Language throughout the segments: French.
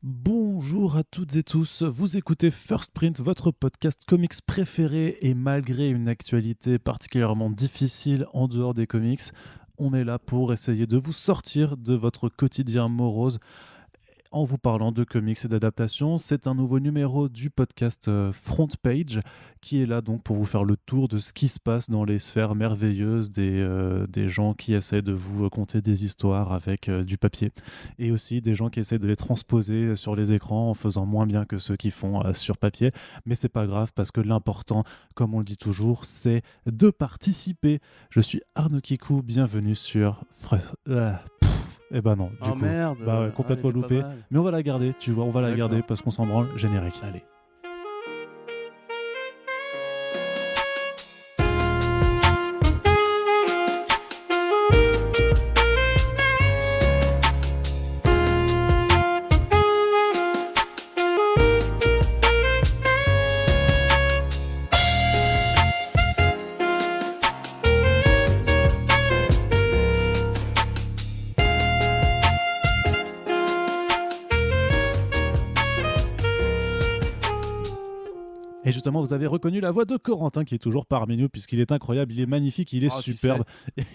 Bonjour à toutes et tous, vous écoutez First Print, votre podcast comics préféré, et malgré une actualité particulièrement difficile en dehors des comics, on est là pour essayer de vous sortir de votre quotidien morose en vous parlant de comics et d'adaptations. C'est un nouveau numéro du podcast Front Page qui est là donc pour vous faire le tour de ce qui se passe dans les sphères merveilleuses des gens qui essaient de vous conter des histoires avec du papier, et aussi des gens qui essaient de les transposer sur les écrans en faisant moins bien que ceux qui font sur papier. Mais c'est pas grave parce que l'important, comme on le dit toujours, c'est de participer. Je suis Arnaud Kikou, bienvenue sur... Eh ben non, du Oh coup, merde, bah ouais, complètement elle était pas loupé. mal. Mais on va la garder, tu vois, on va la D'accord. garder parce qu'on s'en branle. Générique. Allez. Et justement, vous avez reconnu la voix de Corentin qui est toujours parmi nous puisqu'il est incroyable, il est magnifique, il est Oh, tu superbe.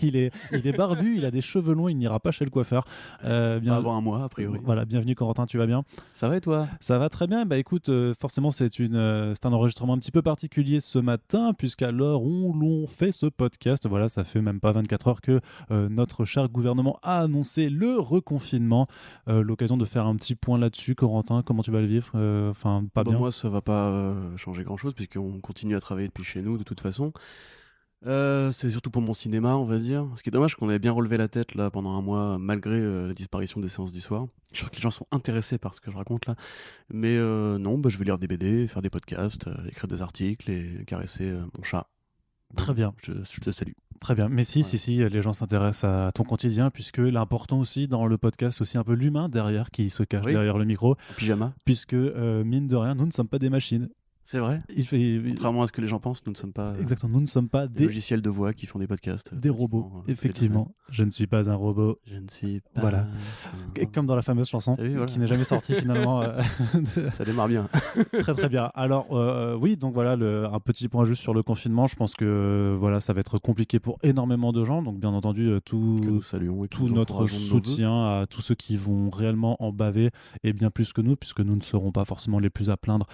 Il est barbu, il a des cheveux longs, il n'ira pas chez le coiffeur. Pas avant un mois, a priori. Voilà, bienvenue Corentin, tu vas bien? Ça va et toi? Ça va très bien. Bah écoute, forcément c'est un enregistrement un petit peu particulier ce matin puisqu'à l'heure où l'on fait ce podcast, voilà, ça fait même pas 24 heures que notre cher gouvernement a annoncé le reconfinement. L'occasion de faire un petit point là-dessus. Corentin, comment tu vas le vivre? Enfin, pas Bah, bien. moi, ça va pas changer grand-chose puisqu'on continue à travailler depuis chez nous de toute façon. C'est surtout pour mon cinéma, on va dire. Ce qui est dommage, c'est qu'on avait bien relevé la tête là pendant un mois, malgré la disparition des séances du soir. Je trouve que les gens sont intéressés par ce que je raconte là. Mais non, bah, je vais lire des BD, faire des podcasts, écrire des articles et caresser mon chat. Très bien. Je te salue. Très bien, mais si, Ouais. si, les gens s'intéressent à ton quotidien, puisque l'important aussi dans le podcast, c'est aussi un peu l'humain derrière qui se cache Oui. derrière le micro, En pyjama. puisque mine de rien, nous ne sommes pas des machines. C'est vrai. Contrairement à ce que les gens pensent, nous ne sommes pas Exactement, nous ne sommes pas des des logiciels de voix qui font des podcasts. des robots. pratiquement, toutes les 2 Effectivement, je ne suis pas un robot. semaines. Je ne suis pas. Voilà. un robot. Comme dans la fameuse chanson T'as vu, voilà. qui n'est jamais sortie finalement. Ça démarre bien. Très très bien. Alors oui, donc voilà, un petit point juste sur le confinement. Je pense que voilà, ça va être compliqué pour énormément de gens. Donc bien entendu, Que nous saluons et que tout nous notre encourageons de nos vœux. soutien à tous ceux qui vont réellement en baver, et bien plus que nous, puisque nous ne serons pas forcément les plus à plaindre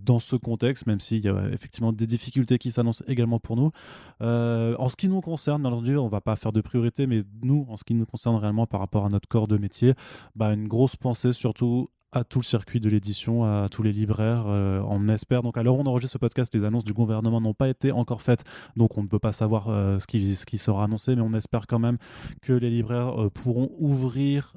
dans ce contexte, même s'il y a effectivement des difficultés qui s'annoncent également pour nous. En ce qui nous concerne, bien entendu, on va pas faire de priorité, mais nous, en ce qui nous concerne réellement par rapport à notre corps de métier, bah, une grosse pensée surtout à tout le circuit de l'édition, à tous les libraires. On espère, donc à l'heure où on enregistre ce podcast, les annonces du gouvernement n'ont pas été encore faites, donc on ne peut pas savoir ce qui sera annoncé, mais on espère quand même que les libraires pourront ouvrir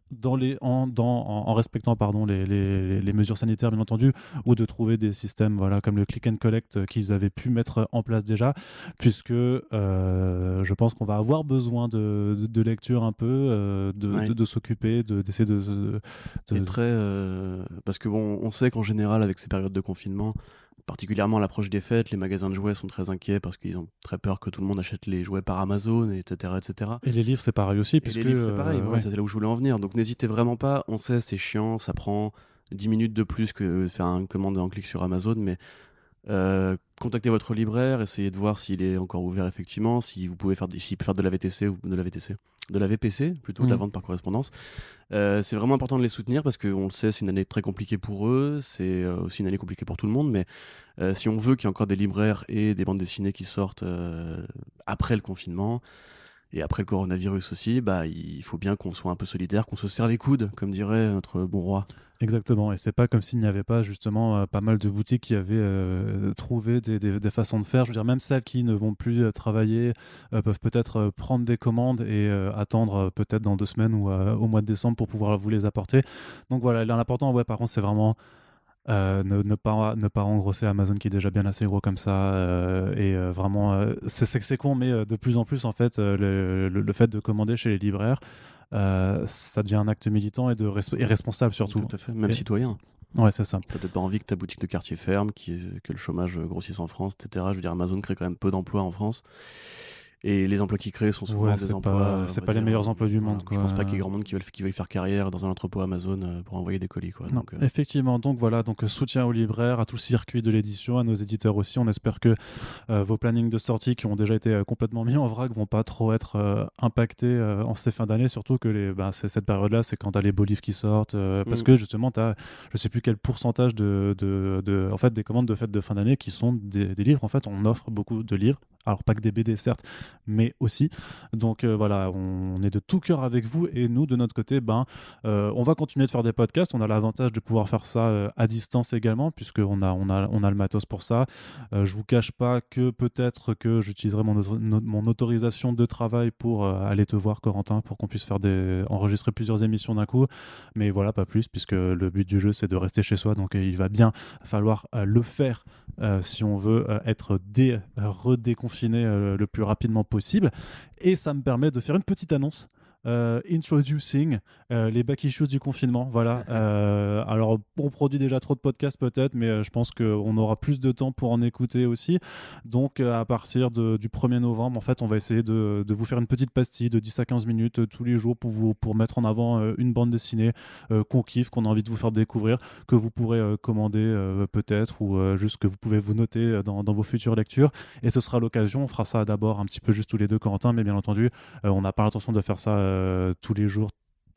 en respectant les mesures sanitaires, bien entendu, ou de trouver des systèmes voilà, comme le click and collect qu'ils avaient pu mettre en place déjà, puisque je pense qu'on va avoir besoin de lecture un peu, Ouais. de s'occuper, d'essayer de Et très. Parce que bon, on sait qu'en général, avec ces périodes de confinement, particulièrement à l'approche des fêtes, les magasins de jouets sont très inquiets parce qu'ils ont très peur que tout le monde achète les jouets par Amazon, etc. etc. Et les livres, c'est pareil aussi. Et Puisque, les livres, c'est pareil, voilà, ouais. c'est là où je voulais en venir. Donc n'hésitez vraiment pas, on sait, c'est chiant, ça prend 10 minutes de plus que faire une commande en clic sur Amazon, mais contactez votre libraire, essayez de voir s'il est encore ouvert effectivement, si vous pouvez s'il peut faire de la VTC ou de la VTC, de la VPC plutôt, de la vente par correspondance. C'est vraiment important de les soutenir parce qu'on le sait, c'est une année très compliquée pour eux, c'est aussi une année compliquée pour tout le monde, mais si on veut qu'il y ait encore des libraires et des bandes dessinées qui sortent après le confinement et après le coronavirus aussi, bah, il faut bien qu'on soit un peu solidaire, qu'on se serre les coudes, comme dirait notre bon roi. Exactement, et c'est pas comme s'il n'y avait pas justement pas mal de boutiques qui avaient trouvé des façons de faire. Je veux dire, même celles qui ne vont plus travailler peuvent peut-être prendre des commandes et attendre peut-être dans 2 semaines ou au mois de décembre pour pouvoir vous les apporter. Donc voilà, l'important, ouais, par contre, c'est vraiment ne pas engrosser Amazon qui est déjà bien assez gros comme ça, et vraiment c'est con, mais de plus en plus en fait le fait de commander chez les libraires, ça devient un acte militant et responsable surtout. Tout à fait, même Et- citoyen. Ouais, c'est ça. T'as peut-être pas envie que ta boutique de quartier ferme, que le chômage grossisse en France, etc. Je veux dire, Amazon crée quand même peu d'emplois en France. Et les emplois qu'ils créent sont souvent des emplois. C'est pas les meilleurs emplois du monde, quoi. Je pense pas qu'il y ait grand monde qui veuille faire carrière dans un entrepôt Amazon pour envoyer des colis, quoi. Non, Donc, effectivement, donc voilà, donc soutien aux libraires, à tout le circuit de l'édition, à nos éditeurs aussi. On espère que vos plannings de sortie qui ont déjà été complètement mis en vrac vont pas trop être impactés en ces fins d'année, surtout que cette période-là, c'est quand t'as les beaux livres qui sortent, parce que justement, t'as je sais plus quel pourcentage en fait, des commandes de fête de fin d'année qui sont des livres. En fait, on offre beaucoup de livres. Alors pas que des BD certes, mais aussi. Donc voilà, on est de tout cœur avec vous et nous de notre côté, on va continuer de faire des podcasts. On a l'avantage de pouvoir faire ça à distance également, puisqu'on a le matos pour ça. Je vous cache pas que peut-être que j'utiliserai mon autorisation de travail pour aller te voir, Corentin, pour qu'on puisse enregistrer plusieurs émissions d'un coup. Mais voilà, pas plus, puisque le but du jeu c'est de rester chez soi. Donc il va bien falloir le faire si on veut être redéconfiné le plus rapidement possible. Et ça me permet de faire une petite annonce. Introducing les back issues du confinement. Voilà. Alors, on produit déjà trop de podcasts peut-être, mais je pense qu'on aura plus de temps pour en écouter aussi. Donc, à partir du 1er novembre, en fait, on va essayer de vous faire une petite pastille de 10 à 15 minutes tous les jours pour mettre en avant une bande dessinée qu'on kiffe, qu'on a envie de vous faire découvrir, que vous pourrez commander peut-être, ou juste que vous pouvez vous noter dans vos futures lectures. Et ce sera l'occasion. On fera ça d'abord un petit peu juste tous les deux, Corentin, mais bien entendu, on n'a pas l'intention de faire ça tous les jours,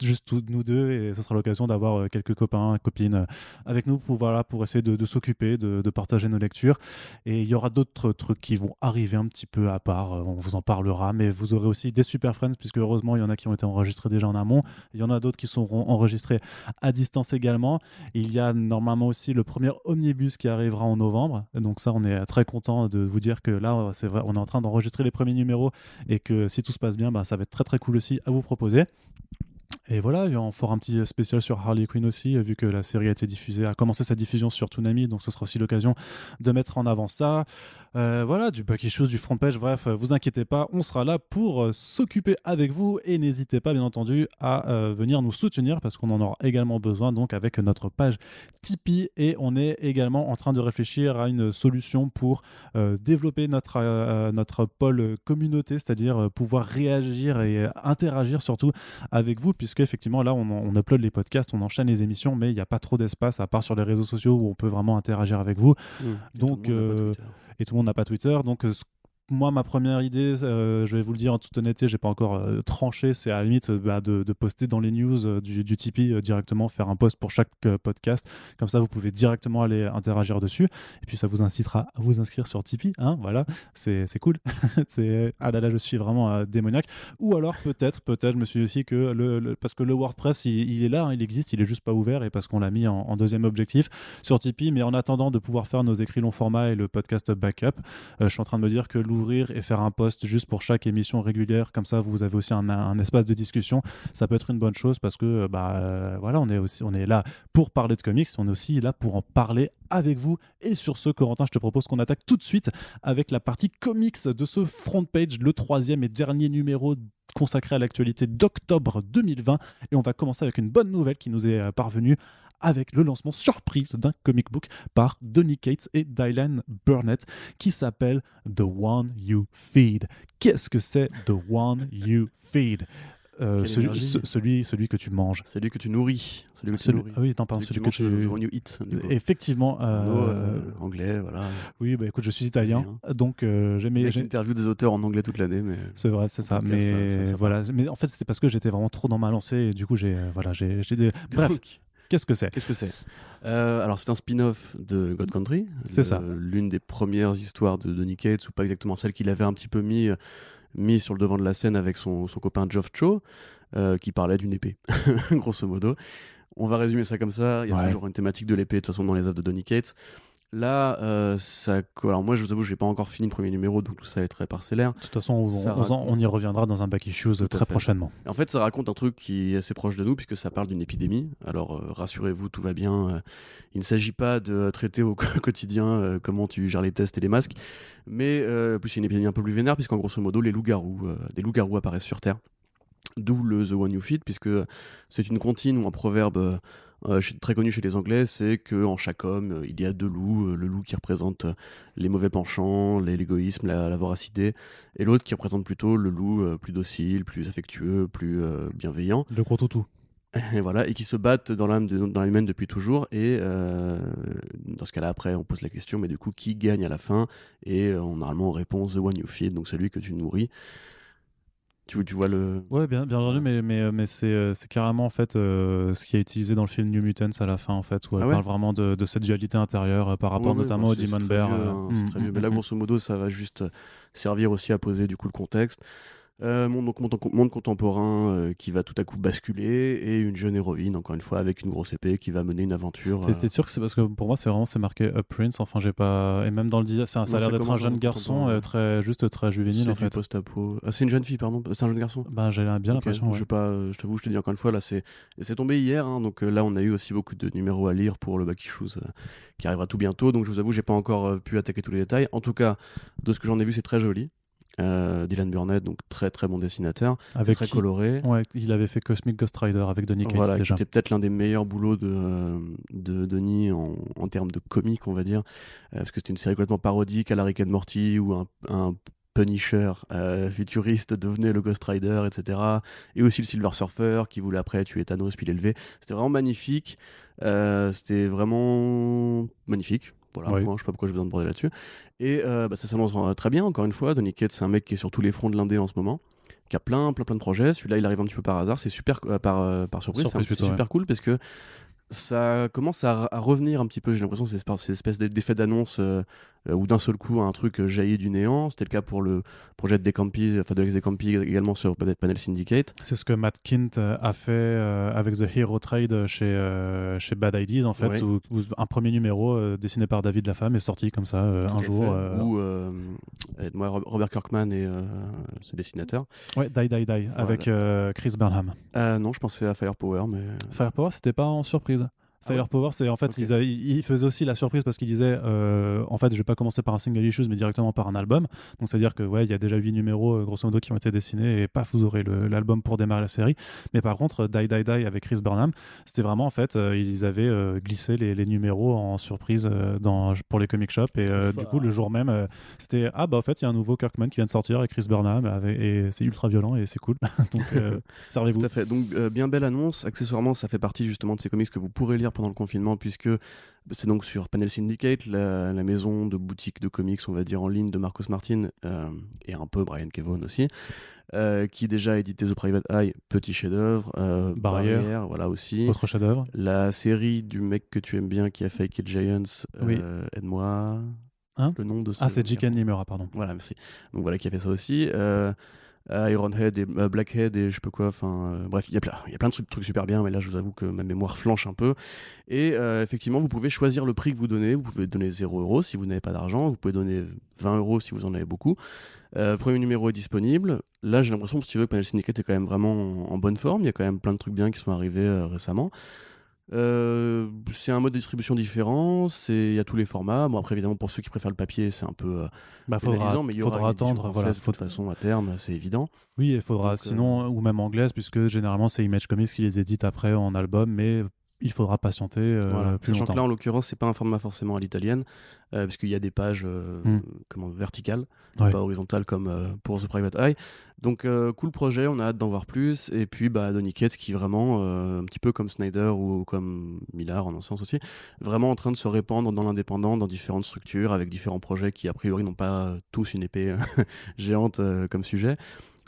juste nous deux, et ce sera l'occasion d'avoir quelques copains, copines avec nous pour essayer de s'occuper, de partager nos lectures. Et il y aura d'autres trucs qui vont arriver un petit peu à part, on vous en parlera, mais vous aurez aussi des super friends, puisque heureusement il y en a qui ont été enregistrés déjà en amont, il y en a d'autres qui seront enregistrés à distance également. Il y a normalement aussi le premier omnibus qui arrivera en novembre, donc ça on est très content de vous dire que là c'est vrai, on est en train d'enregistrer les premiers numéros, et que si tout se passe bien, ça va être très très cool aussi à vous proposer. Et voilà, on fera un petit spécial sur Harley Quinn aussi, vu que la série a commencé sa diffusion sur Toonami, donc ce sera aussi l'occasion de mettre en avant ça. Voilà, du back issues, du front page, bref, vous inquiétez pas, on sera là pour s'occuper avec vous, et n'hésitez pas bien entendu à venir nous soutenir, parce qu'on en aura également besoin, donc avec notre page Tipeee, et on est également en train de réfléchir à une solution pour développer notre pôle communauté, c'est-à-dire pouvoir réagir et interagir surtout avec vous, puisque effectivement là on upload les podcasts, on enchaîne les émissions, mais il n'y a pas trop d'espace à part sur les réseaux sociaux où on peut vraiment interagir avec vous. Donc et tout le monde n'a pas Twitter. Donc moi, ma première idée, je vais vous le dire en toute honnêteté, j'ai pas encore tranché, c'est à la limite de poster dans les news du Tipeee directement, faire un post pour chaque podcast. Comme ça, vous pouvez directement aller interagir dessus. Et puis, ça vous incitera à vous inscrire sur Tipeee. Hein, voilà, c'est cool. Ah là là, je suis vraiment démoniaque. Ou alors, peut-être, je me suis dit aussi que parce que le WordPress, il est là, hein, il existe, il est juste pas ouvert, et parce qu'on l'a mis en deuxième objectif sur Tipeee. Mais en attendant de pouvoir faire nos écrits long format et le podcast backup, je suis en train de me dire que l'ouvrir et faire un post juste pour chaque émission régulière, comme ça vous avez aussi un espace de discussion, ça peut être une bonne chose, parce que voilà, on est là pour parler de comics, on est aussi là pour en parler avec vous. Et sur ce, Corentin, je te propose qu'on attaque tout de suite avec la partie comics de ce front page, le 3e et dernier numéro consacré à l'actualité d'octobre 2020, et on va commencer avec une bonne nouvelle qui nous est parvenue, avec le lancement surprise d'un comic book par Donny Cates et Dylan Burnett qui s'appelle The One You Feed. Qu'est-ce que c'est The One You Feed? Celui que tu manges. Celui que tu nourris. Celui que tu nourris. Ah oui, attends, pardon, celui que tu manges. The One You Eat. Effectivement. Anglais, voilà. Oui, écoute, je suis italien, donc j'ai interview des auteurs en anglais toute l'année, mais c'est vrai, c'est ça. Mais voilà, mais en fait, c'était parce que j'étais vraiment trop dans ma lancée, et du coup, j'ai des. Bref. Qu'est-ce que c'est? Alors, c'est un spin-off de God Country. C'est ça. L'une des premières histoires de Donny Cates, ou pas exactement celle qu'il avait un petit peu mis sur le devant de la scène avec son copain Geoff Cho, qui parlait d'une épée, grosso modo. On va résumer ça comme ça. Il y a toujours une thématique de l'épée, de toute façon, dans les œuvres de Donny Cates. Là, alors moi, je vous avoue, je n'ai pas encore fini le premier numéro, donc tout ça est très parcellaire. De toute façon, on y reviendra dans un back issues très prochainement. En fait, ça raconte un truc qui est assez proche de nous, puisque ça parle d'une épidémie. Alors, rassurez-vous, tout va bien. Il ne s'agit pas de traiter au quotidien comment tu gères les tests et les masques, mais plus c'est une épidémie un peu plus vénère, puisqu'en grosso modo, des loups-garous apparaissent sur Terre. D'où le The One You Feed, puisque c'est une comptine ou un proverbe très connu chez les Anglais, c'est qu'en chaque homme, il y a deux loups. Le loup qui représente les mauvais penchants, l'égoïsme, la voracité, et l'autre qui représente plutôt le loup plus docile, plus affectueux, plus bienveillant. Le gros toutou. Et voilà, et qui se battent dans l'âme humaine depuis toujours. Et dans ce cas-là, après, on pose la question, mais du coup, qui gagne à la fin? Et normalement, on répond The One You Feed, donc celui que tu nourris. Tu vois le. Ouais, bien entendu, mais c'est carrément en fait ce qui est utilisé dans le film New Mutants à la fin, en fait, où elle Ah ouais parle vraiment de cette dualité intérieure par rapport Ouais, notamment bah, au Demon très Bear. vieux, hein, c'est très vieux. Mais là, grosso modo, ça va juste servir aussi à poser du coup le contexte. Monde contemporain qui va tout à coup basculer, et une jeune héroïne, encore une fois, avec une grosse épée qui va mener une aventure. T'es sûr que c'est parce que pour moi c'est marqué A Prince, enfin j'ai pas, et même dans le design ça a Non, l'air ça d'être un commence en jeune monde garçon contemporain. juste très juvénile C'est en du fait. post-apo. Ah, c'est une jeune fille, pardon. C'est un jeune garçon. Ben j'ai bien Ok, l'impression, ouais. je vais pas, je t'avoue, je te dis encore une fois, là, c'est tombé hier, hein, donc là, on a eu aussi beaucoup de numéros à lire pour le Back Issues qui arrivera tout bientôt, donc je vous avoue, j'ai pas encore pu attaquer tous les détails. En tout cas, de ce que j'en ai vu, c'est très joli. Dylan Burnett, donc très très bon dessinateur, c'est Avec très qui coloré. Ouais, il avait fait Cosmic Ghost Rider avec Donny Cates Voilà, qui déjà. était peut-être l'un des meilleurs boulots de Denis en termes de comique, on va dire, parce que c'était une série complètement parodique à la Rick and Morty, où un Punisher futuriste devenait le Ghost Rider, etc. Et aussi le Silver Surfer qui voulait après tuer Thanos puis l'élever. C'était vraiment magnifique. C'était vraiment magnifique. Voilà, Oui. point. Je sais pas pourquoi j'ai besoin de broder là-dessus. Et ça s'annonce très bien, encore une fois. Donny Cates, c'est un mec qui est sur tous les fronts de l'indé en ce moment, qui a plein de projets. Celui-là, il arrive un petit peu par hasard. C'est super, par surprise. Surprise C'est plutôt, super cool parce que ça commence à revenir un petit peu. J'ai l'impression que c'est ces espèces d'effets d'annonce où d'un seul coup un truc jaillit du néant. C'était le cas pour le projet de Decampi, enfin de l'ex Decampi également sur Panel Syndicate. C'est ce que Matt Kindt a fait avec The Hero Trade chez Bad Ideas en fait, Ouais. où un premier numéro dessiné par David Lafemme est sorti comme ça Tout un à jour. fait. Où aide-moi, Robert Kirkman et ses dessinateurs. Ouais, Die Voilà. avec Chris Burnham. Non, je pensais à Firepower, mais Firepower, c'était pas en surprise. Ah ouais Firepower, c'est en fait, Ok. ils faisaient aussi la surprise parce qu'ils disaient en fait, je vais pas commencer par un single issue, mais directement par un album. Donc, c'est-à-dire que, ouais, il y a déjà 8 numéros, grosso modo, qui ont été dessinés et paf, vous aurez l'album pour démarrer la série. Mais par contre, Die avec Chris Burnham, c'était vraiment en fait, ils avaient glissé les numéros en surprise pour les comic shops. Et Trop du coup, fort. le jour même, c'était ah bah en fait, il y a un nouveau Kirkman qui vient de sortir avec Chris Burnham et c'est ultra violent et c'est cool. Donc, servez-vous. Tout à fait. Donc, bien belle annonce. Accessoirement, ça fait partie justement de ces comics que vous pourrez lire pendant le confinement, puisque c'est donc sur Panel Syndicate, la maison de boutique de comics, on va dire, en ligne de Marcos Martin, et un peu Brian Kevon aussi, qui déjà a édité The Private Eye, petit chef-d'œuvre, Barrière, voilà aussi. Autre chef-d'œuvre. La série du mec que tu aimes bien qui a fait Kid Giants, Oui. aide-moi. Hein Le nom de ce Ah, c'est jeune J.K. garçon. Nimura, pardon. Voilà, merci. Donc voilà, qui a fait ça aussi. Ironhead et Blackhead et je sais pas quoi, enfin bref, il y a plein de trucs super bien, mais là je vous avoue que ma mémoire flanche un peu. Et effectivement, vous pouvez choisir le prix que vous donnez. Vous pouvez donner 0 € si vous n'avez pas d'argent, vous pouvez donner 20 € si vous en avez beaucoup. Premier numéro est disponible. Là, j'ai l'impression, si tu veux, que Panel Syndicate est quand même vraiment en bonne forme. Il y a quand même plein de trucs bien qui sont arrivés récemment. C'est un mode de distribution différent, il y a tous les formats. Bon, après, évidemment, pour ceux qui préfèrent le papier, c'est un peu pénalisant, mais il y aura une édition attendre. Voilà, française de toute façon à terme, c'est évident. Oui, il faudra, Donc, sinon, ou même anglaise, puisque généralement c'est Image Comics qui les édite après en album, mais il faudra patienter voilà. plus Sachant longtemps. que là, en l'occurrence, c'est pas un format forcément à l'italienne, puisqu'il y a des pages verticales, Ouais. pas horizontales comme pour The Private Eye. Donc, cool projet, on a hâte d'en voir plus. Et puis, Donny Cates qui vraiment, un petit peu comme Snyder ou comme Millar en un sens aussi, vraiment en train de se répandre dans l'indépendant, dans différentes structures, avec différents projets qui, a priori, n'ont pas tous une épée géante comme sujet.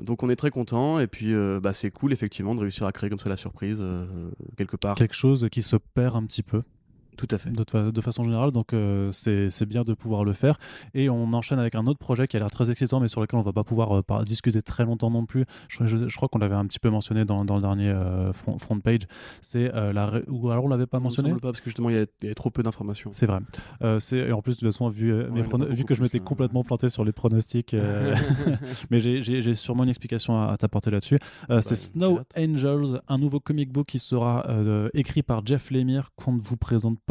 Donc on est très content et puis c'est cool effectivement de réussir à créer comme ça la surprise quelque part. Quelque chose qui se perd un petit peu. Tout à fait. De façon générale, donc c'est bien de pouvoir le faire. Et on enchaîne avec un autre projet qui a l'air très excitant, mais sur lequel on va pas pouvoir discuter très longtemps non plus. Je crois qu'on l'avait un petit peu mentionné dans le dernier front page. C'est ou alors on l'avait pas mentionné. Il me semble pas parce que justement il y avait trop peu d'informations. C'est vrai. Et en plus de toute façon vu que je m'étais complètement planté sur les pronostics, mais j'ai sûrement une explication à t'apporter là-dessus. C'est Snow Angels, un nouveau comic book qui sera écrit par Jeff Lemire qu'on ne vous présente pas.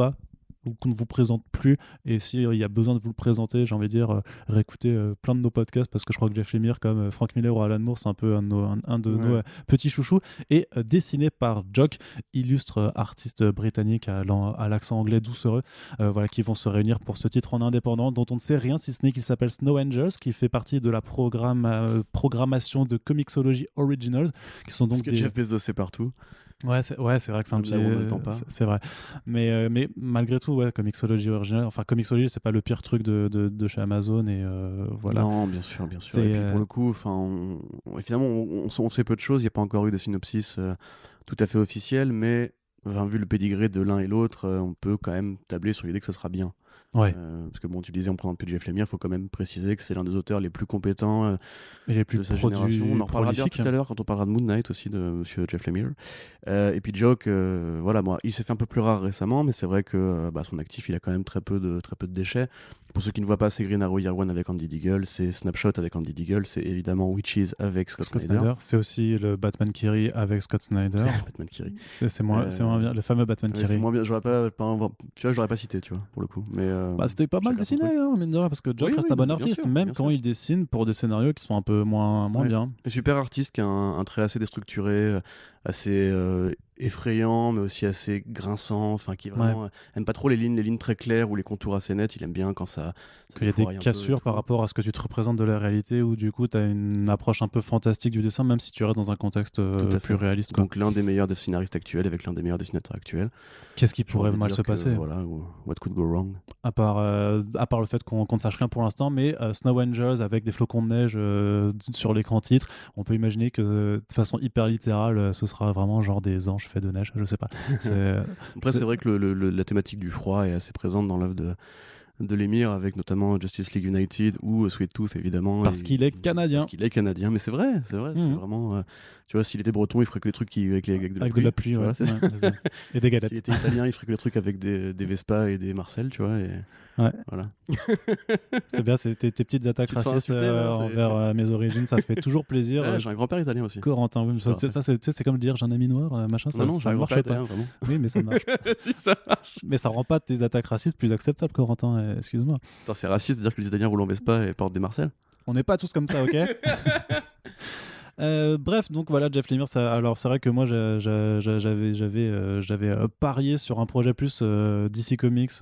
qu'on ne vous présente plus. Et s'il y a besoin de vous le présenter, j'ai envie de dire, réécoutez plein de nos podcasts, parce que je crois que Jeff Lemire, comme Frank Miller ou Alan Moore, c'est un peu un de nos petits chouchous. Et dessiné par Jock, illustre artiste britannique à l'accent anglais doucereux, voilà, qui vont se réunir pour ce titre en indépendant, dont on ne sait rien, si ce n'est qu'il s'appelle Snow Angels, qui fait partie de la programmation de Comixology Originals, qui sont donc Parce que Jeff Bezos c'est partout. Ouais, c'est vrai que c'est un petit... c'est vrai. Mais malgré tout, ouais, Comixology Original, enfin Comixology, c'est pas le pire truc de chez Amazon, et voilà. Non, bien sûr. Et puis pour le coup, finalement, on sait peu de choses, il n'y a pas encore eu de synopsis tout à fait officiel, mais vu le pédigré de l'un et l'autre, on peut quand même tabler sur l'idée que ce sera bien. Ouais. Parce que bon, tu disais, on prend un peu de Jeff Lemire, il faut quand même préciser que c'est l'un des auteurs les plus compétents et les plus de sa génération. On en reparlera bien tout à l'heure quand on parlera de Moon Knight aussi, de monsieur Jeff Lemire. Et puis Jock, voilà, moi, il s'est fait un peu plus rare récemment, mais c'est vrai que son actif, il a quand même très peu de déchets. Pour ceux qui ne voient pas, c'est Green Arrow Year One avec Andy Deagle, c'est Snapshot avec Andy Deagle, c'est évidemment Witches avec Scott Snyder. C'est aussi le Batman Kiri avec Scott Snyder. Batman Kiri. C'est moins bien, le fameux Batman Kiri. C'est moins bien, tu vois, je l'aurais pas cité, tu vois, pour le coup. Mais c'était pas mal dessiné, mine de rien, parce que Jock reste un bon artiste, même quand il dessine pour des scénarios qui sont un peu moins bien. Un super artiste qui a un trait assez déstructuré, assez effrayant, mais aussi assez grinçant, enfin qui vraiment aime pas trop les lignes très claires ou les contours assez nets. Il aime bien quand ça qu'il y a des cassures par rapport à ce que tu te représentes de la réalité, où du coup tu as une approche un peu fantastique du dessin, même si tu restes dans un contexte plus réaliste, quoi. Donc l'un des meilleurs scénaristes actuels avec l'un des meilleurs dessinateurs actuels. Qu'est-ce qui pourrait mal se passer, voilà, what could go wrong, à part le fait qu'on ne sache rien pour l'instant, mais Snow Angels avec des flocons de neige sur l'écran titre, on peut imaginer que de façon hyper littérale, ce sera vraiment genre des anges faits de neige, je sais pas. Après c'est vrai que la thématique du froid est assez présente dans l'œuvre de Lemire, avec notamment Justice League United ou Sweet Tooth, évidemment. Parce qu'il est canadien. Mais c'est vrai, c'est vraiment... tu vois, s'il était breton, il ferait que les trucs avec de la pluie. Voilà, et des galettes. S'il était italien, il ferait que les trucs avec des Vespa et des Marcel, tu vois. Voilà. C'est bien, c'est tes petites attaques racistes envers mes origines, ça fait toujours plaisir. Ouais, j'ai un grand-père italien aussi. Corentin, oui, c'est comme dire j'ai un ami noir, machin, ça non, ça marche pas. Italien, vraiment. Oui, mais ça marche. Si, ça marche. Mais ça rend pas tes attaques racistes plus acceptables, Corentin, excuse-moi. Attends, c'est raciste de dire que les Italiens roulent en Vespa et portent des Marcel? On n'est pas tous comme ça, ok? Bref, donc voilà, Jeff Lemire. Alors c'est vrai que moi j'avais parié sur un projet plus DC Comics /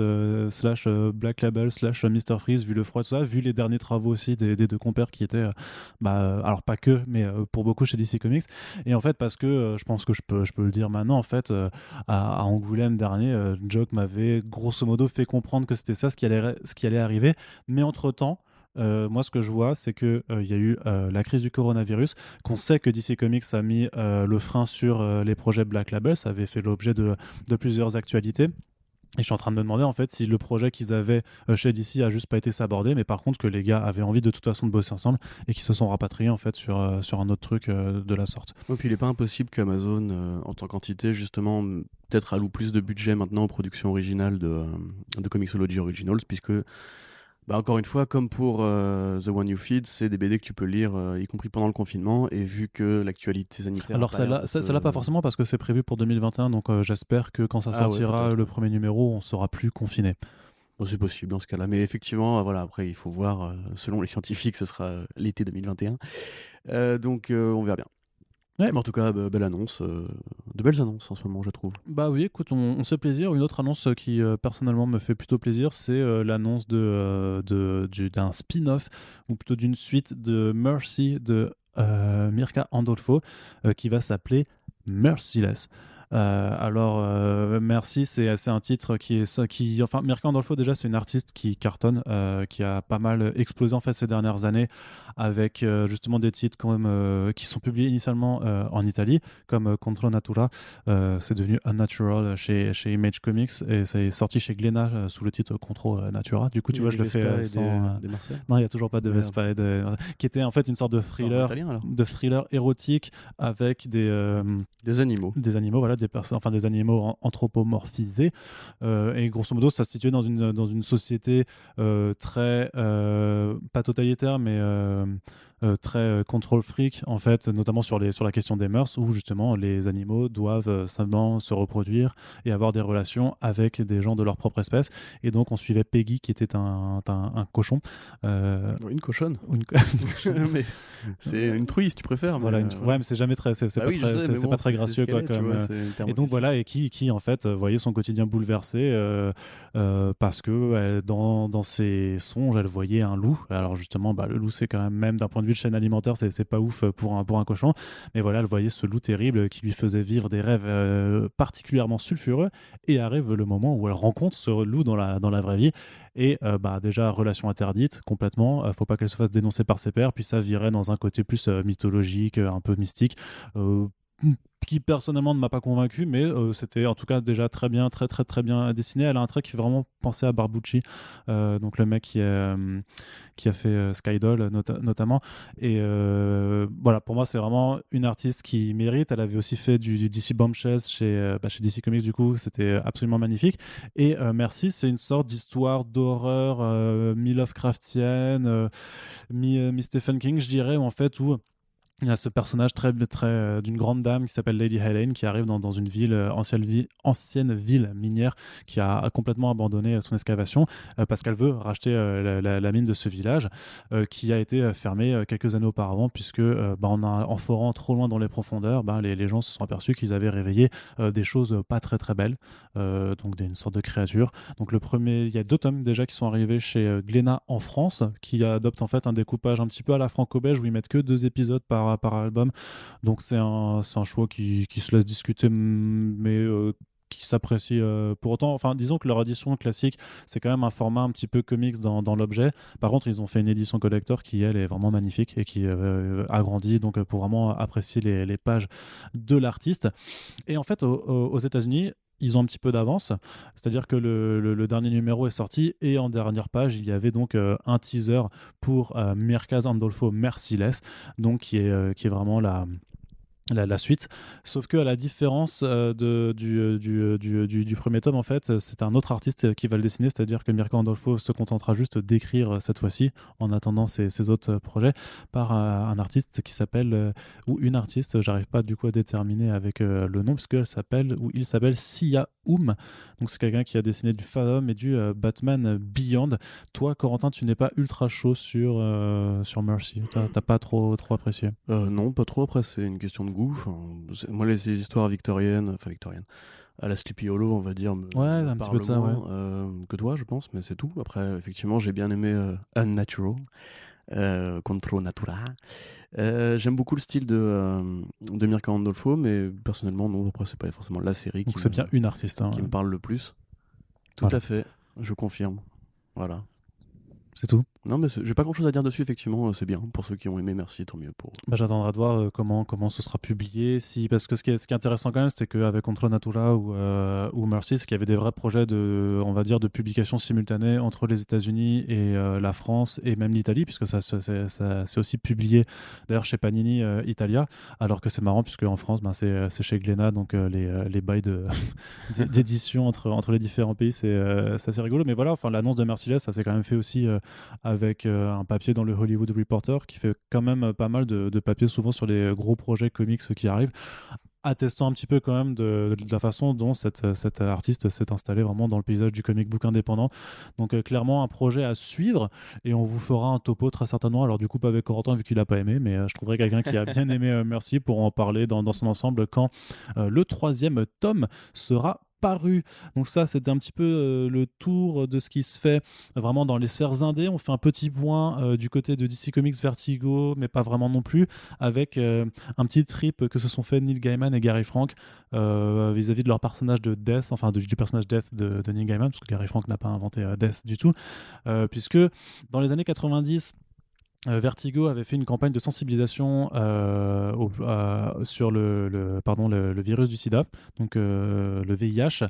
Black Label / Mr. Freeze, vu le froid, tout ça, vu les derniers travaux aussi des deux compères qui étaient, alors pas que, mais pour beaucoup chez DC Comics. Et en fait, parce que je pense que je peux le dire maintenant, en fait, à Angoulême dernier, Jock m'avait grosso modo fait comprendre que c'était ça ce qui allait arriver, mais entre-temps, moi ce que je vois, c'est que y a eu la crise du coronavirus, qu'on sait que DC Comics a mis le frein sur les projets Black Label. Ça avait fait l'objet de plusieurs actualités. Et je suis en train de me demander en fait si le projet qu'ils avaient chez DC a juste pas été sabordé, mais par contre que les gars avaient envie de toute façon de bosser ensemble et qu'ils se sont rapatriés en fait sur un autre truc de la sorte. Et puis il est pas impossible qu'Amazon en tant qu'entité justement peut-être alloue plus de budget maintenant aux productions originales de Comixology Originals, puisque encore une fois, comme pour The One You Feed, c'est des BD que tu peux lire, y compris pendant le confinement, et vu que l'actualité sanitaire... Alors ça l'a pas forcément, parce que c'est prévu pour 2021, donc j'espère que quand ça sortira, le premier numéro, on sera plus confiné. Bon, c'est possible dans ce cas-là, mais effectivement, voilà, après il faut voir, selon les scientifiques, ce sera l'été 2021, donc on verra bien. Ouais, mais en tout cas, belle annonce, de belles annonces en ce moment, je trouve. Bah oui, écoute, on se fait plaisir. Une autre annonce qui personnellement me fait plutôt plaisir, c'est l'annonce d'un spin-off, ou plutôt d'une suite de Mercy de Mirka Andolfo, qui va s'appeler Merciless. Merci, c'est un titre enfin, Mirka Andolfo, déjà c'est une artiste qui cartonne, qui a pas mal explosé en fait ces dernières années, avec justement des titres qui sont publiés initialement en Italie, comme Contro Natura. C'est devenu Unnatural chez Image Comics, et c'est sorti chez Glénat sous le titre Contro Natura. Du coup, tu vois, je le fais sans... des Marseille. Non, il n'y a toujours pas de Vespa, qui était en fait une sorte de thriller, érotique avec des animaux, voilà, des animaux anthropomorphisés, et grosso modo ça se situait dans une société très pas totalitaire, mais très control freak en fait, notamment sur la question des mœurs, où justement les animaux doivent simplement se reproduire et avoir des relations avec des gens de leur propre espèce. Et donc on suivait Peggy qui était un cochon. Une cochonne. Une... mais c'est une truie si tu préfères. Voilà, mais, ouais, mais c'est jamais très, c'est Bah pas oui, je très, sais, mais c'est bon, pas très c'est gracieux ce qu'elle quoi. est, Quand tu même. vois, c'est une terme Et donc officiel. voilà, et qui en fait voyait son quotidien bouleversé parce que dans ses songes, elle voyait un loup. Alors justement, le loup, c'est quand même d'un point de vue de chaîne alimentaire, c'est pas ouf pour un cochon. Mais voilà, elle voyait ce loup terrible qui lui faisait vivre des rêves particulièrement sulfureux. Et arrive le moment où elle rencontre ce loup dans la vraie vie. Et déjà, relation interdite complètement. Faut pas qu'elle se fasse dénoncer par ses pairs. Puis ça virait dans un côté plus mythologique, un peu mystique. Euh, qui personnellement ne m'a pas convaincu, mais c'était en tout cas déjà très bien, très très très bien dessiné. Elle a un trait qui fait vraiment penser à Barbucci, donc le mec qui a fait Skydoll notamment. Et voilà, pour moi c'est vraiment une artiste qui mérite. Elle avait aussi fait du DC Bombshells chez DC Comics, du coup c'était absolument magnifique. Et Merci, c'est une sorte d'histoire d'horreur mi-Lovecraftienne, mi-Stephen King, je dirais, en fait, où il y a ce personnage très, très d'une grande dame qui s'appelle Lady Helene qui arrive dans une ville, ancienne ville minière qui a complètement abandonné son excavation parce qu'elle veut racheter la mine de ce village qui a été fermée quelques années auparavant puisque en forant trop loin dans les profondeurs, les gens se sont aperçus qu'ils avaient réveillé des choses pas très très belles, donc une sorte de créature. Donc il y a 2 tomes déjà qui sont arrivés chez Glénat en France qui adoptent en fait un découpage un petit peu à la franco-belge où ils mettent que 2 épisodes par album. Donc c'est un choix qui se laisse discuter, mais qui s'apprécie pour autant. Enfin, disons que leur édition classique, c'est quand même un format un petit peu comics dans l'objet. Par contre, ils ont fait une édition collector qui, elle, est vraiment magnifique et qui agrandit, donc pour vraiment apprécier les pages de l'artiste. Et en fait, aux États-Unis, ils ont un petit peu d'avance, c'est-à-dire que le dernier numéro est sorti et en dernière page, il y avait donc un teaser pour Mirka Andolfo Merciless, donc qui est vraiment la suite, sauf que à la différence du premier tome, en fait, c'est un autre artiste qui va le dessiner, c'est-à-dire que Mirko Andolfo se contentera juste d'écrire cette fois-ci, en attendant ses autres projets, par un artiste qui s'appelle, ou une artiste, j'arrive pas du coup à déterminer avec le nom, parce qu'elle s'appelle, ou il s'appelle Sia Oum, donc c'est quelqu'un qui a dessiné du Fathom et du Batman Beyond. Toi, Corentin, tu n'es pas ultra chaud sur Mercy, t'as pas trop apprécié. Non, pas trop. Après, c'est une question de goût. Enfin, moi, les histoires victoriennes, à la Sleepy Hollow, on va dire, Ouais, me un petit peu parlent de ça, ouais. moins que toi, je pense, mais c'est tout. Après, effectivement, j'ai bien aimé Unnatural, Contro Natura. J'aime beaucoup le style de Mirka Andolfo, mais personnellement, non. Après, c'est pas forcément la série Donc c'est bien une artiste, hein, qui me parle le plus. Tout voilà. à fait, je confirme. Voilà. C'est tout. Non, mais j'ai pas grand chose à dire dessus, effectivement, c'est bien. Pour ceux qui ont aimé, merci, tant mieux pour eux. J'attendrai de voir comment ce sera publié. Parce que ce qui est intéressant quand même, c'est qu'avec Contra Natura ou Mercy, c'est qu'il y avait des vrais projets on va dire, de publication simultanée entre les États-Unis et la France et même l'Italie, puisque ça c'est aussi publié d'ailleurs chez Panini Italia, alors que c'est marrant, puisque en France, c'est chez Glénat, donc les bails d'édition entre les différents pays, c'est assez rigolo. Mais voilà, enfin, l'annonce de Merciless, ça s'est quand même fait aussi avec un papier dans le Hollywood Reporter qui fait quand même pas mal de papiers souvent sur les gros projets comics qui arrivent, attestant un petit peu quand même de la façon dont cette artiste s'est installée vraiment dans le paysage du comic book indépendant. Donc clairement un projet à suivre et on vous fera un topo très certainement. Alors du coup pas avec Corentin vu qu'il n'a pas aimé, mais je trouverai quelqu'un qui a bien aimé Mercy pour en parler dans son ensemble quand le 3e tome sera paru. Donc ça, c'était un petit peu le tour de ce qui se fait vraiment dans les sphères indées. On fait un petit point du côté de DC Comics Vertigo, mais pas vraiment non plus, avec un petit trip que se sont fait Neil Gaiman et Gary Frank vis-à-vis de leur personnage de Death, enfin du personnage Death de Neil Gaiman, parce que Gary Frank n'a pas inventé Death du tout, puisque dans les années 90, Vertigo avait fait une campagne de sensibilisation sur le virus du sida, donc le VIH,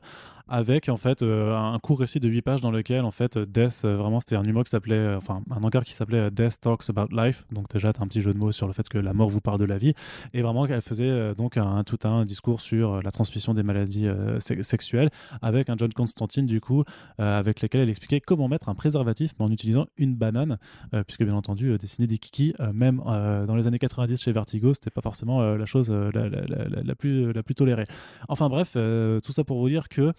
avec en fait un court récit de 8 pages dans lequel en fait Death, vraiment c'était un numéro qui s'appelait, enfin un encart qui s'appelait Death Talks About Life, donc déjà t'as un petit jeu de mots sur le fait que la mort vous parle de la vie, et vraiment elle faisait donc tout un discours sur la transmission des maladies sexuelles, avec un John Constantine du coup, avec lequel elle expliquait comment mettre un préservatif mais en utilisant une banane, puisque bien entendu dessiner des kikis, même dans les années 90 chez Vertigo, c'était pas forcément la chose la plus tolérée. Enfin bref, tout ça pour vous dire que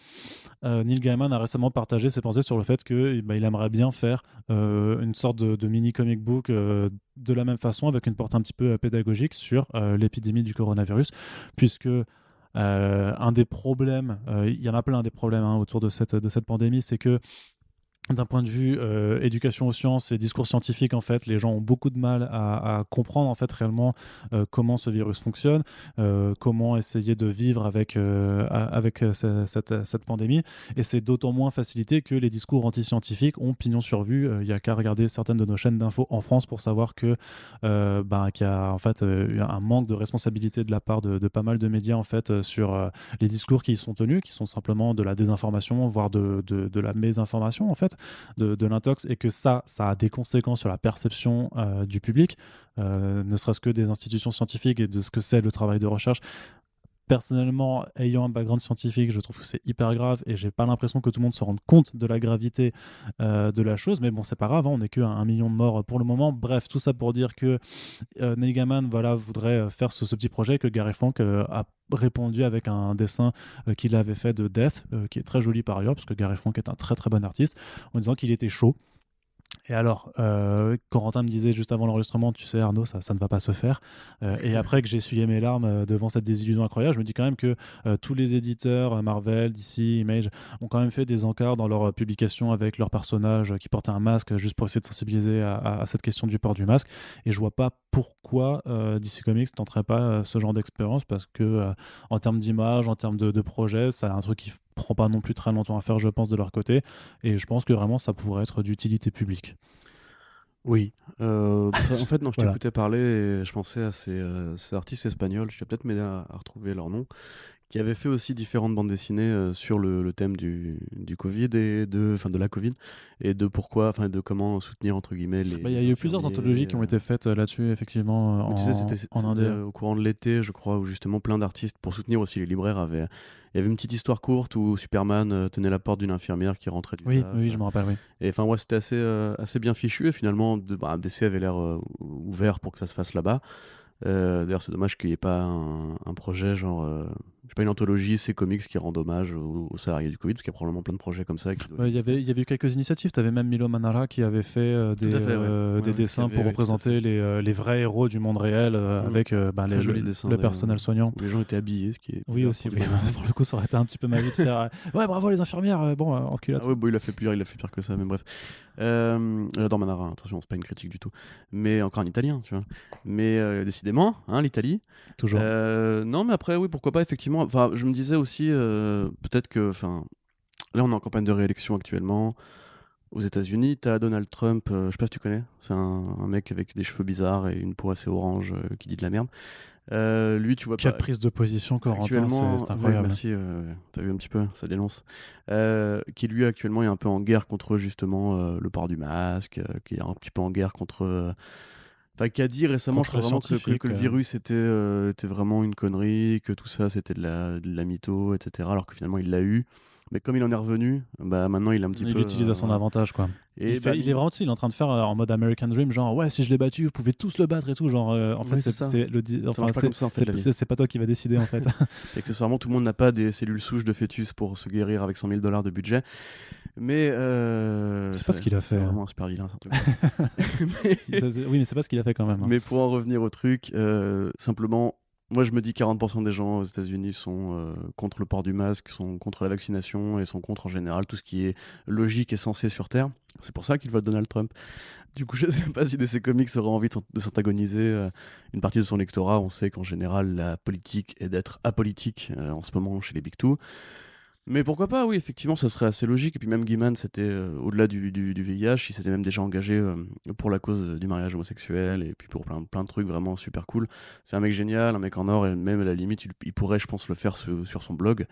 Neil Gaiman a récemment partagé ses pensées sur le fait que il aimerait bien faire une sorte de mini comic book de la même façon, avec une portée un petit peu pédagogique sur l'épidémie du coronavirus, puisque un des problèmes, il y en a plein des problèmes autour de cette pandémie, c'est que d'un point de vue éducation aux sciences et discours scientifique, en fait, les gens ont beaucoup de mal à comprendre en fait réellement comment ce virus fonctionne, comment essayer de vivre avec cette pandémie. Et c'est d'autant moins facilité que les discours anti-scientifiques ont pignon sur rue. Il n'y a qu'à regarder certaines de nos chaînes d'infos en France pour savoir que qu'il y a en fait eu un manque de responsabilité de la part de pas mal de médias en fait sur les discours qui y sont tenus, qui sont simplement de la désinformation, voire de la mésinformation en fait, de l'intox, et que ça a des conséquences sur la perception du public, ne serait-ce que des institutions scientifiques et de ce que c'est le travail de recherche. Personnellement, ayant un background scientifique, je trouve que c'est hyper grave et j'ai pas l'impression que tout le monde se rende compte de la gravité de la chose. Mais bon, c'est pas grave, on n'est qu'à 1 million de morts pour le moment. Bref, tout ça pour dire que Neil Gaiman voudrait faire ce petit projet, que Gary Frank a répondu avec un dessin qu'il avait fait de Death, qui est très joli par ailleurs, parce que Gary Frank est un très très bon artiste, en disant qu'il était chaud. Et alors, Corentin me disait juste avant l'enregistrement, tu sais Arnaud, ça ne va pas se faire. Et après que j'ai essuyé mes larmes devant cette désillusion incroyable, je me dis quand même que tous les éditeurs, Marvel, DC, Image, ont quand même fait des encarts dans leurs publications avec leurs personnages qui portaient un masque, juste pour essayer de sensibiliser à cette question du port du masque. Et je vois pas pourquoi DC Comics tenterait pas ce genre d'expérience, parce que en termes d'image, en termes de projet, c'est un truc qui prend pas non plus très longtemps à faire, je pense, de leur côté, et je pense que vraiment ça pourrait être d'utilité publique. Oui. En fait, non, je Voilà. t'écoutais parler et je pensais à ces artistes espagnols, je vais peut-être m'aider à retrouver leur nom, qui avaient fait aussi différentes bandes dessinées sur le thème du Covid de la Covid, et de pourquoi, enfin, de comment soutenir, entre guillemets, Il y a les eu plusieurs anthologies infirmiers. qui ont été faites là-dessus, effectivement, Mais tu sais, en c'était indé. au courant de l'été, je crois, où justement plein d'artistes, pour soutenir aussi les libraires, il y avait une petite histoire courte où Superman tenait la porte d'une infirmière qui rentrait du Oui, taf. oui, je me rappelle, oui. Et enfin, ouais, c'était assez bien fichu. Et finalement, DC avait l'air ouvert pour que ça se fasse là-bas. D'ailleurs, c'est dommage qu'il n'y ait pas un projet genre, je sais pas, une anthologie, ces comics qui rend hommage aux salariés du Covid, parce qu'il y a probablement plein de projets comme ça qui doivent exister. Il y avait eu quelques initiatives. Tu avais même Milo Manara qui avait fait Tout à fait, ouais. Ouais, des ouais, dessins pour tout à représenter fait. les vrais héros du monde réel avec Très joli dessin, le d'ailleurs, personnel soignant. où les gens étaient habillés, ce qui est Oui, bizarre aussi, pour oui. du Marvel. Pour le coup, ça aurait été un petit peu ma vie de faire ouais, bravo les infirmières, bon, en Ah culotte. ouais, bon, il a fait pire que ça, mais bref. J'adore Manara, attention, c'est pas une critique du tout. Mais encore en italien, tu vois. Mais décidément, hein, l'Italie. Toujours. Non, mais après, oui, pourquoi pas, effectivement. Enfin, je me disais aussi, peut-être que, enfin, là, on est en campagne de réélection actuellement. Aux États-Unis, t'as Donald Trump, je sais pas si tu connais, c'est un mec avec des cheveux bizarres et une peau assez orange qui dit de la merde. Lui, tu vois Quelle pas. prise de position, Corentin, Actuellement, c'est ouais, incroyable. merci, t'as vu un petit peu, ça dénonce. Qui lui actuellement est un peu en guerre contre justement le port du masque, qui est un petit peu en guerre contre. Enfin, qui a dit récemment, je Contre crois les vraiment scientifiques. que le virus était vraiment une connerie, que tout ça c'était de la mytho, etc. Alors que finalement il l'a eu. Mais comme il en est revenu, bah maintenant il est un petit Il peu. l'utilise à son Voilà. avantage, quoi. Et bah, Il est vraiment, tu sais, il est en train de faire en mode American Dream, genre ouais, si je l'ai battu, vous pouvez tous le battre et tout, genre en fait oui, c'est ça. Ça marche pas comme ça en fait, la vie. c'est pas toi qui va décider en fait. Et accessoirement, tout le monde n'a pas des cellules souches de fœtus pour se guérir avec 100 000 $ de budget. Mais C'est pas ce qu'il a fait. C'est vraiment un super vilain, c'est un truc. mais, Oui, mais c'est pas ce qu'il a fait quand même. mais pour en revenir au truc, simplement, moi je me dis 40% des gens aux États-Unis sont contre le port du masque, sont contre la vaccination et sont contre en général tout ce qui est logique et sensé sur Terre. C'est pour ça qu'ils votent Donald Trump. Du coup, je sais pas si DC Comics aura envie de s'antagoniser une partie de son lectorat. On sait qu'en général, la politique est d'être apolitique en ce moment chez les Big Two. Mais pourquoi pas, oui, effectivement, ça serait assez logique. Et puis même Gaiman, c'était au-delà du VIH, il s'était même déjà engagé pour la cause du mariage homosexuel et puis pour plein de trucs vraiment super cool. C'est un mec génial, un mec en or, et même à la limite, il pourrait, je pense, le faire sur son blog.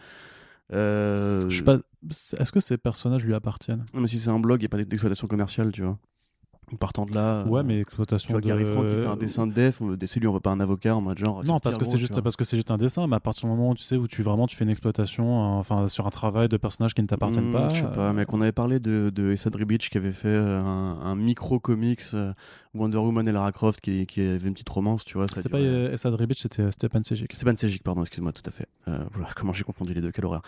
Je sais pas, est-ce que ces personnages lui appartiennent? Non, mais si c'est un blog, il n'y a pas d'exploitation commerciale, tu vois. Partant de là, Ouais, mais tu exploitation vois, Gary Frank, il fait un de. dessin de def, DC lui, on veut pas un avocat en mode genre, tu Non, retires gros, tu vois. parce que c'est juste un dessin, mais à partir du moment où tu sais où tu fais une exploitation, enfin sur un travail de personnages qui ne t'appartiennent pas. Je sais pas, mec, on avait parlé de Esad Ribic qui avait fait un micro-comics Wonder Woman et Lara Croft qui avait une petite romance, tu vois, ça C'était pas durait. Esad Ribic, c'était Stepan Sejic. Stepan Sejic, pardon, excuse-moi, tout à fait. Voilà, comment j'ai confondu les deux, quelle horreur.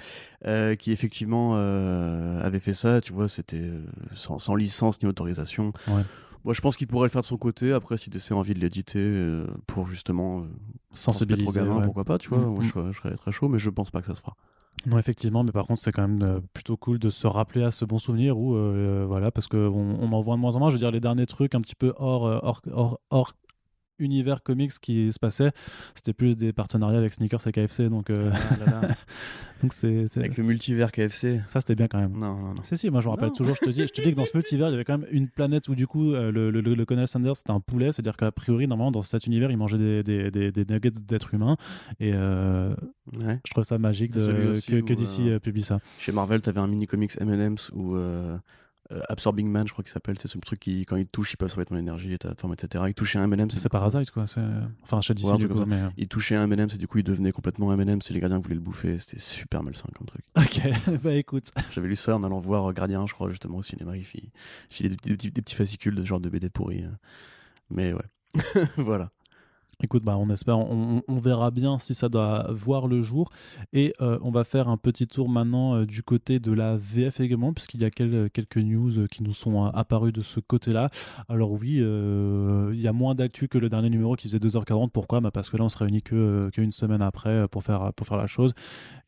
Qui effectivement avait fait ça, tu vois, c'était sans licence ni autorisation. Ouais. Moi, je pense qu'il pourrait le faire de son côté. Après, si DC a envie de l'éditer pour justement transmettre aux Sensibiliser, gamins, ouais. pourquoi pas, tu vois. Moi, je serais très chaud, mais je pense pas que ça se fera. Non, effectivement, mais par contre, c'est quand même plutôt cool de se rappeler à ce bon souvenir où, voilà, parce qu'on on en voit de moins en moins. Je veux dire, les derniers trucs un petit peu hors univers comics qui se passait, c'était plus des partenariats avec Sneakers et KFC. Donc, Ah là là. donc Avec le multivers KFC. ça, c'était bien quand même. Non, non, non. Si, moi je me rappelle Non. toujours, je te dis que dans ce multivers, il y avait quand même une planète où du coup, le Colonel Sanders c'était un poulet, c'est-à-dire qu'a priori, normalement, dans cet univers, il mangeait des nuggets d'êtres humains. Et Ouais. je trouve ça magique T'as celui aussi que où, DC publie ça. chez Marvel, t'avais un mini comics M&M's où Absorbing Man, je crois qu'il s'appelle. C'est ce truc qui, quand il te touche, il peut absorber ton énergie et ta forme, etc. Il touchait un M&M's. C'est Parasite, quoi. Enfin, chez DC, Ouais, un du truc coup. comme ça. Mais... Il touchait un M&M's et du coup, il devenait complètement M&M's et les gardiens voulaient le bouffer. C'était super malsain comme truc. Ok, bah écoute. J'avais lu ça en allant voir Gardien, je crois, justement, au cinéma. Il filait des petits fascicules de ce genre de BD pourri. Mais ouais. Voilà. Écoute, bah, on espère, on verra bien si ça doit voir le jour. Et on va faire un petit tour maintenant du côté de la VF également, puisqu'il y a quelques news qui nous sont apparues de ce côté-là. Alors oui, il y a moins d'actu que le dernier numéro qui faisait 2h40. Pourquoi? Bah parce que là, on se réunit qu'une semaine après pour faire la chose.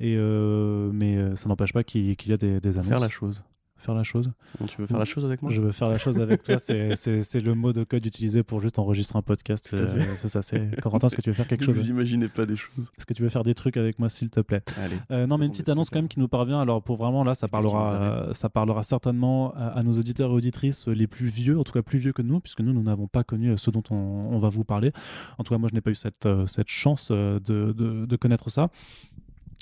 Mais ça n'empêche pas qu'il y a des annonces. Faire la chose. Faire la chose. Tu veux faire la chose avec moi? Je veux faire la chose avec toi. C'est le mot de code utilisé pour juste enregistrer un podcast. C'est ça. Corentin, est-ce que tu veux faire quelque chose? Vous imaginez pas des choses. Est-ce que tu veux faire des trucs avec moi, s'il te plaît? Allez. Non, mais une petite annonce quand même qui nous parvient. Alors pour vraiment là, ça parlera certainement à nos auditeurs et auditrices les plus vieux, en tout cas plus vieux que nous, puisque nous n'avons pas connu ce dont on va vous parler. En tout cas, moi, je n'ai pas eu cette chance de connaître ça.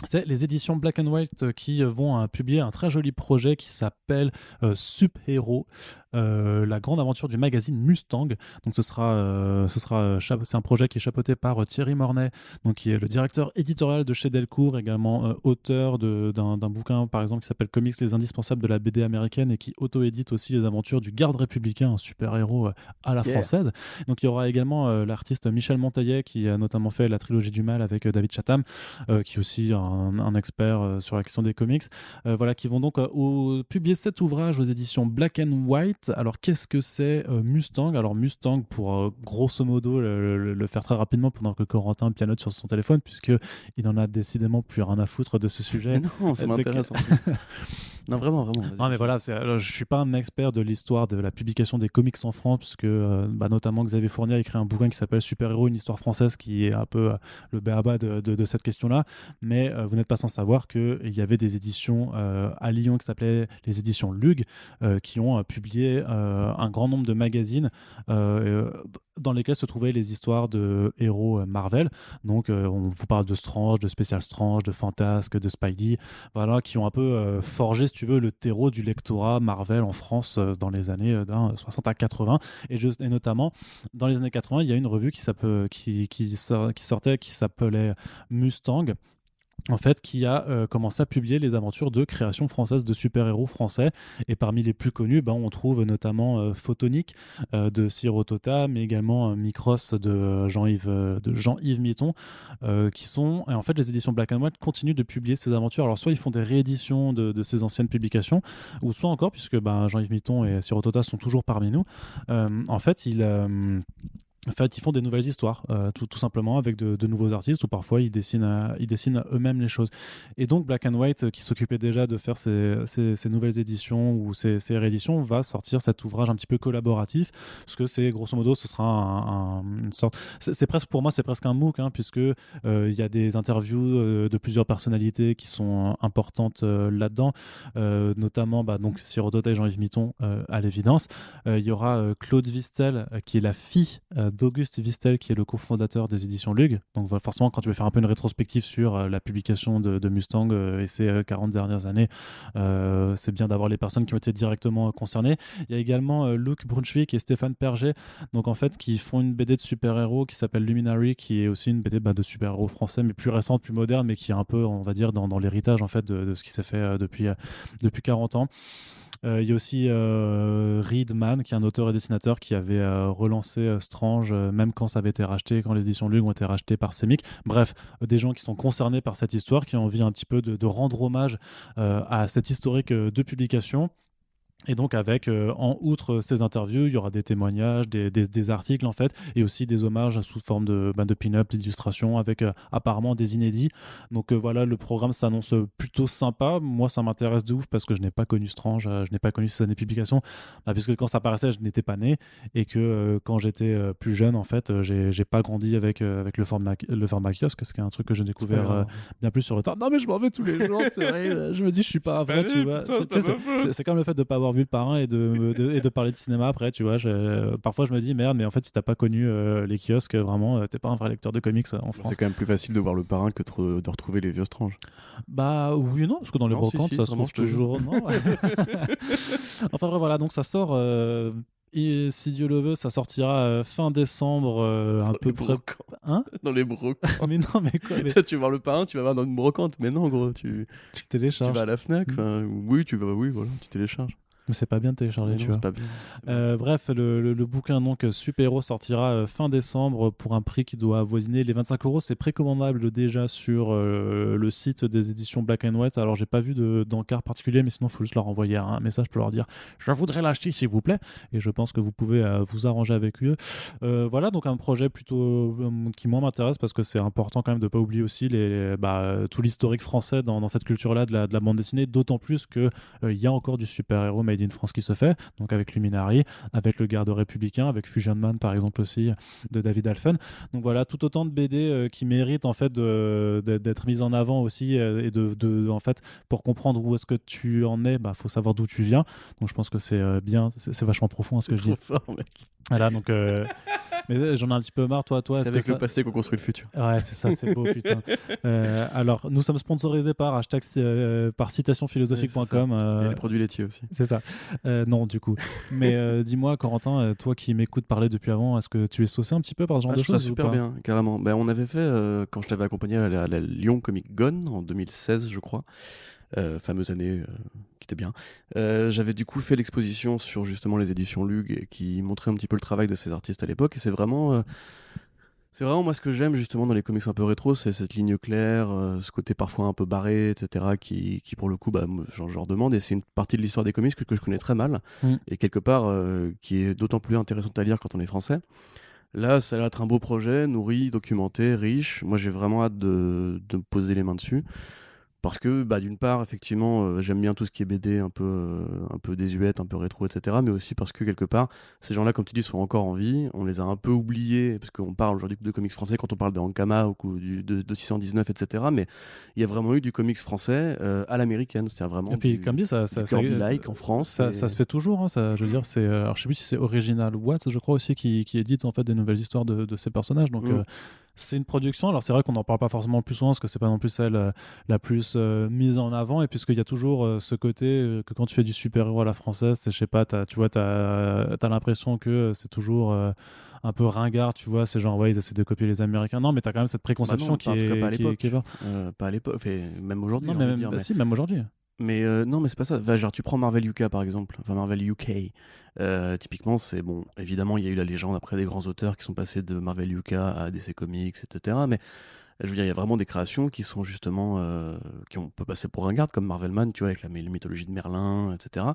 C'est les éditions Black and White qui vont publier un très joli projet qui s'appelle Sup-Hero, la grande aventure du magazine Mustang. Donc c'est un projet qui est chapeauté par Thierry Mornay, donc qui est le directeur éditorial de chez Delcourt, également auteur d'un bouquin par exemple qui s'appelle Comics les indispensables de la BD américaine et qui auto-édite aussi les aventures du garde républicain, un super-héros à la française. Donc il y aura également l'artiste Michel Monteillet qui a notamment fait la trilogie du mal avec David Chatham, qui est aussi un expert sur la question des comics, voilà, qui vont donc publier cet ouvrage aux éditions Black and White. Alors qu'est-ce que c'est Mustang? Alors Mustang, pour grosso modo le faire très rapidement pendant que Corentin pianote sur son téléphone, puisque il en a décidément plus rien à foutre de ce sujet. Mais non, ça m'intéresse. Non, vraiment. Non, mais voilà, je suis pas un expert de l'histoire de la publication des comics en France, puisque notamment Xavier Fournier a écrit un bouquin qui s'appelle Super-héros, une histoire française, qui est un peu le b.a-ba de cette question-là. Mais vous n'êtes pas sans savoir qu'il y avait des éditions à Lyon qui s'appelaient les éditions Lug, qui ont publié un grand nombre de magazines dans lesquels se trouvaient les histoires de héros Marvel. Donc on vous parle de Strange, de Special Strange, de Fantasque, de Spidey, voilà, qui ont un peu forgé, si tu veux, le terreau du lectorat Marvel en France dans les années 60 à 80. Et notamment, dans les années 80, il y a une revue qui sortait, qui s'appelait Mustang, en fait, qui a commencé à publier les aventures de création française de super-héros français. Et parmi les plus connus, on trouve notamment Photonique de Ciro Tota, mais également Micros de Jean-Yves Mitton, qui sont... Et en fait, les éditions Black and White continuent de publier ces aventures. Alors, soit ils font des rééditions de ces anciennes publications, ou soit encore, puisque Jean-Yves Mitton et Ciro Tota sont toujours parmi nous, en fait, ils font des nouvelles histoires, tout simplement, avec de nouveaux artistes, ou parfois ils dessinent eux-mêmes les choses. Et donc Black and White, qui s'occupait déjà de faire ces nouvelles éditions ou ces rééditions, va sortir cet ouvrage un petit peu collaboratif, parce que c'est grosso modo, ce sera une sorte... C'est presque, pour moi, c'est presque un MOOC, puisque il y a des interviews de plusieurs personnalités qui sont importantes là-dedans, notamment donc Ciro Tota et Jean-Yves Mitton, à l'évidence. Il y aura Claude Vistel, qui est la fille d'Auguste Vistel, qui est le cofondateur des éditions Lug. Donc forcément, quand tu veux faire un peu une rétrospective sur la publication de Mustang et ses 40 dernières années, c'est bien d'avoir les personnes qui ont été directement concernées. Il y a également Luc Brunswick et Stéphane Perger, donc en fait, qui font une BD de super-héros qui s'appelle Luminary, qui est aussi une BD de super-héros français, mais plus récente, plus moderne, mais qui est un peu, on va dire, dans l'héritage en fait de ce qui s'est fait depuis 40 ans. Il y a aussi Reed Mann, qui est un auteur et dessinateur qui avait relancé Strange, même quand ça avait été racheté, quand les éditions Lug ont été rachetées par Semic. Bref, des gens qui sont concernés par cette histoire, qui ont envie un petit peu de rendre hommage à cette historique de publication. Et donc avec, en outre ces interviews, il y aura des témoignages, des articles en fait, et aussi des hommages sous forme de pin-up, d'illustrations, avec apparemment des inédits. Donc voilà, le programme s'annonce plutôt sympa. Moi, ça m'intéresse de ouf parce que je n'ai pas connu Strange, je n'ai pas connu ces années de publication, puisque quand ça paraissait, je n'étais pas né, et que quand j'étais plus jeune, en fait, j'ai pas grandi avec le format kiosque, ce qui est un truc que j'ai découvert bien plus sur le tard. Non mais je m'en vais tous les jours, c'est vrai, je me dis je suis pas un vrai, tu vois. C'est comme le fait de pas avoir vu le parrain et de parler de cinéma après, tu vois. Parfois je me dis merde, mais en fait si t'as pas connu les kiosques, vraiment t'es pas un vrai lecteur de comics en France. C'est quand même plus facile de voir le parrain que de retrouver les vieux Strange. Bah oui et non, parce que dans les brocantes ça se trouve toujours. Non. Enfin bref, voilà, donc ça sort. Et si Dieu le veut, ça sortira fin décembre, un peu près. Hein? Dans les brocantes. Mais non, mais quoi mais... Ça, tu vas voir le parrain, tu vas voir dans une brocante. Mais non, gros, tu télécharges. Tu vas à la Fnac. Oui, voilà, tu télécharges. Mais c'est pas bien de télécharger, tu vois. Pas bien. Bref, le bouquin donc Super Héros sortira fin décembre pour un prix qui doit avoisiner les 25 €. C'est précommandable déjà sur le site des éditions Black and White. Alors j'ai pas vu d'encart particulier, mais sinon il faut juste leur envoyer un message pour leur dire je voudrais l'acheter s'il vous plaît. Et je pense que vous pouvez vous arranger avec eux. Voilà, donc un projet plutôt qui moi m'intéresse parce que c'est important quand même de pas oublier aussi tout l'historique français dans cette culture-là de la bande dessinée, d'autant plus que il y a encore du super héros Made in France qui se fait, donc avec Luminary, avec le Garde républicain, avec Fusion Man par exemple aussi de David Alphen. Donc voilà, tout autant de BD qui méritent en fait d'être mises en avant aussi et en fait pour comprendre où est-ce que tu en es, faut savoir d'où tu viens. Donc je pense que c'est bien, c'est vachement profond ce que je dis. Trop fort, mec. Voilà, donc mais j'en ai un petit peu marre, toi. C'est avec le passé qu'on construit le futur. Ouais, c'est ça, c'est beau, putain. Alors, nous sommes sponsorisés par citationphilosophique.com. Et les produits laitiers aussi. C'est ça. Non, du coup. Mais dis-moi, Corentin, toi qui m'écoutes parler depuis avant, est-ce que tu es saucé un petit peu par ce genre de choses? Je trouve ça super bien, carrément. On avait fait, quand je t'avais accompagné à la Lyon Comic Con en 2016, je crois. Fameuse année qui était bien. J'avais du coup fait l'exposition sur justement les éditions Lug qui montrait un petit peu le travail de ces artistes à l'époque, et c'est vraiment moi ce que j'aime justement dans les comics un peu rétro, c'est cette ligne claire, ce côté parfois un peu barré, etc. qui pour le coup j'en demande, et c'est une partie de l'histoire des comics que je connais très mal et quelque part qui est d'autant plus intéressante à lire quand on est français. Là, ça a l'air d'être un beau projet, nourri, documenté, riche. Moi, j'ai vraiment hâte de me poser les mains dessus. Parce que, d'une part, effectivement, j'aime bien tout ce qui est BD un peu désuète, un peu rétro, etc. Mais aussi parce que, quelque part, ces gens-là, comme tu dis, sont encore en vie. On les a un peu oubliés, parce qu'on parle aujourd'hui de comics français quand on parle de Ankama ou de 619, etc. Mais il y a vraiment eu du comics français à l'américaine. C'est-à-dire vraiment et puis, comme dit, ça Kirby-like en France. Ça se fait toujours. Hein, ça, je veux dire, alors, je sais plus si c'est Original Watts, je crois aussi, qui édite en fait des nouvelles histoires de ces personnages. Donc, c'est une production. Alors, c'est vrai qu'on n'en parle pas forcément le plus souvent, parce que c'est pas non plus celle la plus mise en avant, et puisqu'il y a toujours ce côté que quand tu fais du super-héros à la française, je sais pas, t'as l'impression que c'est toujours un peu ringard, tu vois, c'est genre ouais, ils essaient de copier les Américains. Non, mais t'as quand même cette préconception qui est pas à l'époque. Qui est pas à l'époque, même aujourd'hui. Non, mais si, même aujourd'hui. Mais non, mais c'est pas ça. Genre, tu prends Marvel UK par exemple, enfin Marvel UK. Typiquement, c'est bon. Évidemment, il y a eu la légende après des grands auteurs qui sont passés de Marvel UK à DC Comics, etc. Mais je veux dire, il y a vraiment des créations qui sont justement on peut passer pour ringard, comme Marvelman, tu vois, avec la mythologie de Merlin, etc.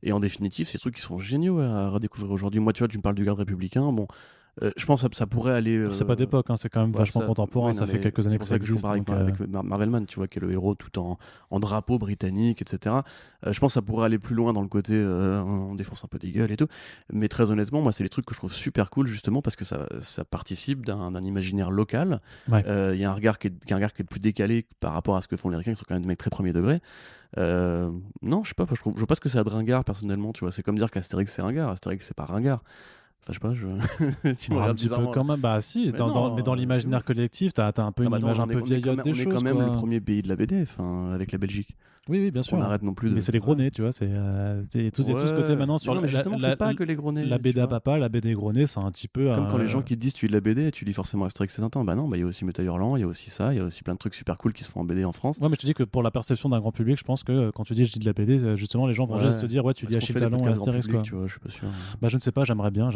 Et en définitive, c'est des trucs qui sont géniaux à redécouvrir aujourd'hui. Moi, tu vois, tu me parles du Garde républicain. Bon, je pense que ça pourrait aller. C'est pas d'époque, hein, c'est quand même vachement contemporain. Ouais, ça fait quelques années que ça existe. Je compare avec Marvelman, tu vois, qui est le héros tout en drapeau britannique, etc. Je pense que ça pourrait aller plus loin dans le côté on défonce un peu des gueules et tout. Mais très honnêtement, moi, c'est les trucs que je trouve super cool justement parce que ça participe d'un imaginaire local. Il y a un regard qui est plus décalé par rapport à ce que font les Américains, qui sont quand même des mecs très premier degré. Non, je sais pas, je vois pas ce que c'est à de ringard personnellement, tu vois. C'est comme dire qu'Astérix c'est ringard. Astérix c'est pas ringard. Enfin, je sais pas, tu me Un regardes petit peu bizarrement. quand même, bah si, Mais non, mais dans l'imaginaire collectif, t'as un peu Ah une bah attends, image un peu vieillotte des on est choses, quand même le quoi. premier pays de la BD, enfin, avec la Belgique. Oui, oui, bien Faut qu'on sûr. arrête non plus de. Mais c'est les gros nez, tu vois. Il y a tout ce côté Ouais. maintenant Mais sur non, mais justement, c'est pas que les gros nez. la tu BD à vois. papa, la BD gros nez, c'est un petit peu. Comme quand les gens qui te disent tu lis de la BD, tu lis forcément Astérix et Tintin. Bah non, bah il y a aussi Métal Hurlant, il y a aussi ça, il y a aussi plein de trucs super cool qui se font en BD en France. Ouais, mais je te dis que pour la perception d'un grand public, je pense que quand tu dis je lis de la BD, justement, les gens vont juste se dire ouais, tu lis Est-ce qu'on Achille fait des Talon et podcasts grand Astérix, public, quoi. tu vois, je suis pas sûr. Bah je ne sais pas, j'aimerais bien.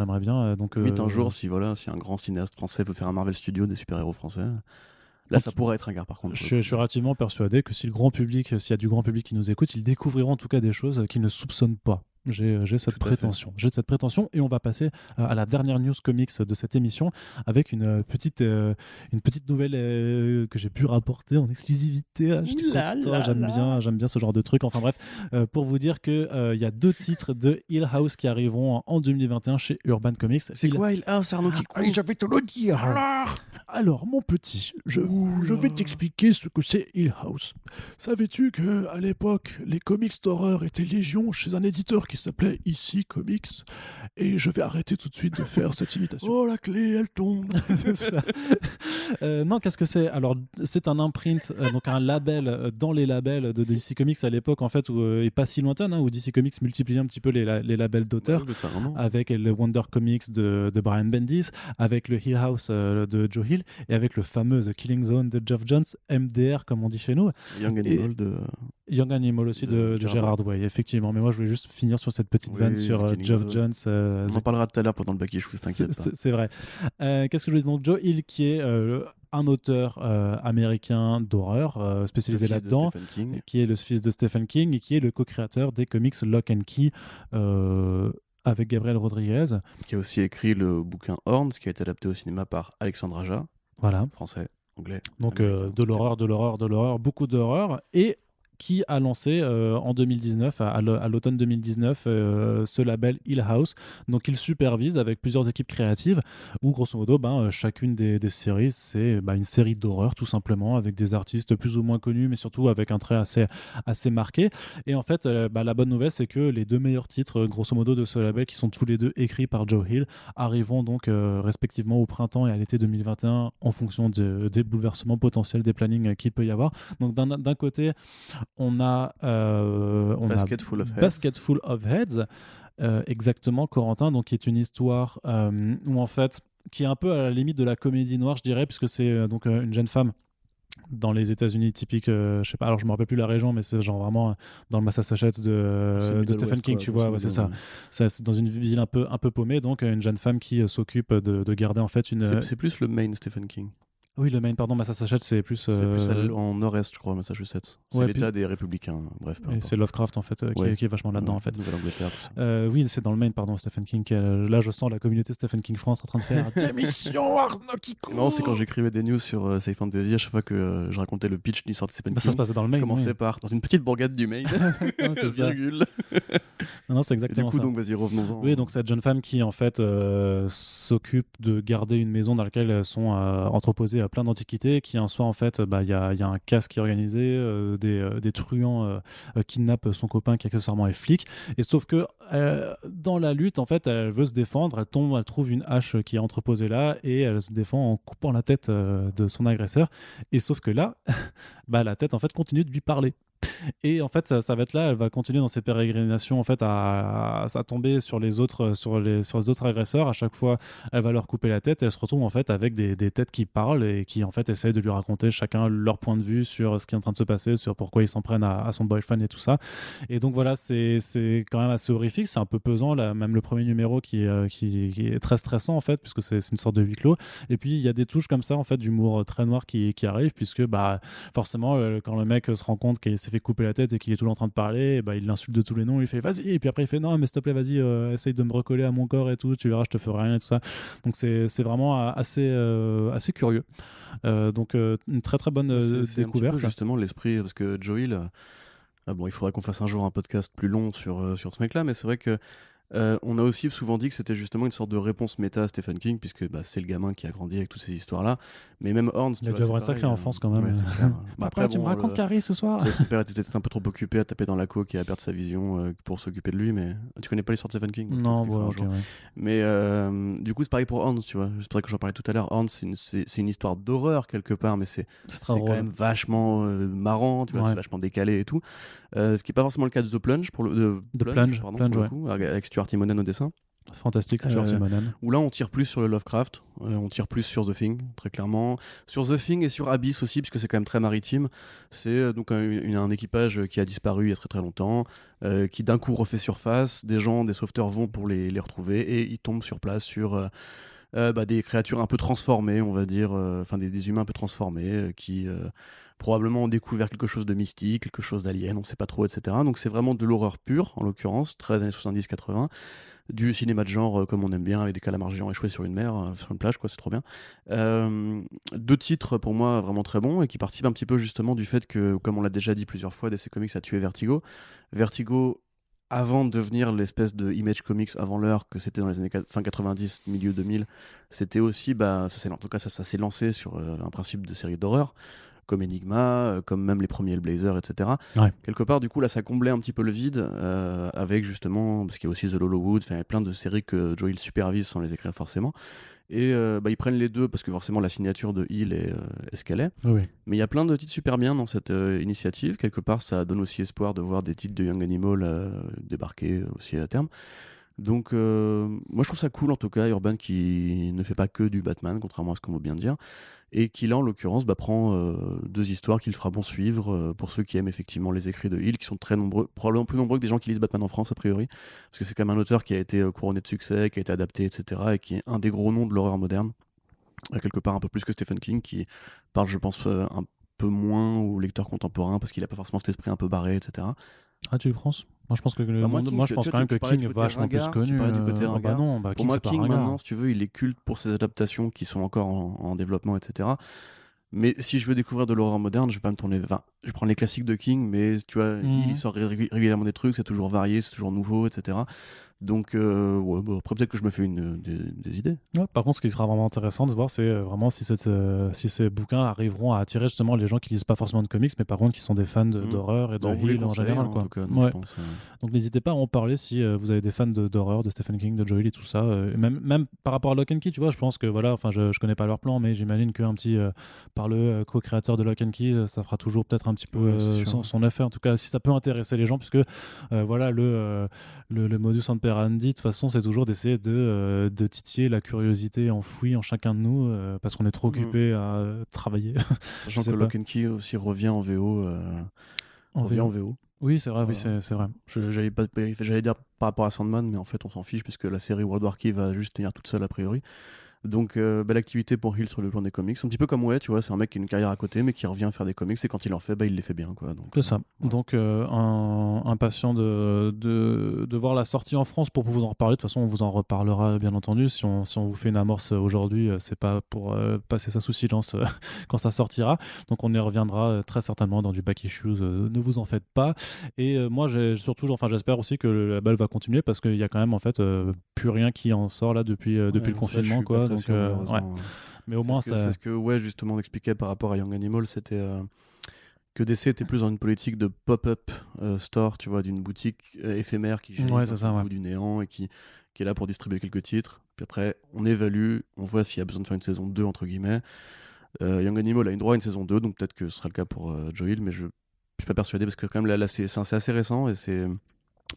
Donc. Limite un jour, si un grand cinéaste français veut faire un Marvel Studio des super-héros français, là ça pourrait être un gars par contre. Je suis relativement persuadé que si le grand public, s'il y a du grand public qui nous écoute, ils découvriront en tout cas des choses qu'ils ne soupçonnent pas. J'ai cette prétention. J'ai cette prétention et on va passer à la dernière news comics de cette émission avec une petite nouvelle que j'ai pu rapporter en exclusivité. J'aime bien ce genre de truc. Enfin bref, pour vous dire que il y a 2 titres de Hill House qui arriveront en 2021 chez Urban Comics. C'est quoi Hill House, Arnaud qui court? Je vais te le dire. Alors, mon petit, je vais t'expliquer ce que c'est Hill House. Savais-tu que à l'époque, les comics d'horreur étaient légion chez un éditeur qui s'appelait Ici Comics? Et je vais arrêter tout de suite de faire cette imitation. Oh, la clé, elle tombe. C'est ça. Non, qu'est-ce que c'est? Alors, c'est un imprint, donc un label dans les labels de DC Comics à l'époque, en fait, et pas si lointaine, où DC Comics multipliait un petit peu les labels d'auteurs, avec le Wonder Comics de Brian Bendis, avec le Hill House de Joe Hill, et avec le fameux The Killing Zone de Geoff Johns, MDR comme on dit chez nous. Young Animal Young Animal aussi de Gerard Way, effectivement. Mais moi, je voulais juste finir sur cette petite vanne sur Geoff Johns. On en parlera tout à l'heure pendant le back issue, t'inquiète pas. C'est vrai. Qu'est-ce que je veux dire? Donc, Joe Hill, qui est un auteur américain d'horreur spécialisé là-dedans, qui est le fils de Stephen King et qui est le co-créateur des comics Lock and Key avec Gabriel Rodriguez. Qui a aussi écrit le bouquin Horns, qui a été adapté au cinéma par Alexandre Aja. Voilà. Français, anglais. Donc de l'horreur, beaucoup d'horreur. Et qui a lancé en 2019, à l'automne 2019, ce label Hill House. Donc il supervise avec plusieurs équipes créatives où grosso modo chacune des séries c'est une série d'horreur tout simplement, avec des artistes plus ou moins connus mais surtout avec un trait assez marqué. Et en fait la bonne nouvelle c'est que les 2 meilleurs titres grosso modo de ce label, qui sont tous les 2 écrits par Joe Hill, arriveront donc respectivement au printemps et à l'été 2021 en fonction des bouleversements potentiels des plannings qu'il peut y avoir. Donc d'un côté on a Basket Full of Heads, exactement, Corentin, donc qui est une histoire où en fait qui est un peu à la limite de la comédie noire, je dirais, puisque c'est donc une jeune femme dans les États-Unis typiques, je sais pas, alors je me rappelle plus la région, mais c'est genre vraiment dans le Massachusetts de Stephen King, tu vois, c'est ça. C'est dans une ville un peu paumée, donc une jeune femme qui s'occupe de garder en fait une. C'est plus le Maine Stephen King. Oui, le Maine, pardon, Massachusetts, c'est plus. C'est plus en nord-est, je crois, Massachusetts. C'est l'État des Républicains, bref. Et c'est Lovecraft, en fait, qui est vachement là-dedans, en fait. Nouvelle-Angleterre, tout ça. Oui, c'est dans le Maine, pardon, Stephen King. Là, je sens la communauté Stephen King France en train de faire démission, Arnaud qui court. Non, c'est quand j'écrivais des news sur Safe Fantasy, à chaque fois que je racontais le pitch de l'histoire de Stephen King. Ça se passait dans le Maine. Je commençais par dans une petite bourgade du Maine. C'est ça. Non, c'est exactement ça. Du coup, donc, vas-y, revenons-en. Oui, donc cette jeune femme qui, en fait, s'occupe de garder une maison dans laquelle sont entreposées plein d'antiquités, qui un soir en fait il y a un casse qui est organisé, des truands kidnappent son copain qui accessoirement est flic, et sauf que dans la lutte en fait elle veut se défendre, elle trouve une hache qui est entreposée là et elle se défend en coupant la tête de son agresseur, et sauf que là la tête en fait continue de lui parler. Et en fait ça va être là, elle va continuer dans ses pérégrinations en fait à tomber sur les autres agresseurs. À chaque fois elle va leur couper la tête et elle se retrouve en fait avec des têtes qui parlent et qui en fait essayent de lui raconter chacun leur point de vue sur ce qui est en train de se passer, sur pourquoi ils s'en prennent à son boyfriend et tout ça. Et donc voilà, c'est quand même assez horrifique, c'est un peu pesant là, même le premier numéro qui est très stressant en fait, puisque c'est une sorte de huis clos. Et puis il y a des touches comme ça en fait d'humour très noir qui arrivent, puisque forcément quand le mec se rend compte qu'il s'est fait couper la tête et qu'il est tout le temps en train de parler, il l'insulte de tous les noms, il fait vas-y, et puis après il fait non mais s'il te plaît vas-y, essaye de me recoller à mon corps et tout, tu verras je te ferai rien et tout ça. Donc c'est vraiment assez curieux. Donc une très très bonne c'est découverte. Un petit peu justement l'esprit, parce que Joe Hill, il faudrait qu'on fasse un jour un podcast plus long sur ce mec là, mais c'est vrai que On a aussi souvent dit que c'était justement une sorte de réponse méta à Stephen King, puisque c'est le gamin qui a grandi avec toutes ces histoires-là. Mais même Horns, Il a dû avoir une sacrée enfance quand même. Ouais, c'est clair. Papa, tu me racontes Carrie ce soir? Son père était peut-être un peu trop occupé à taper dans la coke et à perdre sa vision pour s'occuper de lui, mais tu connais pas l'histoire de Stephen King? Non, bon, ok, ouais. Mais du coup, c'est pareil pour Horns, tu vois. C'est pour ça que j'en parlais tout à l'heure. Horns, c'est une histoire d'horreur quelque part, mais c'est quand même vachement marrant, tu vois, c'est vachement décalé et tout. Ce qui est pas forcément le cas de The Plunge, pour le Plunge, pour le coup, avec Stuart Immonen au dessin. Fantastique, Stuart Immonen. Où là, on tire plus sur le Lovecraft, on tire plus sur The Thing, très clairement. Sur The Thing et sur Abyss aussi, puisque c'est quand même très maritime. C'est donc un équipage qui a disparu il y a très très longtemps, qui d'un coup refait surface. Des sauveteurs vont pour les retrouver et ils tombent sur place sur des créatures un peu transformées, on va dire, des humains un peu transformés qui probablement ont découvert quelque chose de mystique, quelque chose d'alien, on sait pas trop, etc. Donc c'est vraiment de l'horreur pure, en l'occurrence, 13 années 70-80. Du cinéma de genre comme on aime bien, avec des calamars géants échoués sur une mer, sur une plage, quoi, c'est trop bien. 2 titres pour moi vraiment très bons et qui participent un petit peu justement du fait que, comme on l'a déjà dit plusieurs fois, DC Comics a tué Vertigo. Vertigo, avant de devenir l'espèce de Image Comics avant l'heure que c'était dans les années fin 90, milieu 2000, c'était aussi, en tout cas ça s'est lancé sur un principe de série d'horreur, comme Enigma, comme même les premiers Hellblazer, etc. Ouais. Quelque part, du coup, là, ça comblait un petit peu le vide, avec justement, parce qu'il y a aussi The Hollowwood, plein de séries que Joe Hill supervise sans les écrire forcément. Et ils prennent les deux, parce que forcément, la signature de Hill est ce qu'elle est. Oui. Mais il y a plein de titres super bien dans cette initiative. Quelque part, ça donne aussi espoir de voir des titres de Young Animal débarquer aussi à terme. Donc, moi, je trouve ça cool, en tout cas, Urban qui ne fait pas que du Batman, contrairement à ce qu'on veut bien dire. Et qui là en l'occurrence prend 2 histoires qu'il fera bon suivre pour ceux qui aiment effectivement les écrits de Hill, qui sont très nombreux, probablement plus nombreux que des gens qui lisent Batman en France a priori, parce que c'est quand même un auteur qui a été couronné de succès, qui a été adapté, etc., et qui est un des gros noms de l'horreur moderne, quelque part un peu plus que Stephen King, qui parle je pense un peu moins aux lecteurs contemporains parce qu'il n'a pas forcément cet esprit un peu barré, etc. Ah, tu le penses? Moi, je pense que je pense quand même que King est vachement plus connu. Tu parlais du côté ringard. Non, pour King, moi, c'est King, pas maintenant, si tu veux, il est culte pour ses adaptations qui sont encore en développement, etc. Mais si je veux découvrir de l'horreur moderne, je vais pas me tourner. Je prends les classiques de King, mais tu vois, il sort régulièrement des trucs, c'est toujours varié, c'est toujours nouveau, etc. Donc, après, peut-être que je me fais des idées. Ouais, par contre, ce qui sera vraiment intéressant de voir, c'est vraiment si ces bouquins arriveront à attirer justement les gens qui lisent pas forcément de comics, mais par contre qui sont des fans d'horreur et de Hill en général. Quoi. En tout cas, ouais. je pense, Donc, n'hésitez pas à en parler si vous avez des fans d'horreur, de Stephen King, de Joe Hill et tout ça. Même par rapport à Lock and Key, tu vois, je pense que voilà, je connais pas leur plan, mais j'imagine qu'un petit par le co-créateur de Lock and Key, ça fera toujours peut-être un petit peu son effet. En tout cas, si ça peut intéresser les gens, puisque voilà, le modus operandi, de toute façon, c'est toujours d'essayer de titiller la curiosité enfouie en chacun de nous parce qu'on est trop occupé à travailler. Sachant que Lock and Key aussi revient en VO. En VO. Oui, c'est vrai, oui, c'est vrai. J'allais dire par rapport à Sandman, mais en fait, on s'en fiche puisque la série World War Key va juste tenir toute seule a priori. Donc, belle activité pour Hill sur le plan des comics. Un petit peu comme tu vois, c'est un mec qui a une carrière à côté, mais qui revient faire des comics, et quand il en fait, il les fait bien, quoi. C'est ça. Ouais. Donc, impatient de voir la sortie en France pour vous en reparler. De toute façon, on vous en reparlera, bien entendu. Si on vous fait une amorce aujourd'hui, c'est pas pour passer ça sous silence quand ça sortira. Donc, on y reviendra très certainement dans du back issues. Ne vous en faites pas. Et moi, j'espère aussi que la balle va continuer parce qu'il y a quand même, en fait, plus rien qui en sort là depuis le confinement, quoi. Donc, mais au moins c'est ce que justement on expliquait par rapport à Young Animal, c'était que DC était plus dans une politique de pop-up store, tu vois, d'une boutique éphémère qui gère au bout du néant et qui est là pour distribuer quelques titres. Puis après, on évalue, on voit s'il y a besoin de faire une saison 2 entre guillemets. Young Animal a une droit à une saison 2, donc peut-être que ce sera le cas pour Joe Hill, mais je suis pas persuadé parce que quand même là c'est assez récent et c'est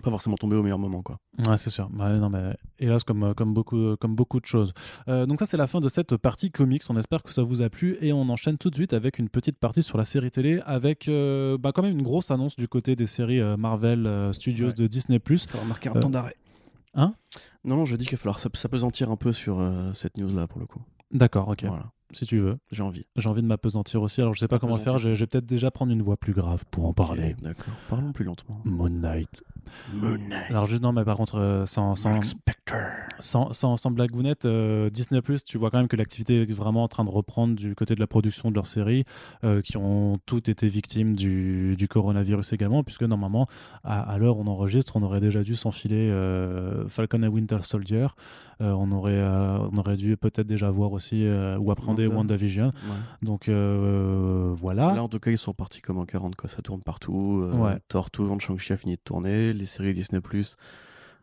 pas forcément tombé au meilleur moment, quoi. Ouais, c'est sûr. Non, mais hélas, comme beaucoup de choses. Donc ça, c'est la fin de cette partie comics. On espère que ça vous a plu et on enchaîne tout de suite avec une petite partie sur la série télé avec quand même une grosse annonce du côté des séries Marvel Studios de Disney+. Il va falloir marquer un temps d'arrêt. Hein ? Non, je dis qu'il va falloir s'apesantir un peu sur cette news-là, pour le coup. D'accord, ok. Voilà. Si tu veux. J'ai envie de m'apesantir aussi. Alors, je sais pas comment faire. Je vais peut-être déjà prendre une voix plus grave pour en parler. D'accord. Parlons plus lentement. Moon Knight. Alors, juste non, mais par contre, sans Sans blagounette, Disney+, tu vois quand même que l'activité est vraiment en train de reprendre du côté de la production de leurs séries, qui ont toutes été victimes du coronavirus également, puisque normalement, à l'heure où on enregistre, on aurait déjà dû s'enfiler Falcon et Winter Soldier. On aurait dû peut-être déjà voir aussi ou appréhender WandaVision. Ouais. Donc voilà. Là, en tout cas, ils sont partis comme en 40, quoi. Ça tourne partout. Ouais. Thor, tout le monde, Shang-Chi a fini de tourner. Les séries Disney+,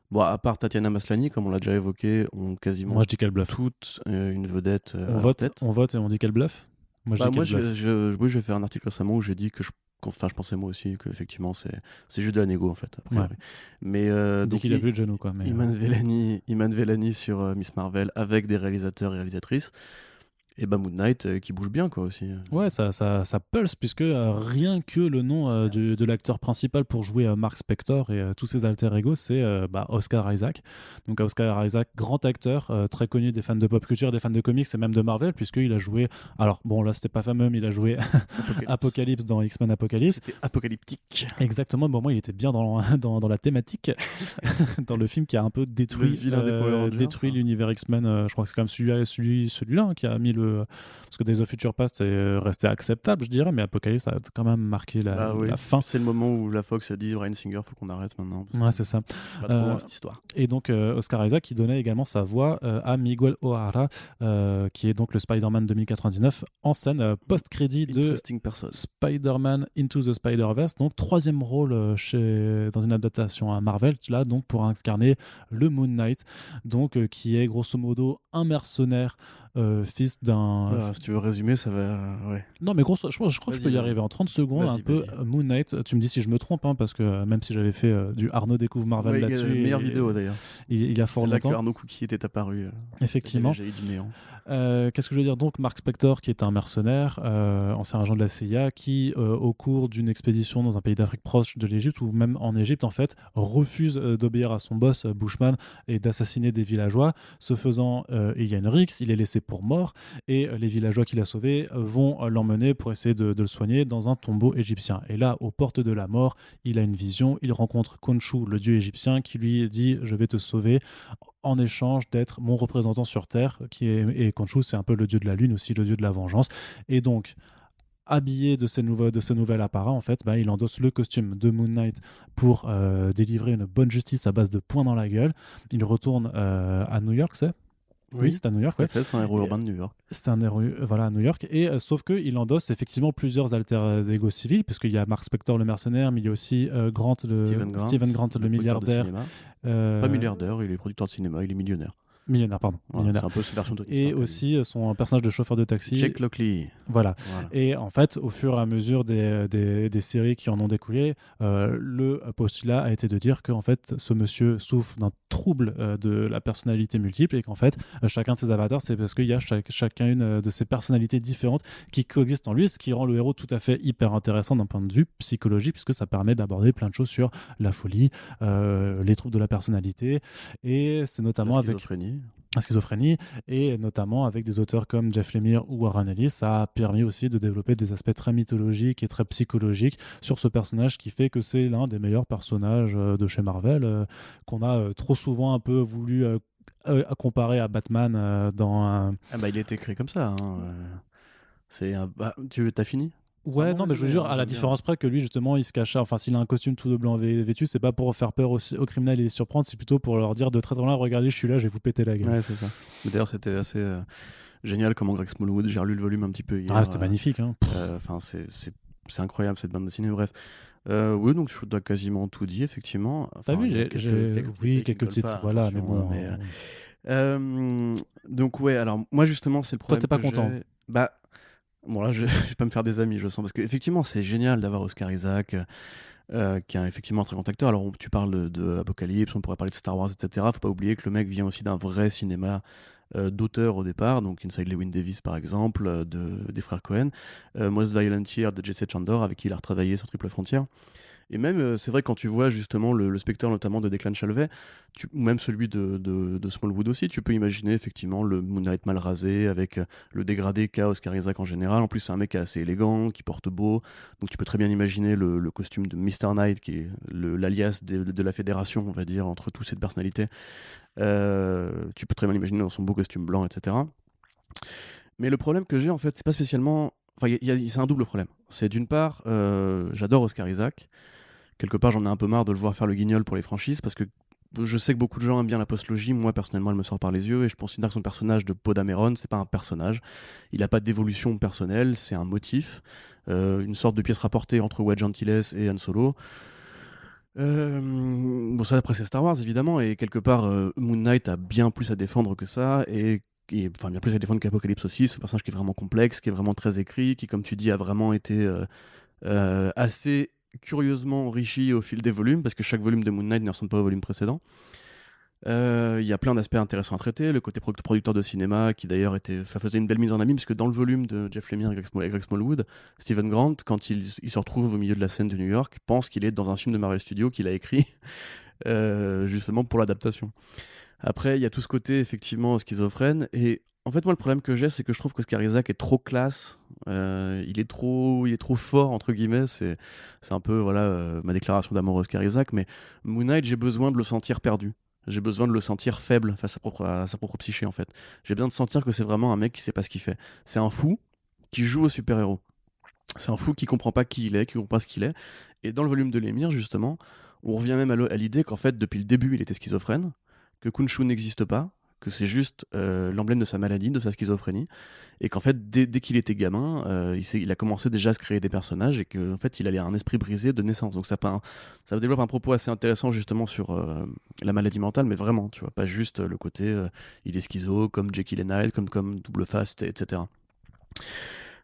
bon, à part Tatiana Maslany, comme on l'a déjà évoqué, ont quasiment Moi, je dis qu'elle bluffe. toutes une vedette à On leur vote, tête. on vote et on dit qu'elle bluffe. Moi, je dis Moi, qu'elle bluffe. oui, j'ai fait un article récemment où j'ai dit que je pensais moi aussi qu'effectivement, c'est juste de la négo, en fait, a priori. Ouais. Mais Il dit donc, qu'il a plus de genoux, quoi. Mais, Iman Vellani sur Miss Marvel avec des réalisateurs et réalisatrices. Et bah Moon Knight qui bouge bien, quoi, aussi. ouais, ça pulse, puisque rien que le nom de l'acteur principal pour jouer Mark Spector et tous ses alter ego, c'est Oscar Isaac. Donc Oscar Isaac, grand acteur, très connu des fans de pop culture, des fans de comics et même de Marvel, puisqu'il a joué, alors bon là c'était pas fameux, mais il a joué Apocalypse dans X-Men Apocalypse. C'était apocalyptique. Exactement, bon moi il était bien dans la thématique, dans le film qui a un peu détruit, Le vilain des Power Rangers, détruit ça. l'univers X-Men. Je crois que c'est quand même celui-là hein, qui a mis le... Parce que Days of Future Past est resté acceptable, je dirais, mais Apocalypse a quand même marqué Ah oui. la fin. C'est le moment où la Fox a dit Bryan Singer, faut qu'on arrête maintenant. Ouais, c'est ça. Pas trop loin, cette histoire. Et donc, Oscar Isaac, qui donnait également sa voix à Miguel O'Hara, qui est donc le Spider-Man 2099, en scène post-crédit de Interesting person. Spider-Man Into the Spider-Verse. Donc, troisième rôle dans une adaptation à Marvel, là, donc, pour incarner le Moon Knight, donc, qui est grosso modo un mercenaire. Fils d'un... Voilà, si tu veux résumer, ça va. Ouais. Non, mais je crois que je peux y arriver en 30 secondes. Vas-y, un peu vas-y. Moon Knight, tu me dis si je me trompe, hein, parce que même si j'avais fait du Arnaud découvre Marvel Ouais, là-dessus. meilleure vidéo d'ailleurs. Il y a fort C'est là que longtemps. Arnaud Cookie était apparu. Effectivement. J'ai eu du néant. Qu'est-ce que je veux dire donc? Mark Spector, qui est un mercenaire, ancien agent de la CIA, qui, au cours d'une expédition dans un pays d'Afrique proche de l'Égypte, ou même en Égypte, en fait, refuse d'obéir à son boss, Bushman, et d'assassiner des villageois. Ce faisant, il y a une rixe, il est laissé pour mort, et les villageois qu'il a sauvés vont l'emmener pour essayer de le soigner dans un tombeau égyptien. Et là, aux portes de la mort, il a une vision, il rencontre Khonshu, le dieu égyptien, qui lui dit « Je vais te sauver » en échange d'être mon représentant sur Terre, et Khonshu, c'est un peu le dieu de la lune aussi, le dieu de la vengeance. Et donc, habillé de ce nouvel apparat, en fait, il endosse le costume de Moon Knight pour délivrer une bonne justice à base de poings dans la gueule. Il retourne à New York, c'est Oui, c'est à New York. Tout à fait, c'est un héros urbain de New York. C'est un héros, voilà, à New York. Et sauf qu'il endosse effectivement plusieurs alter ego civils, puisqu'il y a Mark Spector, le mercenaire, mais il y a aussi Steven Grant, le milliardaire. Pas milliardaire, il est producteur de cinéma, il est millionnaire. Millionnaire, pardon. Voilà, millionnaire. c'est un peu sa version de Tony Et Stark, aussi son personnage de chauffeur de taxi. Jake Lockley. Voilà. Et en fait, au fur et à mesure des séries qui en ont découlé, le postulat a été de dire qu'en fait, ce monsieur souffre d'un trouble de la personnalité multiple et qu'en fait, chacun de ses avatars, c'est parce qu'il y a chacune de ces personnalités différentes qui coexistent en lui, ce qui rend le héros tout à fait hyper intéressant d'un point de vue psychologique, puisque ça permet d'aborder plein de choses sur la folie, les troubles de la personnalité, et c'est notamment la schizophrénie, et notamment avec des auteurs comme Jeff Lemire ou Warren Ellis, ça a permis aussi de développer des aspects très mythologiques et très psychologiques sur ce personnage qui fait que c'est l'un des meilleurs personnages de chez Marvel, qu'on a trop souvent un peu voulu comparer à Batman dans... il a été créé comme ça. Tu as fini? Ouais, non, mais je veux dire, à la différence près que lui, justement, il se cache. Enfin, s'il a un costume tout de blanc vêtu, c'est pas pour faire peur aux criminels et les surprendre, c'est plutôt pour leur dire de très loin, regardez, je suis là, je vais vous péter la gueule. Ouais, c'est ça. D'ailleurs, c'était assez génial comment Greg Smallwood, j'ai relu le volume un petit peu hier. Ah, c'était magnifique. Enfin, c'est incroyable cette bande dessinée, bref. Oui, donc je dois quasiment tout dit, effectivement. T'as vu, j'ai quelques petites, voilà, mais bon. Donc, ouais, alors moi, justement, c'est le problème. Toi, t'es pas content? Bon, là, je vais pas me faire des amis, je sens. Parce qu'effectivement, c'est génial d'avoir Oscar Isaac, qui est effectivement un très grand acteur. Alors, tu parles de Apocalypse, on pourrait parler de Star Wars, etc. Faut pas oublier que le mec vient aussi d'un vrai cinéma d'auteur au départ. Donc, Inside Llewyn Davis, par exemple, des frères Cohen. Most Violent Year de Jesse Chandor, avec qui il a retravaillé sur Triple Frontier. Et même, c'est vrai, quand tu vois justement le Spectre notamment de Declan Shalvey, ou même celui de Smallwood aussi, tu peux imaginer effectivement le Moon Knight mal rasé, avec le dégradé qu'a Oscar Isaac en général. En plus, c'est un mec assez élégant, qui porte beau, donc tu peux très bien imaginer le costume de Mr. Knight, qui est l'alias de la fédération, on va dire, entre tous ces personnalités. Tu peux très bien l'imaginer dans son beau costume blanc, etc. Mais le problème que j'ai, en fait, c'est pas spécialement... Enfin, c'est un double problème. C'est d'une part, j'adore Oscar Isaac. Quelque part, j'en ai un peu marre de le voir faire le guignol pour les franchises, parce que je sais que beaucoup de gens aiment bien la postlogie. Moi, personnellement, elle me sort par les yeux, et je considère que son personnage de Poe Dameron, c'est pas un personnage. Il a pas d'évolution personnelle, c'est un motif, une sorte de pièce rapportée entre Wedge Antilles et Han Solo. Bon, ça, après, c'est Star Wars, évidemment, et quelque part, Moon Knight a bien plus à défendre que ça, enfin, bien plus à défendre qu'Apocalypse aussi. C'est un personnage qui est vraiment complexe, qui est vraiment très écrit, qui, comme tu dis, a vraiment été assez curieusement enrichi au fil des volumes, parce que chaque volume de Moon Knight ne ressemble pas au volume précédent. Il y a plein d'aspects intéressants à traiter. Le côté producteur de cinéma, qui d'ailleurs faisait une belle mise en abîme, parce que dans le volume de Jeff Lemire et Greg Smallwood, Stephen Grant, quand il se retrouve au milieu de la scène de New York, pense qu'il est dans un film de Marvel Studios qu'il a écrit justement pour l'adaptation. Après, il y a tout ce côté effectivement schizophrène, et en fait, moi, le problème que j'ai, c'est que je trouve qu'Oscar Isaac est trop classe. Il est trop fort, entre guillemets. C'est un peu voilà, ma déclaration d'amour à Oscar Isaac. Mais Moon Knight, j'ai besoin de le sentir perdu. J'ai besoin de le sentir faible face à sa propre psyché, en fait. J'ai besoin de sentir que c'est vraiment un mec qui sait pas ce qu'il fait. C'est un fou qui joue au super-héros. C'est un fou qui comprend pas qui il est, qui comprend pas ce qu'il est. Et dans le volume de Lemire, justement, on revient même à l'idée qu'en fait, depuis le début, il était schizophrène, que Khonshu n'existe pas, que c'est juste l'emblème de sa maladie, de sa schizophrénie, et qu'en fait, dès qu'il était gamin, il a commencé déjà à se créer des personnages, et qu'en fait, il avait un esprit brisé de naissance. Donc ça développe un propos assez intéressant justement sur la maladie mentale, mais vraiment, tu vois, pas juste le côté il est schizo, comme Jekyll et Hyde, comme Double Face, etc.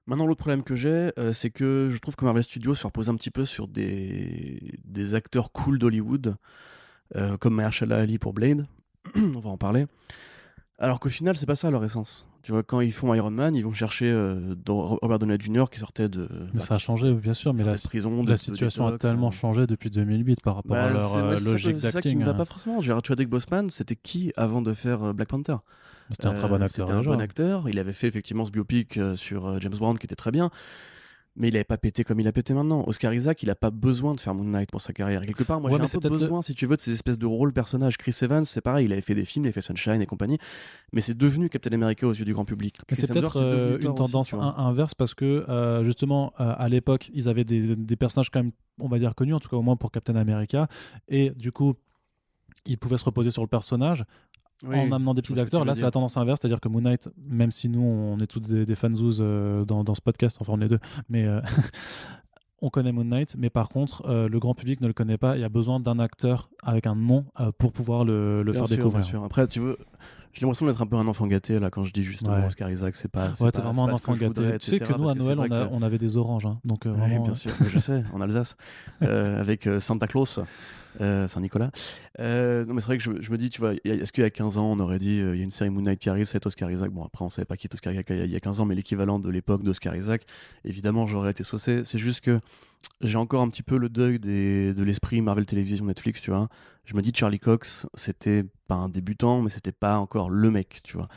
Maintenant, l'autre problème que j'ai, c'est que je trouve que Marvel Studios se repose un petit peu sur des acteurs cool d'Hollywood, comme Mahershala Ali pour Blade. On va en parler. Alors qu'au final, c'est pas ça leur essence. Tu vois, quand ils font Iron Man, ils vont chercher Robert Downey Jr. qui sortait de. Mais ça a changé, bien sûr, mais prison, la situation a tellement changé depuis 2008 par rapport à leur logique d'acting. C'est ça qui me va pas forcément. Chadwick Boseman, c'était qui avant de faire Black Panther? C'était un très bon acteur. C'était un bon acteur. Il avait fait effectivement ce biopic sur James Bond qui était très bien. Mais il avait pas pété comme il a pété maintenant. Oscar Isaac, il a pas besoin de faire Moon Knight pour sa carrière. Quelque part, moi j'ai un peu besoin, si tu veux, de ces espèces de rôles personnages. Chris Evans, c'est pareil, il avait fait des films, il avait fait Sunshine et compagnie, mais c'est devenu Captain America aux yeux du grand public. Mais c'est peut-être une tendance inverse, parce que justement, à l'époque, ils avaient des personnages quand même, on va dire, connus, en tout cas au moins pour Captain America, et du coup, ils pouvaient se reposer sur le personnage. Oui, en amenant des petits acteurs. Là, c'est la tendance inverse, c'est-à-dire que Moon Knight, même si nous, on est tous des fanzouz dans ce podcast, enfin on est deux, mais on connaît Moon Knight, mais par contre, le grand public ne le connaît pas. Il y a besoin d'un acteur avec un nom pour pouvoir le faire découvrir. Bien sûr. Après, tu veux... J'ai l'impression d'être un peu un enfant gâté là quand je dis justement Oscar Isaac, c'est pas. Ouais, t'es vraiment un enfant gâté. Tu sais que nous à Noël on avait des oranges, hein, donc vraiment. Bien sûr, je sais, en Alsace, avec Santa Claus, Saint-Nicolas. Non mais c'est vrai que je me dis, tu vois, est-ce qu'il y a 15 ans on aurait dit il y a une série Moon Knight qui arrive, c'est Oscar Isaac. Bon après on savait pas qui était Oscar Isaac il y a 15 ans, mais l'équivalent de l'époque d'Oscar Isaac, évidemment j'aurais été saucé. C'est juste que j'ai encore un petit peu le deuil de l'esprit Marvel Television Netflix, tu vois. Je me dis Charlie Cox, c'était pas un débutant, mais c'était pas encore le mec, tu vois.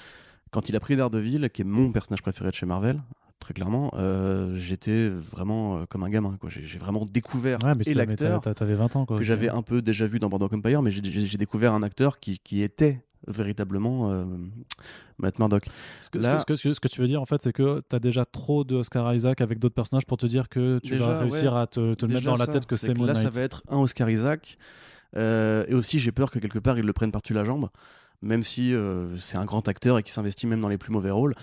Quand il a pris Daredevil, qui est mon personnage préféré de chez Marvel, très clairement, j'étais vraiment comme un gamin, quoi. J'ai vraiment découvert l'acteur. T'avais 20 ans, quoi. Que j'avais un peu déjà vu dans Band of Empire, mais j'ai découvert un acteur qui était véritablement Matt Murdock. Ce que tu veux dire, en fait, c'est que tu as déjà trop de Oscar Isaac avec d'autres personnages pour te dire que tu vas réussir à te le mettre dans la tête que c'est Moon Knight. Là, ça va être un Oscar Isaac. Et aussi, j'ai peur que quelque part, ils le prennent par-dessus la jambe, même si c'est un grand acteur et qu'il s'investit même dans les plus mauvais rôles.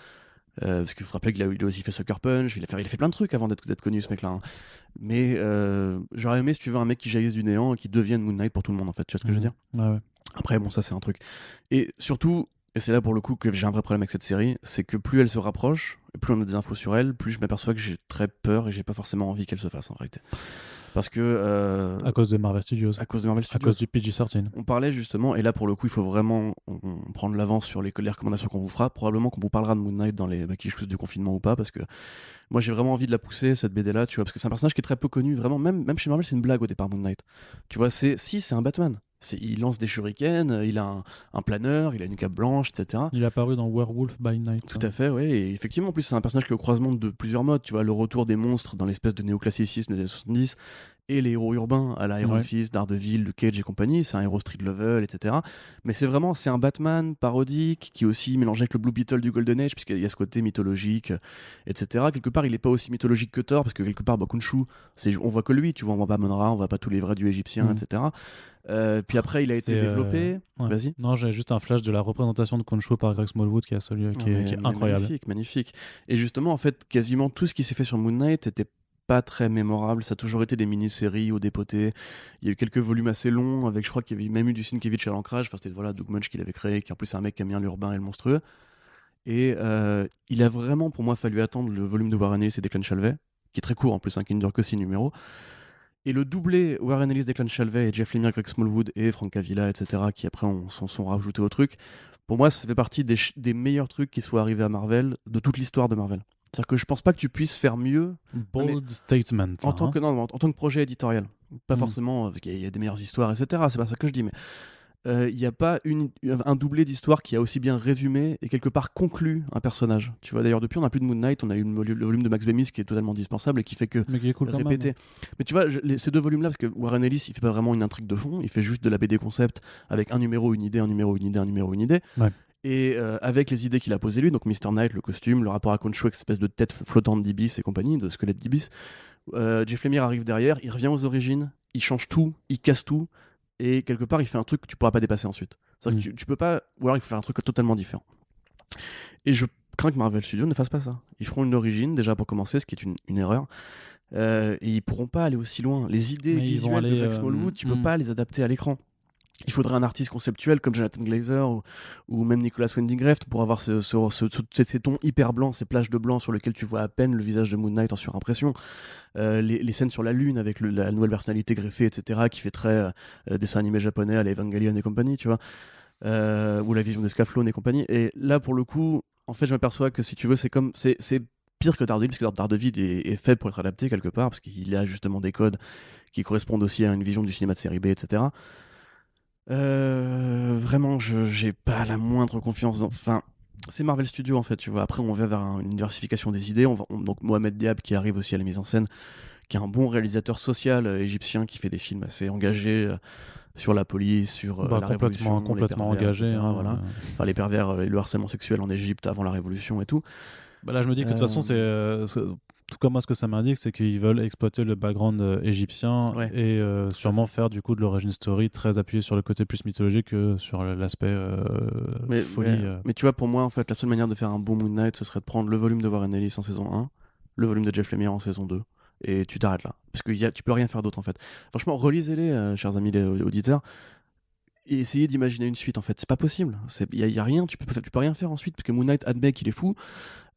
Parce qu'il faut rappeler qu'il a aussi fait Sucker Punch, il a fait plein de trucs avant d'être connu, ce mec-là. Hein. Mais j'aurais aimé, si tu veux, un mec qui jaillisse du néant et qui devienne Moon Knight pour tout le monde, en fait. Tu vois ce que je veux dire ? Ouais. Après, bon, ça, c'est un truc. Et surtout, et c'est là pour le coup que j'ai un vrai problème avec cette série, c'est que plus elle se rapproche, plus on a des infos sur elle, plus je m'aperçois que j'ai très peur et j'ai pas forcément envie qu'elle se fasse en réalité. Parce que À cause de Marvel Studios, à cause de Marvel à Studios. cause du PG-13. On parlait justement, et là pour le coup, il faut vraiment prendre l'avance sur les recommandations qu'on vous fera. Probablement qu'on vous parlera de Moon Knight dans les Bakish du confinement ou pas, parce que moi j'ai vraiment envie de la pousser, cette BD là, tu vois, parce que c'est un personnage qui est très peu connu, vraiment, même chez Marvel, c'est une blague au départ, Moon Knight. Tu vois, c'est un Batman. Il lance des shurikens, il a un planeur, il a une cape blanche, etc. Il est apparu dans Werewolf by Night. Tout à fait, oui. Et effectivement, en plus, c'est un personnage qui est au croisement de plusieurs modes. Tu vois, le retour des monstres dans l'espèce de néoclassicisme des années 70 et les héros urbains à la Iron Ouais. Fist, Daredevil, Luke Cage et compagnie. C'est un héros street level, etc. Mais c'est un Batman parodique qui est aussi mélangé avec le Blue Beetle du Golden Age, puisqu'il y a ce côté mythologique, etc. Quelque part, il n'est pas aussi mythologique que Thor, parce que quelque part, Khonshu, on voit que lui, tu vois, on voit pas Monra, on voit pas tous les vrais dieux égyptiens, Mm. etc. Puis après, il a été C'est, développé. ouais. Vas-y. Non, j'ai juste un flash de la représentation de Khonshu par Greg Smallwood qui est, Ah, qui est incroyable. magnifique, magnifique. Et justement, en fait, quasiment tout ce qui s'est fait sur Moon Knight était pas très mémorable. Ça a toujours été des mini-séries au dépoté. Il y a eu quelques volumes assez longs, avec je crois qu'il y avait même eu du Sienkiewicz à l'ancrage. Enfin, c'était voilà, Doug Munch qui l'avait créé, qui en plus est un mec qui aime bien l'urbain et le monstrueux. Et il a vraiment, pour moi, fallu attendre le volume de Warren Ellis et Declan Shalvey, qui est très court en plus, hein, qui ne dure que 6 numéros. Et le doublé Warren Ellis, Declan Shalvey et Jeff Lemire, Greg Smallwood et Frank Avila, etc., qui après s'en sont rajoutés au truc. Pour moi, ça fait partie des meilleurs trucs qui soient arrivés à Marvel, de toute l'histoire de Marvel. C'est-à-dire que je pense pas que tu puisses faire mieux Bold statement. en tant hein. que, non, en tant que projet éditorial. Pas Mm. forcément, il y a des meilleures histoires, etc. C'est pas ça que je dis, mais il n'y a pas un doublé d'histoire qui a aussi bien résumé et quelque part conclu un personnage. Tu vois, d'ailleurs, depuis, on n'a plus de Moon Knight, on a eu le volume de Max Bemis qui est totalement indispensable et qui fait que Mais qui est cool quand même. répéter. Mais tu vois, ces deux volumes-là, parce que Warren Ellis, il fait pas vraiment une intrigue de fond, il fait juste de la BD concept avec un numéro, une idée, un numéro, une idée, un numéro, une idée. Ouais. Et avec les idées qu'il a posées lui, donc Mr. Knight, le costume, le rapport à Khonshu avec cette espèce de tête flottante d'Ibis et compagnie, de squelette d'Ibis. Jeff Lemire arrive derrière, il revient aux origines, il change tout, il casse tout, et quelque part, il fait un truc que tu pourras pas dépasser ensuite. C'est-à-dire que tu peux pas, ou alors il faut faire un truc totalement différent. Et je crains que Marvel Studios ne fasse pas ça. Ils feront une origine, déjà pour commencer, ce qui est une erreur. Et ils pourront pas aller aussi loin. Les idées Mais ils vont visuelles de aller, Greg Smallwood, tu peux pas les adapter à l'écran. Il faudrait un artiste conceptuel comme Jonathan Glazer ou même Nicolas Winding Refn pour avoir ces tons hyper blancs, ces plages de blanc sur lesquelles tu vois à peine le visage de Moon Knight en surimpression. Les scènes sur la lune avec la nouvelle personnalité greffée, etc., qui fait très dessin animé japonais à la Evangelion et compagnie, tu vois. Ou la vision d'Escaflowne et compagnie. Et là, pour le coup, en fait, je m'aperçois que si tu veux, c'est pire que Daredevil, parce que Daredevil est fait pour être adapté quelque part, parce qu'il a justement des codes qui correspondent aussi à une vision du cinéma de série B, etc. Vraiment, j'ai pas la moindre confiance enfin, c'est Marvel Studios en fait, tu vois. Après, on va vers une diversification des idées. Donc Mohamed Diab qui arrive aussi à la mise en scène, qui est un bon réalisateur social égyptien qui fait des films assez engagés sur la police, sur la révolution, complètement les pervers, engagé. etc., hein. voilà. Enfin, les pervers et le harcèlement sexuel en Égypte avant la révolution et tout. Bah là, je me dis que de toute façon, tout comme moi, ce que ça m'indique, c'est qu'ils veulent exploiter le background égyptien Ouais, et sûrement faire du coup de l'origin story très appuyé sur le côté plus mythologique que sur l'aspect folie. Mais tu vois, pour moi, en fait, la seule manière de faire un bon Moon Knight, ce serait de prendre le volume de Warren Ellis en saison 1, le volume de Jeff Lemire en saison 2, et tu t'arrêtes là. Parce que tu peux rien faire d'autre, en fait. Franchement, relisez-les, chers amis les auditeurs, et essayez d'imaginer une suite, en fait. C'est pas possible. Y a rien, tu peux rien faire ensuite, parce que Moon Knight admet qu'il est fou.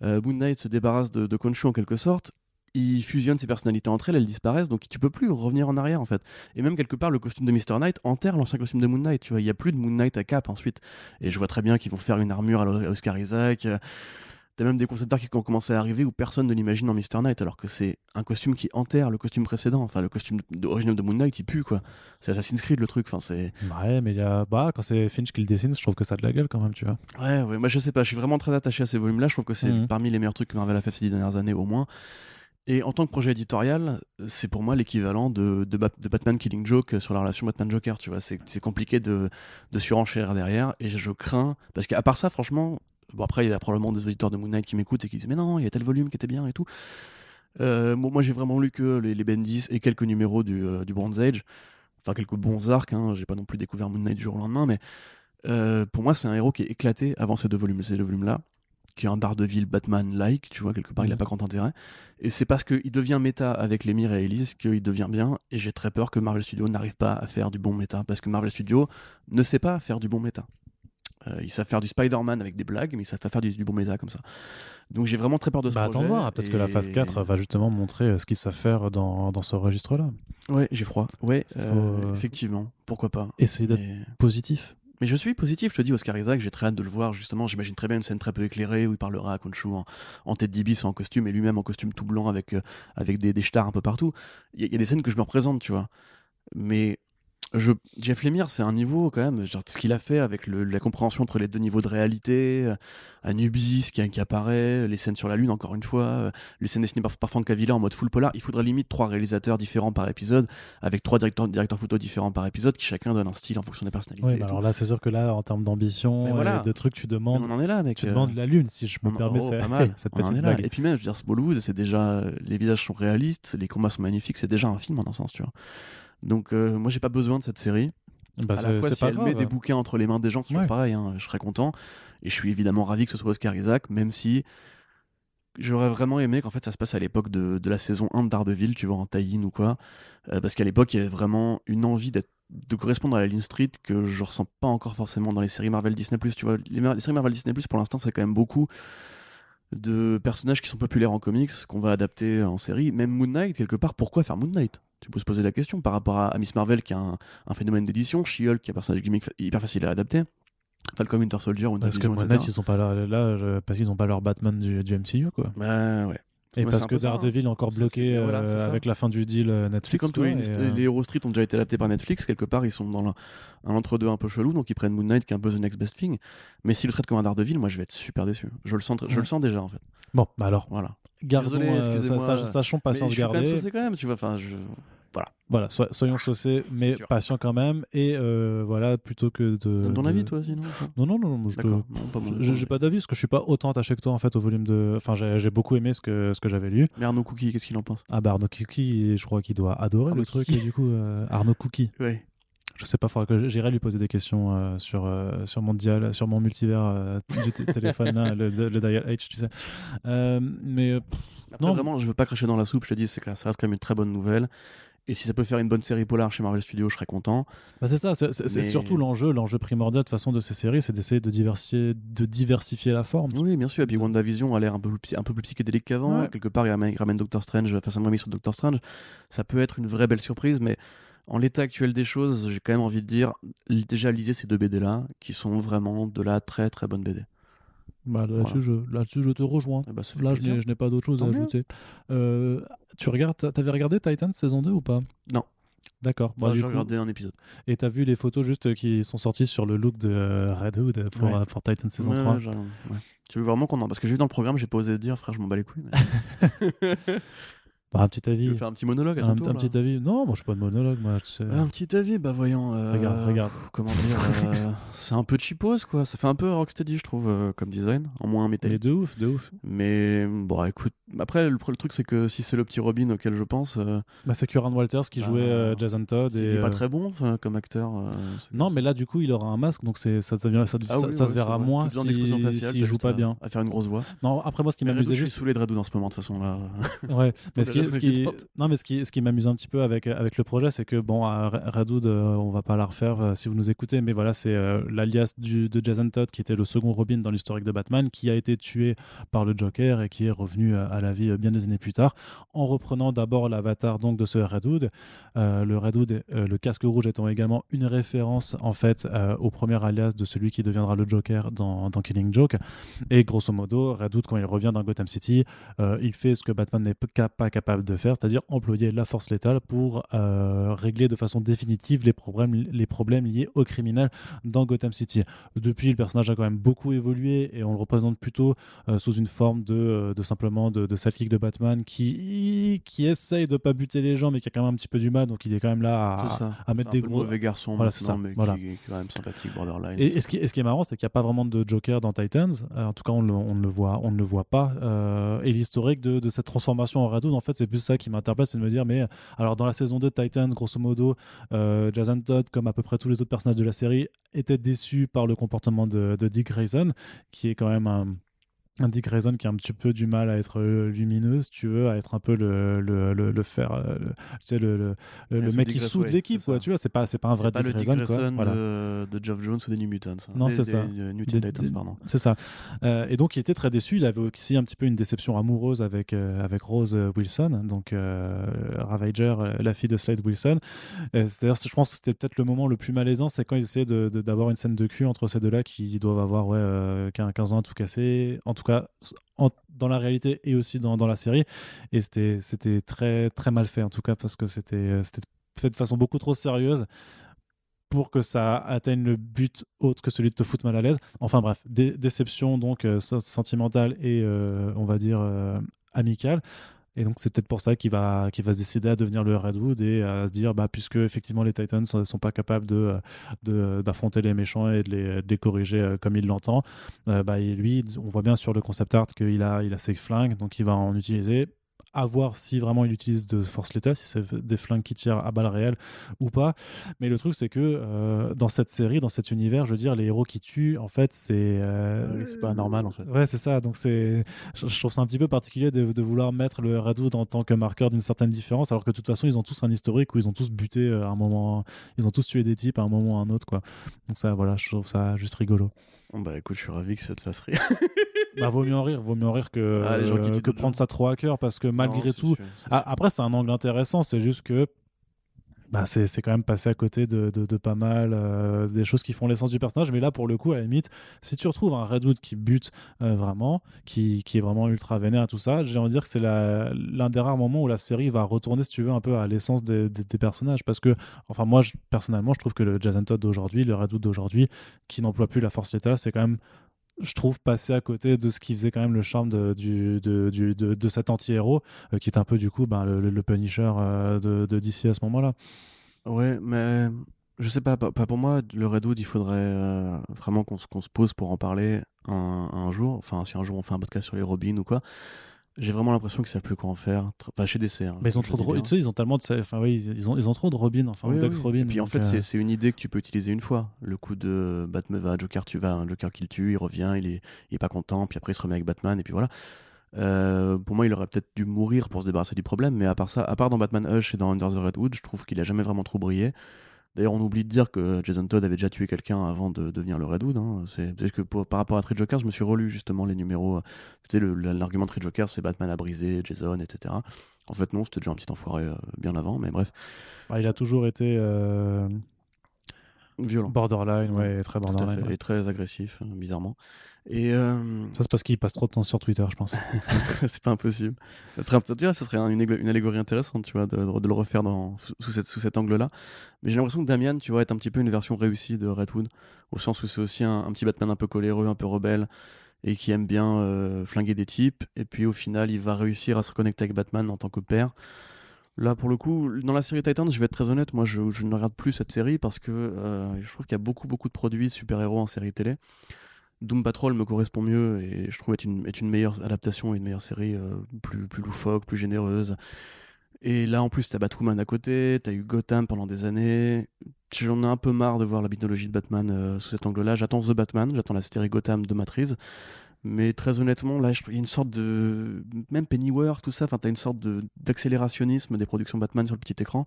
Moon Knight se débarrasse de Khonshu en quelque sorte. Il fusionne ses personnalités entre elles disparaissent, donc tu peux plus revenir en arrière en fait. Et même quelque part, le costume de Mr. Knight enterre l'ancien costume de Moon Knight, tu vois. Il n'y a plus de Moon Knight à cap ensuite. Et je vois très bien qu'ils vont faire une armure à Oscar Isaac. T'as même des concept art qui ont commencé à arriver où personne ne l'imagine en Mr. Knight, alors que c'est un costume qui enterre le costume précédent. Enfin, le costume original de Moon Knight, il pue quoi. C'est Assassin's Creed le truc. Enfin, c'est. Ouais, mais quand c'est Finch qui le dessine, je trouve que ça a de la gueule quand même, tu vois. Ouais, moi je sais pas, je suis vraiment très attaché à ces volumes-là. Je trouve que c'est parmi les meilleurs trucs que Marvel a fait ces 10 dernières années au moins. Et en tant que projet éditorial, c'est pour moi l'équivalent de Batman Killing Joke sur la relation Batman-Joker, tu vois. C'est compliqué de surenchérir derrière, et je crains, parce qu'à part ça, franchement, bon après, il y a probablement des auditeurs de Moon Knight qui m'écoutent et qui disent, mais non, il y a tel volume qui était bien et tout. Moi, j'ai vraiment lu que les Bendis et quelques numéros du Bronze Age, enfin quelques bons arcs, hein. J'ai pas non plus découvert Moon Knight du jour au lendemain, mais pour moi, c'est un héros qui est éclaté avant ces deux volumes-là, qui est un Daredevil Batman-like, tu vois, quelque part, il a pas grand intérêt. Et c'est parce qu'il devient méta avec Lemire et Ellis qu'il devient bien, et j'ai très peur que Marvel Studios n'arrive pas à faire du bon méta, parce que Marvel Studios ne sait pas faire du bon méta. Ils savent faire du Spider-Man avec des blagues, mais ils savent pas faire du bon méta comme ça. Donc j'ai vraiment très peur de ce Bah projet. attends de voir, peut-être que la phase 4 va justement montrer ce qu'ils savent faire dans ce registre-là. Ouais, j'ai froid. Ouais, Faut effectivement, pourquoi pas. essayer d'être Mais... positif. mais je suis positif, je te dis, Oscar Isaac, j'ai très hâte de le voir, justement. J'imagine très bien une scène très peu éclairée où il parlera à Khonshu en tête d'ibis, en costume, et lui-même en costume tout blanc avec des stars un peu partout. Il y a des scènes que je me représente, tu vois. Mais Jeff Lemire, c'est un niveau quand même, genre, ce qu'il a fait avec la compréhension entre les deux niveaux de réalité, Anubis qui apparaît, les scènes sur la Lune, encore une fois, les scènes dessinées par Frank Cavilla en mode full polar. Il faudrait limite 3 réalisateurs différents par épisode, avec 3 directeurs photo différents par épisode, qui chacun donne un style en fonction des personnalités. Oui, et mais tout. alors là, c'est sûr que là, en termes d'ambition Mais et voilà. de trucs, tu Mais demandes. on en est là, mec. Tu demandes la Lune, si je me permets pas mal. cette On en petite est là. blague. Et puis même, je veux dire, Smallwood, c'est déjà, les visages sont réalistes, les combats sont magnifiques, c'est déjà un film en un sens, tu vois. Donc moi, j'ai pas besoin de cette série. Bah, À la fois, c'est si pas elle grave. met des bouquins entre les mains des gens, c'est toujours Ouais. pareil, hein, je serais content. Et je suis évidemment ravi que ce soit Oscar Isaac, même si j'aurais vraiment aimé qu'en fait ça se passe à l'époque de la saison 1 de Daredevil, tu vois, en tie-in ou quoi. Parce qu'à l'époque, il y avait vraiment une envie de correspondre à la ligne street que je ressens pas encore forcément dans les séries Marvel Disney+. Tu vois, les séries Marvel Disney+, pour l'instant, c'est quand même beaucoup de personnages qui sont populaires en comics, qu'on va adapter en série. Même Moon Knight, quelque part, pourquoi faire Moon Knight? Tu peux se poser la question par rapport à Miss Marvel qui a un phénomène d'édition, She-Hulk qui est un personnage gimmick hyper facile à adapter, Falcon Winter Soldier, Parce que WandaVision, Moon etc. Knight, ils sont pas là, parce qu'ils ont pas leur Batman du MCU, quoi. Bah ouais. Et Ouais, parce c'est un que peu ça, hein. Daredevil est encore C'est- bloqué c'est- voilà, c'est ça. avec la fin du deal Netflix. C'est comme tous quoi, les Hero Street ont déjà été adaptés par Netflix, quelque part ils sont dans un entre-deux un peu chelou, donc ils prennent Moon Knight qui est un peu the next best thing. Mais s'ils le traitent comme un Daredevil, moi je vais être super déçu. Je le sens déjà en fait. Bon, bah alors, Voilà. gardons, Désolé, excusez-moi. sachons Mais patience je suis quand même garder. saucé quand même, tu vois. Enfin, voilà. Voilà, soyons saucés, mais dur. patients quand même. Et voilà, plutôt que de. Donne ton de- avis toi sinon. Non, moi, D'accord. Non, pas mon j'ai pas d'avis parce que je suis pas autant attaché que toi en fait au volume de. Enfin, j'ai beaucoup aimé ce que j'avais lu. Mais Arnaud Cookie, qu'est-ce qu'il en pense? Ah bah Arnaud Cookie, je crois qu'il doit adorer Arnaud le truc. Kiki. Et du coup, Arnaud Cookie. Ouais. Je sais pas, faudra que j'irai lui poser des questions sur mon dial, sur mon multivers du téléphone là, le dial H, tu sais. Mais Après, non. vraiment, je veux pas cracher dans la soupe, je te dis, ça reste quand même une très bonne nouvelle. Et si ça peut faire une bonne série polar chez Marvel Studios, je serais content. Bah c'est ça, c'est Mais- surtout l'enjeu primordial de toute façon de ces séries, c'est d'essayer de diversifier la forme. Oui, bien sûr. Et puis WandaVision a l'air un peu plus psychédélique qu'avant. Ouais. Quelque part, il ramène Doctor Strange, façon de sur Doctor Strange. Ça peut être une vraie belle surprise, mais en l'état actuel des choses, j'ai quand même envie de dire, déjà lisez ces 2 BD-là, qui sont vraiment de la très très bonne BD. Bah, là-dessus, je te rejoins. Eh ben, ça fait Là, plaisir. je n'ai pas d'autre chose Tant à mieux. ajouter. T'avais regardé Titan saison 2 ou pas? Non. D'accord. Enfin, Du j'ai coup, regardé un épisode. et t'as vu les photos juste qui sont sorties sur le look de Red Hood pour Titan saison Ouais, 3? ouais. Tu veux vraiment qu'on en... Parce que j'ai vu dans le programme, j'ai pas osé te dire, frère, je m'en bats les couilles. Mais... Bah, un petit tu avis. veux faire un petit monologue à Un ton tour, là petit avis. Non, moi je suis pas de monologue, moi. Tu sais. Un petit avis, bah voyons. Regarde. Comment dire c'est un peu cheapos, quoi. Ça fait un peu Rocksteady, je trouve, comme design. En moins Mais métallique. de ouf, de ouf. Mais bon, écoute. Après, le truc, c'est que si c'est le petit Robin auquel je pense, Bah, c'est Curran Walters qui Bah, jouait Jason Todd. il Et, est pas très bon comme acteur. Non, mais là, du coup, il aura un masque, donc ça oui, se ouais, verra c'est vrai. moins Plus besoin d'expression faciale, s'il t'as joue juste pas bien. à faire une grosse voix. Non, après, moi, ce qui Mais m'amusait Redwood, je suis juste. saoulé de Redwood en ce moment, de toute façon, là. Ouais, mais Déjà, ça m'évidente. non, mais ce qui m'amuse un petit peu avec le projet, c'est que bon, Redwood, on va pas la refaire si vous nous écoutez, mais voilà, c'est l'alias de Jason Todd qui était le second Robin dans l'historique de Batman, qui a été tué par le Joker et qui est revenu à la vie bien des années plus tard, en reprenant d'abord l'avatar donc de ce Redwood. Le Redwood, le casque rouge étant également une référence en fait au premier alias de celui qui deviendra le Joker dans Killing Joke. Et grosso modo, Redwood, quand il revient dans Gotham City, il fait ce que Batman n'est pas capable de faire, c'est-à-dire employer la force létale pour régler de façon définitive les problèmes liés aux criminels dans Gotham City. Depuis, le personnage a quand même beaucoup évolué et on le représente plutôt sous une forme de simplement de sidekick de Batman qui essaye de pas buter les gens mais qui a quand même un petit peu du mal, donc il est quand même là C'est ça. à mettre C'est des un peu le gros... mauvais garçon, Voilà, c'est maintenant, ça. mais Voilà. qui est quand même sympathique, borderline. Et ce qui est marrant, c'est qu'il n'y a pas vraiment de Joker dans Titans. En tout cas, on ne le voit pas. Et l'historique de cette transformation en Redwood, en fait, c'est plus ça qui m'interpelle, c'est de me dire, mais alors dans la saison 2 de Titans, grosso modo, Jason Todd, comme à peu près tous les autres personnages de la série, était déçu par le comportement de Dick Grayson, qui est quand même un Dick Grayson qui a un petit peu du mal à être lumineux, si tu veux, à être un peu le fer, tu sais, le ce mec Dick qui Grayson, soude ouais, l'équipe, c'est quoi. ça. Tu vois, c'est pas un vrai C'est pas Dick le Dick Grayson, quoi. Grayson Voilà. de Geoff Jones ou des New Mutants, hein. Non, c'est ça. New Teen Titans, pardon. C'est ça. Et donc, il était très déçu. Il avait aussi un petit peu une déception amoureuse avec Rose Wilson, donc Ravager, la fille de Slade Wilson. C'est-à-dire, je pense que c'était peut-être le moment le plus malaisant, c'est quand ils essayaient d'avoir une scène de cul entre ces deux-là qui doivent avoir 15 ans à tout casser. En tout cas, dans la réalité et aussi dans la série. Et c'était très, très mal fait, en tout cas, parce que c'était fait de façon beaucoup trop sérieuse pour que ça atteigne le but autre que celui de te foutre mal à l'aise. Enfin bref, déception donc sentimentale et on va dire amicale. Et donc c'est peut-être pour ça qu'il va se décider à devenir le Redwood et à se dire bah puisque effectivement les Titans sont pas capables d'affronter les méchants et de les corriger comme il l'entend, bah et lui on voit bien sur le concept art qu'il a ses flingues donc il va en utiliser. À voir si vraiment il utilise de force létale, si c'est des flingues qui tirent à balles réelles ou pas. Mais le truc, c'est que dans cette série, dans cet univers, je veux dire, les héros qui tuent, en fait, Oui, c'est pas normal en fait. Ouais, c'est ça. Donc, je trouve ça un petit peu particulier de vouloir mettre le Redwood en tant que marqueur d'une certaine différence, alors que de toute façon, ils ont tous un historique où ils ont tous buté à un moment, ils ont tous tué des types à un moment ou à un autre, quoi. Donc, ça, voilà, je trouve ça juste rigolo. Bon, bah écoute, je suis ravi que ça te fasse rire. Bah, vaut mieux en rire Ah, les gens qui tuent que d'autres prendre gens. ça trop à cœur, parce que Non, malgré c'est tout, sûr, c'est sûr. après, c'est un angle intéressant, c'est juste que bah, c'est quand même passé à côté de pas mal des choses qui font l'essence du personnage. Mais là, pour le coup, à la limite, si tu retrouves un Redwood qui bute vraiment, qui est vraiment ultra vénère et tout ça, j'ai envie de dire que c'est l'un des rares moments où la série va retourner, si tu veux, un peu à l'essence des personnages. Parce que, enfin, moi, personnellement, je trouve que le Jason Todd d'aujourd'hui, le Redwood d'aujourd'hui, qui n'emploie plus la force létale, c'est quand même, je trouve, passer à côté de ce qui faisait quand même le charme de cet anti-héros, qui est un peu, du coup, ben, le Punisher de DC à ce moment-là. Ouais, mais je sais pas pour moi, le Redwood, il faudrait vraiment qu'on se pose pour en parler un jour. Enfin, si un jour on fait un podcast sur les Robins ou quoi. J'ai vraiment l'impression qu'ils savent plus quoi en faire. Enfin, chez DC, hein, Mais ils ont je trop dis tu bien. sais, ils ont tellement enfin oui, ils ont trop de Robin, enfin ou Oui, d'ex oui. Robin. Et puis en Donc, fait, c'est une idée que tu peux utiliser une fois. Le coup de Batman va, un Joker qui le tue, il revient, il est pas content, puis après il se remet avec Batman, et puis voilà. Pour moi, il aurait peut-être dû mourir pour se débarrasser du problème, mais à part ça, à part dans Batman Hush et dans Under the Red Hood, je trouve qu'il a jamais vraiment trop brillé. D'ailleurs, on oublie de dire que Jason Todd avait déjà tué quelqu'un avant de devenir le Redwood, hein. C'est parce que par rapport à Tree Joker, je me suis relu justement les numéros. Tu sais, l'argument de Tree Joker, c'est Batman a brisé Jason, etc. En fait, non, c'était déjà un petit enfoiré bien avant, mais bref, bah, il a toujours été violent. borderline, Ouais, ouais, très tout à borderline. fait, Ouais. et très agressif, bizarrement. Et Ça c'est parce qu'il passe trop de temps sur Twitter, je pense. c'est pas impossible. Ça serait une allégorie intéressante, tu vois, de le refaire sous cet angle-là. Mais j'ai l'impression que Damian, tu vois, est un petit peu une version réussie de Redwood, au sens où c'est aussi un petit Batman un peu coléreux, un peu rebelle, et qui aime bien flinguer des types. Et puis au final, il va réussir à se reconnecter avec Batman en tant que père. Là, pour le coup, dans la série Titans, je vais être très honnête, moi je ne regarde plus cette série parce que je trouve qu'il y a beaucoup, beaucoup de produits super-héros en série télé. Doom Patrol me correspond mieux et je trouve est une meilleure adaptation et une meilleure série, plus loufoque, plus généreuse. Et là, en plus, t'as Batwoman à côté, t'as eu Gotham pendant des années. J'en ai un peu marre de voir la mythologie de Batman sous cet angle-là. J'attends The Batman, j'attends la série Gotham de Matt Reeves. Mais très honnêtement, là, il y a une sorte de. Même Pennyworth, tout ça, enfin, t'as une sorte d'accélérationnisme des productions Batman sur le petit écran.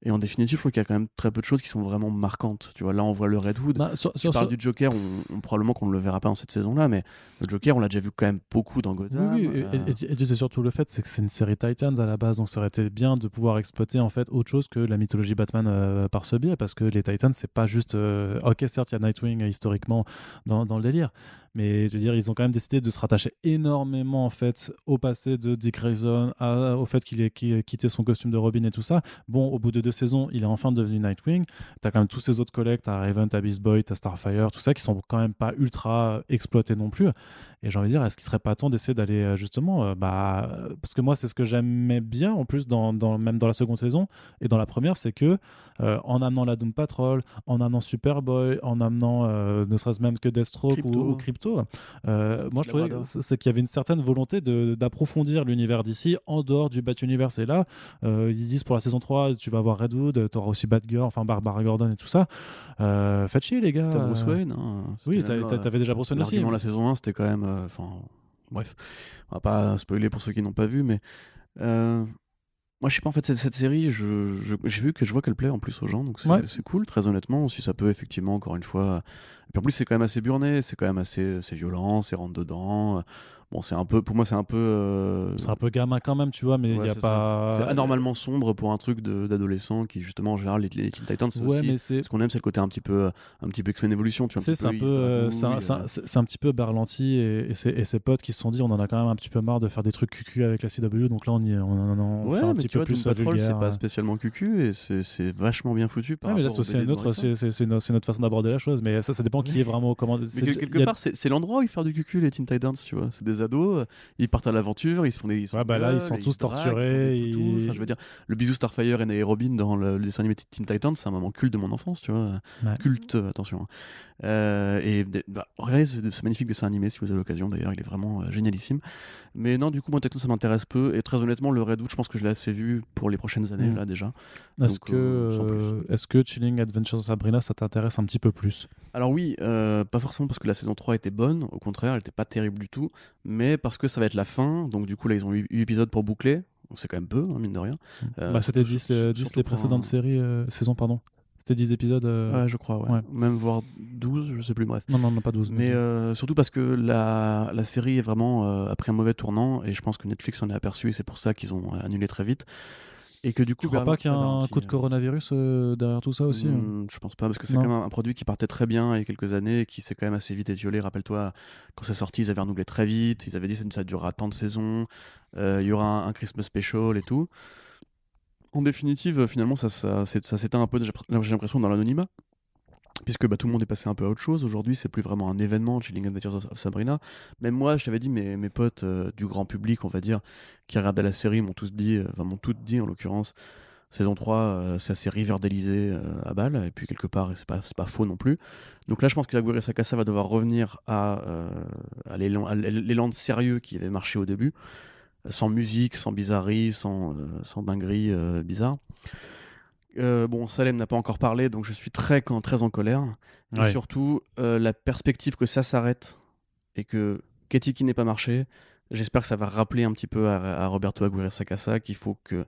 Et en définitive, je trouve qu'il y a quand même très peu de choses qui sont vraiment marquantes. Tu vois, là, on voit le Red Hood. Bah, Tu parles du Joker, probablement qu'on ne le verra pas dans cette saison-là, mais le Joker, on l'a déjà vu quand même beaucoup dans Gotham. Oui, oui, et c'est surtout le fait, c'est que c'est une série Titans à la base, donc ça aurait été bien de pouvoir exploiter en fait autre chose que la mythologie Batman par ce biais, parce que les Titans, c'est pas juste. Ok, certes, il y a Nightwing historiquement dans le délire, mais je veux dire, ils ont quand même décidé de se rattacher énormément en fait au passé de Dick Grayson, au fait qu'il ait quitté son costume de Robin et tout ça. Bon, au bout de 2 saisons, il est enfin devenu Nightwing. T'as quand même tous ses autres collègues, t'as Raven, t'as Beast Boy, t'as Starfire, tout ça, qui sont quand même pas ultra exploités non plus. Et j'ai envie de dire, est-ce qu'il serait pas temps d'essayer d'aller justement, parce que moi c'est ce que j'aimais bien en plus même dans la seconde saison et dans la première, c'est que en amenant la Doom Patrol, en amenant Superboy, en amenant ne serait-ce même que Deathstroke ou Crypto, moi je trouvais que c'est qu'il y avait une certaine volonté d'approfondir l'univers d'ici en dehors du Bat-Universe. Et là, ils disent pour la saison 3, tu vas avoir Redwood, tu auras aussi Batgirl, enfin Barbara Gordon et tout ça. Faites chier les gars. T'as Bruce Wayne, hein. Oui, t'avais déjà Bruce Wayne aussi. L'argument de la saison 1, c'était quand même Enfin, bref, on va pas spoiler pour ceux qui n'ont pas vu, mais moi je sais pas, en fait cette série, j'ai vu que je vois qu'elle plaît en plus aux gens, donc c'est cool, très honnêtement, si ça peut effectivement encore une fois. Et puis en plus c'est quand même assez burné, c'est quand même assez, c'est violent, c'est rentre dedans. Bon, c'est un peu, pour moi c'est un peu. C'est un peu gamin quand même, tu vois, mais il Ouais, y a c'est ça. pas. C'est anormalement sombre pour un truc d'adolescent qui justement en général les Teen Titans c'est Ouais, aussi mais c'est ce qu'on aime, c'est le côté un petit peu X-Men Evolution, tu vois, un petit c'est peu un il peu se dragouille. c'est un petit peu Berlanti et ses potes qui se sont dit on en a quand même un petit peu marre de faire des trucs cucu avec la CW, donc là on fait Ouais, un mais petit tu peu vois, Doom plus Patrol, c'est vulgaire. pas spécialement cucu et c'est vachement bien foutu par Ouais, mais là rapport c'est au aussi BD une de autre Morrison. c'est une autre façon d'aborder la chose, mais ça dépend qui est vraiment comment. Mais quelque part, c'est l'endroit où ils font du cucu, les Teen Titans, tu vois. C'est des ados, ils partent à l'aventure, ils se Ouais, font bah là ils gueule, sont ils se tous draguent, ils font des torturés. toutous. Enfin, je veux dire, le bisou Starfire et Nairobi dans le dessin animé Teen Titans, c'est un moment culte de mon enfance, tu vois. Ouais. Culte, attention. Hein. Regardez ce magnifique dessin animé si vous avez l'occasion, d'ailleurs, il est vraiment génialissime. Mais non, du coup, moi, Tecton, ça m'intéresse peu. Et très honnêtement, le Redwood, je pense que je l'ai assez vu pour les prochaines années, là, déjà. Donc, sans plus. Est-ce que Chilling Adventures of Sabrina ça t'intéresse un petit peu plus? Alors oui, pas forcément parce que la saison 3 était bonne, au contraire, elle était pas terrible du tout, mais parce que ça va être la fin, donc du coup là ils ont eu 8 épisodes pour boucler, donc c'est quand même peu, hein, mine de rien. Bah c'était Surtout, 10 les surtout pour précédentes saisons, pardon. C'était 10 épisodes. Ouais, je crois, ouais. Ouais. Même voire 12, je sais plus, bref. Non, pas 12. Mais surtout parce que la série est vraiment a pris un mauvais tournant, et je pense que Netflix en est aperçu, et c'est pour ça qu'ils ont annulé très vite. Et que du coup, Tu crois pas qu'il y a un Berlanti, coup de coronavirus derrière tout ça aussi? Je pense pas, parce que c'est Non. quand même un produit qui partait très bien il y a quelques années et qui s'est quand même assez vite étiolé. Rappelle-toi, quand c'est sorti, ils avaient renouvelé très vite, ils avaient dit que ça durera tant de saisons, il y aura un Christmas special et tout. En définitive, finalement, ça s'éteint un peu, j'ai l'impression, dans l'anonymat, puisque bah, tout le monde est passé un peu à autre chose. Aujourd'hui, c'est plus vraiment un événement, Chilling Adventures of Sabrina. Même moi, je t'avais dit, mes potes du grand public, on va dire, qui regardaient la série, m'ont toutes dit en l'occurrence. Saison 3, c'est assez riverdalisé à balle, et puis quelque part, c'est pas faux non plus. Donc là, je pense que Aguirre Sacasa va devoir revenir à l'élan de sérieux qui avait marché au début, sans musique, sans bizarrerie, sans dinguerie bizarre. Bon, Salem n'a pas encore parlé, donc je suis très en colère. Et Ouais. surtout, la perspective que ça s'arrête et que Katie qui n'ait pas marché, j'espère que ça va rappeler un petit peu à Roberto Aguirre Sacasa qu'il faut que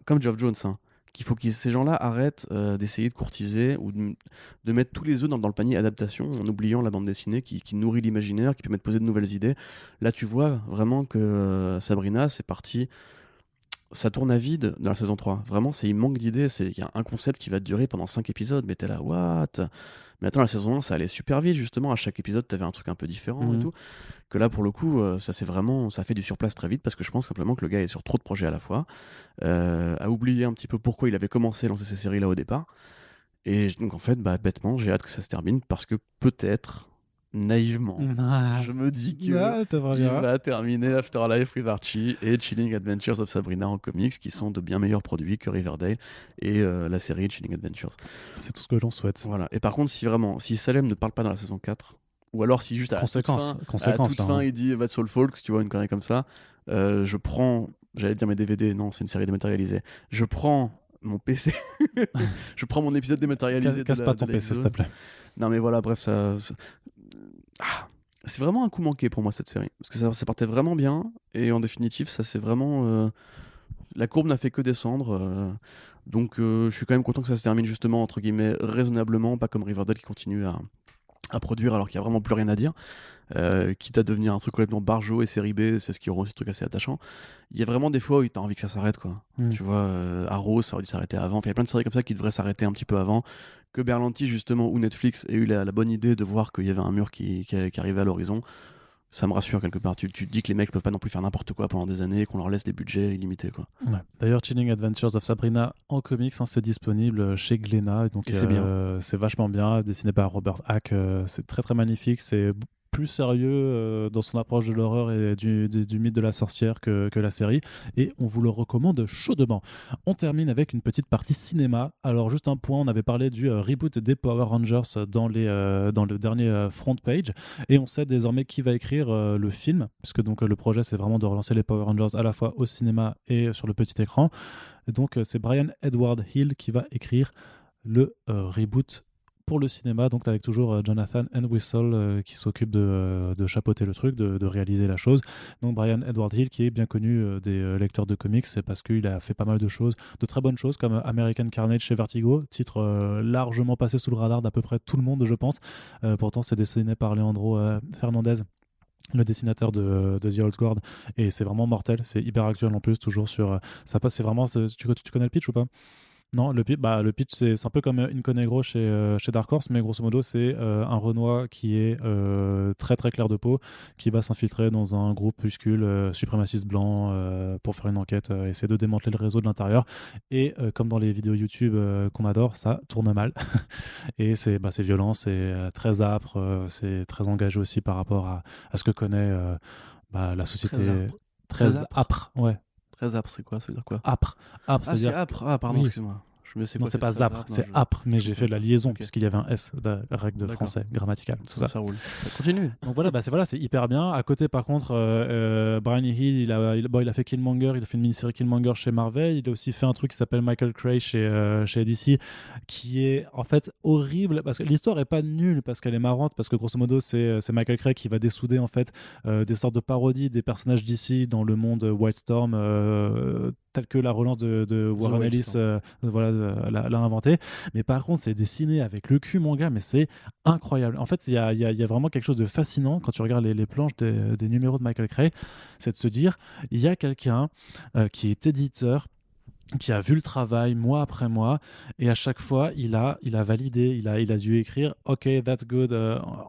comme Geoff Jones, hein, qu'il faut que ces gens-là arrêtent d'essayer de courtiser ou de mettre tous les œufs dans le panier adaptation en oubliant la bande dessinée qui nourrit l'imaginaire, qui permet de poser de nouvelles idées. Là, tu vois vraiment que Sabrina, c'est parti. Ça tourne à vide dans la saison 3. Vraiment, il manque d'idées. Il y a un concept qui va durer pendant 5 épisodes, mais t'es là, what? Mais attends, la saison 1, ça allait super vite, justement. À chaque épisode, t'avais un truc un peu différent et tout. Que là, pour le coup, ça fait du surplace très vite parce que je pense simplement que le gars est sur trop de projets à la fois, a oublié un petit peu pourquoi il avait commencé à lancer ces séries-là au départ. Et donc, en fait, bah, bêtement, j'ai hâte que ça se termine parce que peut-être, naïvement, Ah. je me dis que Ah, il va terminer Afterlife with Archie et Chilling Adventures of Sabrina en comics, qui sont de bien meilleurs produits que Riverdale et la série Chilling Adventures. C'est tout ce que l'on souhaite. Voilà. Et par contre, si Salem ne parle pas dans la saison 4, ou alors si juste à la toute fin, il dit That's All Folks, tu vois, une connerie comme ça, je prends, j'allais dire mes DVD, non, c'est une série dématérialisée, je prends mon PC, je prends mon épisode dématérialisé. Casse pas ton PC, s'il te plaît. Non mais voilà, bref, c'est vraiment un coup manqué pour moi cette série, parce que ça partait vraiment bien, et en définitive, ça c'est vraiment... la courbe n'a fait que descendre, donc je suis quand même content que ça se termine justement, entre guillemets, raisonnablement, pas comme Riverdale qui continue à produire alors qu'il n'y a vraiment plus rien à dire, quitte à devenir un truc complètement barjot et série B, c'est ce qui rend aussi ce truc assez attachant. Il y a vraiment des fois où tu as envie que ça s'arrête, quoi. Tu vois, Arrow, ça aurait dû s'arrêter avant. Il y a plein de séries comme ça qui devraient s'arrêter un petit peu avant, que Berlanti justement ou Netflix ait eu la bonne idée de voir qu'il y avait un mur qui arrivait à l'horizon. Ça me rassure quelque part. Tu te dis que les mecs peuvent pas non plus faire n'importe quoi pendant des années, qu'on leur laisse des budgets illimités, quoi. Ouais. D'ailleurs, Chilling Adventures of Sabrina en comics, hein, c'est disponible chez Glénat, donc c'est bien. C'est vachement bien, dessiné par Robert Hack, c'est très très magnifique, c'est plus sérieux dans son approche de l'horreur et du mythe de la sorcière que la série, et on vous le recommande chaudement. On termine avec une petite partie cinéma. Alors juste un point, on avait parlé du reboot des Power Rangers dans le dernier front page, et on sait désormais qui va écrire le film, puisque donc le projet c'est vraiment de relancer les Power Rangers à la fois au cinéma et sur le petit écran. Et donc c'est Brian Edward Hill qui va écrire le reboot pour le cinéma, donc avec toujours Jonathan Entwistle qui s'occupe de chapeauter le truc, de réaliser la chose. Donc Brian Edward Hill, qui est bien connu des lecteurs de comics, c'est parce qu'il a fait pas mal de choses, de très bonnes choses, comme American Carnage chez Vertigo, titre largement passé sous le radar d'à peu près tout le monde, je pense. Pourtant, c'est dessiné par Leandro Fernandez, le dessinateur de The Old Guard, et c'est vraiment mortel, c'est hyper actuel en plus, toujours sur ça passe, c'est vraiment tu connais le pitch ou pas? Non, le pitch, c'est un peu comme Inconegro chez Dark Horse, mais grosso modo, c'est un Renoir qui est très très clair de peau, qui va s'infiltrer dans un groupuscule suprémaciste blanc pour faire une enquête, essayer de démanteler le réseau de l'intérieur. Et comme dans les vidéos YouTube qu'on adore, ça tourne mal. Et c'est violent, c'est très âpre, c'est très engagé aussi par rapport à ce que connaît la société. Très Très âpre, ouais. Très âpre, c'est quoi? Ça veut dire quoi? Âpre. Âpre, Ah, c'est c'est-à-dire. âpre. Ah, pardon, Oui. excuse-moi. Je me sais Non, quoi, c'est pas très âpre, âpre. Non, c'est âpre, mais j'ai fait la liaison Ok. puisqu'il y avait un S de règle de D'accord. français, grammatical. Tout ça. Ça roule. Continue. Donc voilà, c'est hyper bien. À côté, par contre, Brian Hill, il a fait Killmonger, il a fait une mini-série Killmonger chez Marvel. Il a aussi fait un truc qui s'appelle Michael Cray chez DC, qui est en fait horrible parce que l'histoire est pas nulle, parce qu'elle est marrante, parce que grosso modo, c'est Michael Cray qui va dessouder en fait des sortes de parodies des personnages DC dans le monde Wildstorm, tel que la relance de Warren Ellis l'a inventé. Mais par contre, c'est dessiné avec le cul, mon gars, mais c'est incroyable. En fait, il y a vraiment quelque chose de fascinant quand tu regardes les planches des numéros de Michael Cray, c'est de se dire, il y a quelqu'un qui est éditeur, qui a vu le travail mois après mois, et à chaque fois il a validé, il a dû écrire OK, that's good,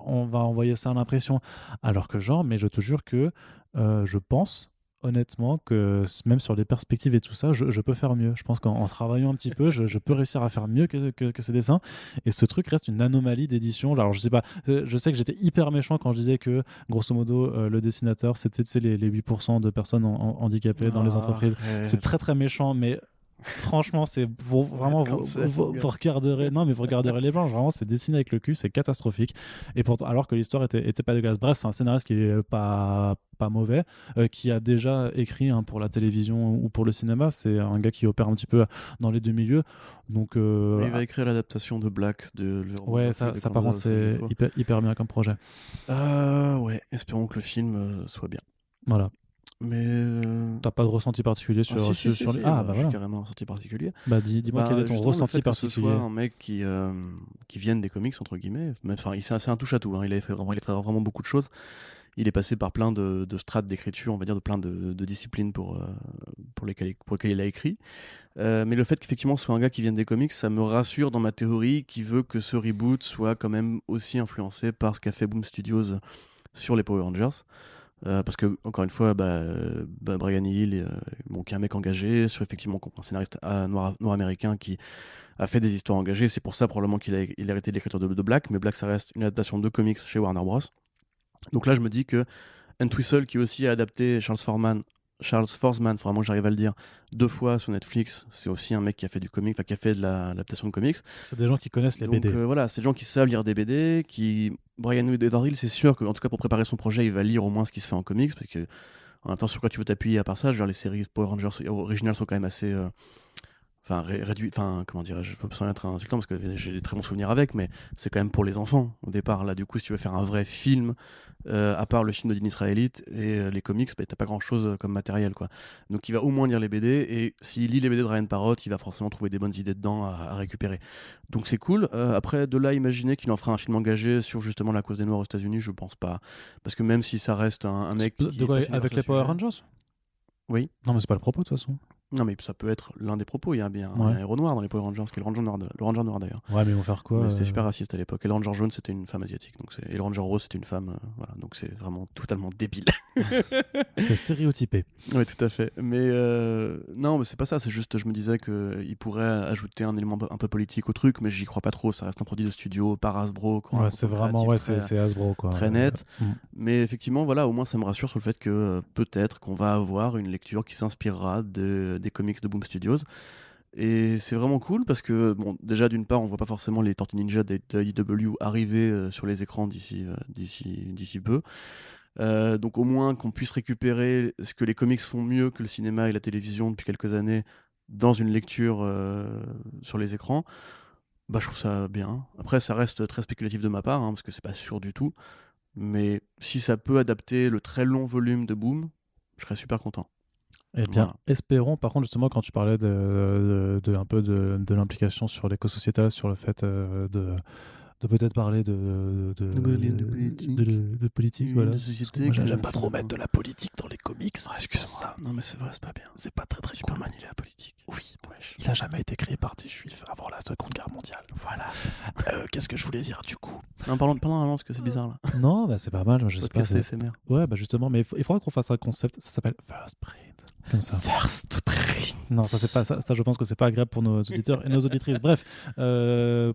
on va envoyer ça à l'impression, alors que genre, mais je te jure que je pense honnêtement que même sur les perspectives et tout ça, je peux faire mieux. Je pense qu'en travaillant un petit peu, je peux réussir à faire mieux que ces dessins, et ce truc reste une anomalie d'édition. Alors je sais pas, je sais que j'étais hyper méchant quand je disais que grosso modo le dessinateur c'était, tu sais, les 8% de personnes handicapées dans les entreprises. C'est très très méchant, mais franchement, vraiment vous regarderez, non mais vous regarderez les planches, vraiment c'est dessiné avec le cul, c'est catastrophique. Et pourtant, alors que l'histoire était pas dégueulasse. Bref, c'est un scénariste qui est pas mauvais, qui a déjà écrit pour la télévision ou pour le cinéma. C'est un gars qui opère un petit peu dans les deux milieux. Donc Il va écrire l'adaptation de Black ouais, ça par contre c'est hyper bien comme projet. Ouais, espérons que le film soit bien. Voilà. Mais t'as pas de ressenti particulier sur si, bah j'ai voilà. carrément un ressenti particulier. Bah dis-moi quel est ton justement, ressenti le fait particulier. que ce soit un mec qui vienne des comics entre guillemets, c'est un touche à tout, hein. Il a fait vraiment beaucoup de choses. Il est passé par plein de strates d'écriture, on va dire, de plein de disciplines pour lesquelles il a écrit. Mais le fait qu'effectivement ce soit un gars qui vienne des comics, ça me rassure dans ma théorie qui veut que ce reboot soit quand même aussi influencé par ce qu'a fait Boom Studios sur les Power Rangers. Parce que, encore une fois, Brian Hill, qui est un mec engagé, sur effectivement un scénariste noir-américain qui a fait des histoires engagées. C'est pour ça probablement qu'il a arrêté l'écriture de Black, mais Black, ça reste une adaptation de comics chez Warner Bros. Donc là, je me dis que Entwistle, qui aussi a adapté Charles Forsman, vraiment j'arrive à le dire, 2 fois sur Netflix, c'est aussi un mec qui a fait du comic, qui a fait de l'adaptation de comics. C'est des gens qui connaissent les Donc, BD. voilà, c'est des gens qui savent lire des BD, Brian Edward Hill, c'est sûr qu'en tout cas pour préparer son projet, il va lire au moins ce qui se fait en comics, parce que en même temps, sur quoi tu veux t'appuyer à part ça, les séries Power Rangers originales sont quand même assez réduit, comment dirais-je, je peux sans être insultant parce que j'ai des très bons souvenirs avec, mais c'est quand même pour les enfants au départ. Là, du coup, si tu veux faire un vrai film, à part le film de Dean Israelite et les comics, t'as pas grand-chose comme matériel, quoi. Donc il va au moins lire les BD, et s'il lit les BD de Ryan Parrott, il va forcément trouver des bonnes idées dedans à récupérer. Donc c'est cool. Après, de là, imaginer qu'il en fera un film engagé sur justement la cause des Noirs aux États-Unis, je pense pas. Parce que même si ça reste un mec qui avec les Power Rangers. Oui. Non, mais c'est pas le propos de toute façon. Non, mais ça peut être l'un des propos. Il y a bien un héros noir dans les Power Rangers, qui est le Ranger noir d'ailleurs. Ouais, mais ils vont faire quoi mais c'était super raciste à l'époque. Et le Ranger jaune, c'était une femme asiatique. Et le Ranger rose, c'était une femme. Voilà, donc c'est vraiment totalement débile. C'est stéréotypé. Oui, tout à fait. Mais non, mais c'est pas ça. C'est juste, je me disais qu'il pourrait ajouter un élément un peu politique au truc, mais j'y crois pas trop. Ça reste un produit de studio par Hasbro. Ouais, c'est vraiment, c'est Hasbro, quoi. Très net. Mais effectivement, voilà, au moins ça me rassure sur le fait que peut-être qu'on va avoir une lecture qui s'inspirera des comics de Boom Studios. Et c'est vraiment cool parce que, bon, déjà d'une part, on voit pas forcément les Tortues Ninja de IDW arriver sur les écrans d'ici peu. Donc au moins qu'on puisse récupérer ce que les comics font mieux que le cinéma et la télévision depuis quelques années dans une lecture sur les écrans. Bah, je trouve ça bien. Après, ça reste très spéculatif de ma part, hein, parce que c'est pas sûr du tout. Mais si ça peut adapter le très long volume de Boom, je serais super content. Eh bien, Voilà. espérons. Par contre, justement, quand tu parlais un peu de l'implication sur l'éco-sociétal, sur le fait de peut-être parler De politique, de politique, voilà. de Parce que société moi, que j'aime pas trop mettre de la politique dans les comics. Ah, C'est pour excuse-moi. ça. Non, mais c'est vrai, c'est pas bien. C'est pas très Super cool. manié la politique. Oui, Wesh. il a jamais été créé par des juifs avant la Seconde Guerre mondiale. Voilà. Qu'est-ce que je voulais dire du coup? Non, parlons avant, parce que c'est bizarre là. Non, bah c'est pas mal. Je sais pas. Podcast ASMR. Ouais, bah justement, mais il faudra qu'on fasse un concept. Ça s'appelle First Brain. Comme ça. First Brain. Non, ça c'est pas ça, je pense que c'est pas agréable pour nos auditeurs et nos auditrices. Bref,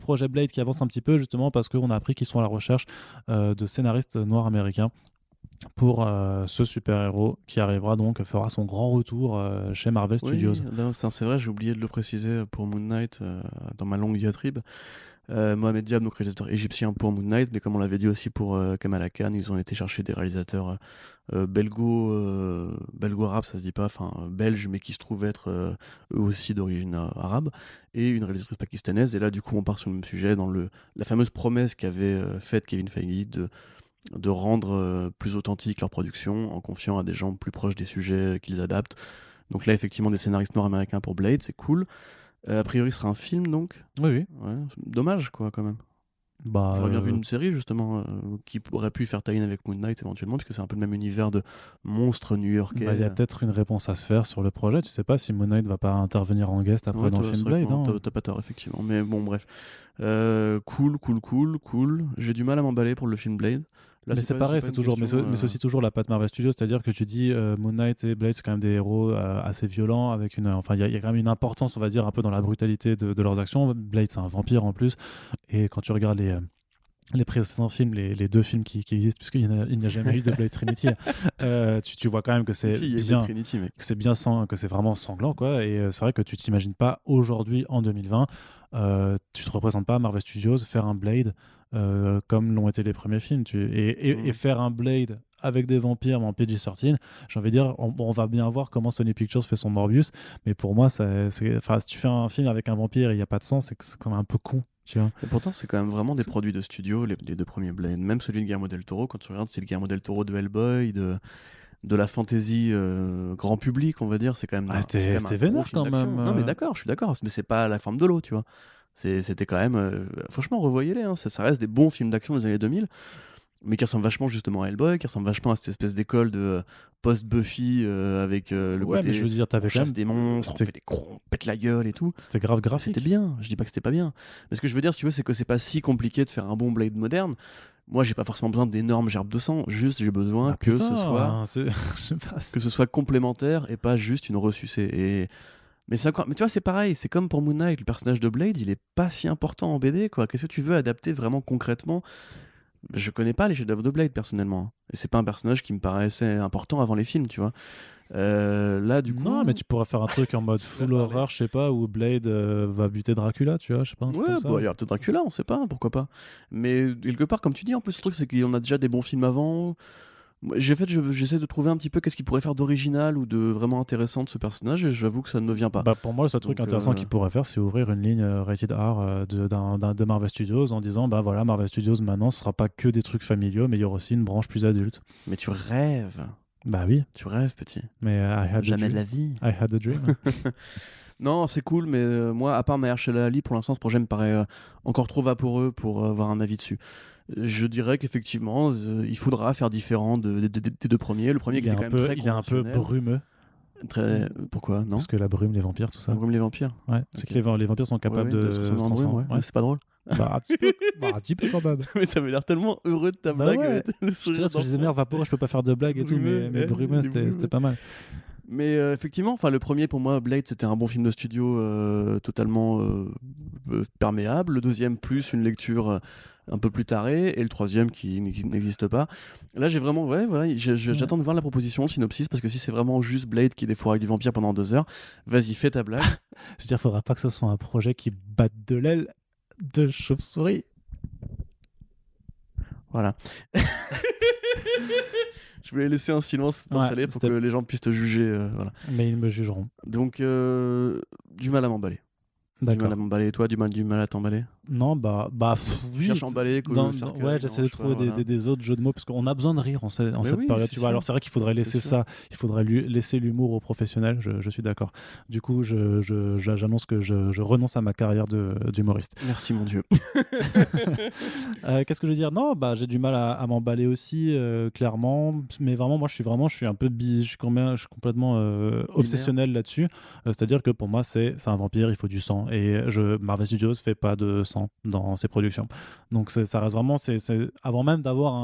projet Blade qui avance un petit peu justement parce qu'on a appris qu'ils sont à la recherche de scénaristes noirs américains pour ce super-héros qui arrivera donc, fera son grand retour chez Marvel Studios. Oui, non, c'est vrai, j'ai oublié de le préciser pour Moon Knight dans ma longue diatribe. Mohamed Diab, donc réalisateur égyptien pour Moon Knight, mais comme on l'avait dit aussi pour Kamala Khan, ils ont été chercher des réalisateurs belgo-arabes, ça se dit pas, enfin belges, mais qui se trouvent être eux aussi d'origine arabe, et une réalisatrice pakistanaise. Et là, du coup, on part sur le même sujet, dans la fameuse promesse qu'avait faite Kevin Feige de rendre plus authentique leur production en confiant à des gens plus proches des sujets qu'ils adaptent. Donc là, effectivement, des scénaristes nord-américains pour Blade, c'est cool. A priori, ce sera un film, donc. Oui, oui. Ouais, dommage, quoi, quand même. Bah, J'aurais bien vu une série, justement, qui aurait pu faire tie-in avec Moon Knight, éventuellement, puisque c'est un peu le même univers de monstres new-yorkais. il y a peut-être une réponse à se faire sur le projet. Tu sais pas si Moon Knight va pas intervenir en guest après Ouais, dans le film Blade. t'as pas tort, effectivement. Mais bon, bref. Cool. J'ai du mal à m'emballer pour le film Blade. Là, Mais c'est pas pareil, une c'est toujours, mais question, c'est aussi toujours la patte Marvel Studios, c'est-à-dire que tu dis Moon Knight et Blade, c'est quand même des héros assez violents, avec enfin, il y a quand même une importance, on va dire, un peu dans la brutalité de leurs actions. Blade, c'est un vampire en plus, et quand tu regardes les précédents films, les deux films qui existent, puisqu'il n'y a jamais eu de Blade Trinity, tu vois quand même que c'est Si, il y a bien, Blade Trinity, mec. que c'est bien que c'est vraiment sanglant, quoi. Et c'est vrai que tu t'imagines pas aujourd'hui, en 2020, tu te représentes pas à Marvel Studios faire un Blade comme l'ont été les premiers films. Et faire un Blade avec des vampires mais en PG-13, j'ai envie de dire, on va bien voir comment Sony Pictures fait son Morbius, mais pour moi, si tu fais un film avec un vampire et il n'y a pas de sang, c'est quand même un peu con. Tu vois. Et pourtant, c'est quand même vraiment des produits de studio, les deux premiers Blade. Même celui de Guillermo del Toro, quand tu regardes, c'est le Guillermo del Toro de Hellboy, de la fantasy grand public, on va dire. C'est quand même, c'était vénère quand même. Non, mais d'accord, je suis d'accord. Mais c'est pas la forme de l'eau, tu vois. C'était quand même. Franchement, revoyez-les. Hein, ça reste des bons films d'action des années 2000, mais qui ressemblent vachement justement à Hellboy, qui ressemblent vachement à cette espèce d'école de post-Buffy avec le Ouais, côté. mais je veux dire, t'avais on quand même. chasse des monstres, on fait des cons, on pète la gueule et tout. C'était grave graphique. C'était bien, je dis pas que c'était pas bien. Mais ce que je veux dire, si tu veux, c'est que c'est pas si compliqué de faire un bon Blade moderne. Moi, j'ai pas forcément besoin d'énormes gerbes de sang, juste j'ai besoin que ce soit je sais pas, que ce soit complémentaire et pas juste une ressucée. Mais tu vois, c'est pareil, c'est comme pour Moon Knight, le personnage de Blade, il est pas si important en BD, quoi. Qu'est-ce que tu veux adapter vraiment concrètement? Je connais pas les chefs-d'œuvre de Blade personnellement, et c'est pas un personnage qui me paraissait important avant les films, tu vois. Là, du coup. Non, mais tu pourrais faire un truc en mode full horror, je sais pas, où Blade va buter Dracula, tu vois, je sais pas. Ouais, bah, il y aura peut-être Dracula, on sait pas, pourquoi pas. Mais quelque part, comme tu dis, en plus, le truc, c'est qu'on a déjà des bons films avant. J'essaie de trouver un petit peu qu'est-ce qu'il pourrait faire d'original ou de vraiment intéressant de ce personnage, et j'avoue que ça ne me vient pas. Bah, pour moi, le seul truc Donc, intéressant qu'il pourrait faire, c'est ouvrir une ligne rated R de Marvel Studios en disant, bah voilà, Marvel Studios maintenant, ce sera pas que des trucs familiaux, mais il y aura aussi une branche plus adulte. Mais tu rêves. Bah oui. Tu rêves, petit. Mais Jamais de la vie. I had a dream. Non, c'est cool, mais moi, à part Mahershala Ali, pour l'instant, ce projet me paraît encore trop vaporeux pour avoir un avis dessus. Je dirais qu'effectivement, il faudra faire différent des deux premiers. Le premier qui était quand même très il est un peu brumeux. Pourquoi, non? Parce que la brume, les vampires, tout ça. La brume, les vampires. Ouais, c'est que les vampires sont capables de se transformer. brume, ouais. C'est pas drôle. Bah, un petit peu quand même. Mais t'avais l'air tellement heureux de ta Bah blague. ouais. Le Je sourire je disais merde, vaporeux, je peux pas faire de blagues et tout, mais brumeux, c'était pas mal. Mais effectivement, le premier pour moi, Blade, c'était un bon film de studio totalement perméable. Le deuxième, plus une lecture un peu plus tarée. Et le troisième qui n'existe pas. Là, j'ai vraiment, j'attends de voir la proposition, le synopsis, parce que si c'est vraiment juste Blade qui défouraille du vampire pendant 2 heures, vas-y, fais ta blague. Je veux dire, faudra pas que ce soit un projet qui batte de l'aile de chauve-souris. Voilà. Je voulais laisser un silence installé pour que les gens puissent te juger. Voilà. Mais ils me jugeront. Donc, du mal à m'emballer. D'accord. Du mal à m'emballer. Et toi, du mal à t'emballer? Non, Tu oui. cherches à emballer le cercueil. Ouais, non, j'essaie de je sais pas, trouver voilà. des autres jeux de mots parce qu'on a besoin de rire en Mais cette oui, période, c'est tu vois. sûr. Alors c'est vrai qu'il faudrait C'est laisser sûr. ça, il faudrait laisser l'humour aux professionnels, je suis d'accord. Du coup, j'annonce que je renonce à ma carrière d'humoriste. Merci mon Dieu. Qu'est-ce que je veux dire? Non, j'ai du mal à m'emballer aussi, clairement. Mais vraiment, moi, je suis un peu je suis complètement obsessionnel là-dessus. C'est-à-dire que pour moi, c'est un vampire, il faut du sang. Et Marvel Studios fait pas de sang dans ses productions. Donc ça reste vraiment, avant même d'avoir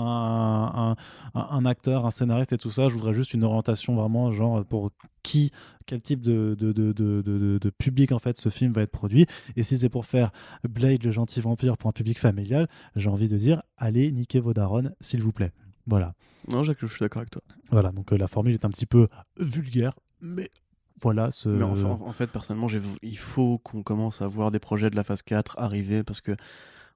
un acteur, un scénariste et tout ça, je voudrais juste une orientation vraiment, genre, pour quel type de public en fait ce film va être produit. Et si c'est pour faire Blade le gentil vampire pour un public familial, j'ai envie de dire allez niquer vos darons s'il vous plaît. Voilà. Non, Jacques, je suis d'accord avec toi. Voilà, donc la formule est un petit peu vulgaire, mais voilà Mais en fait, personnellement, il faut qu'on commence à voir des projets de la phase 4 arriver parce que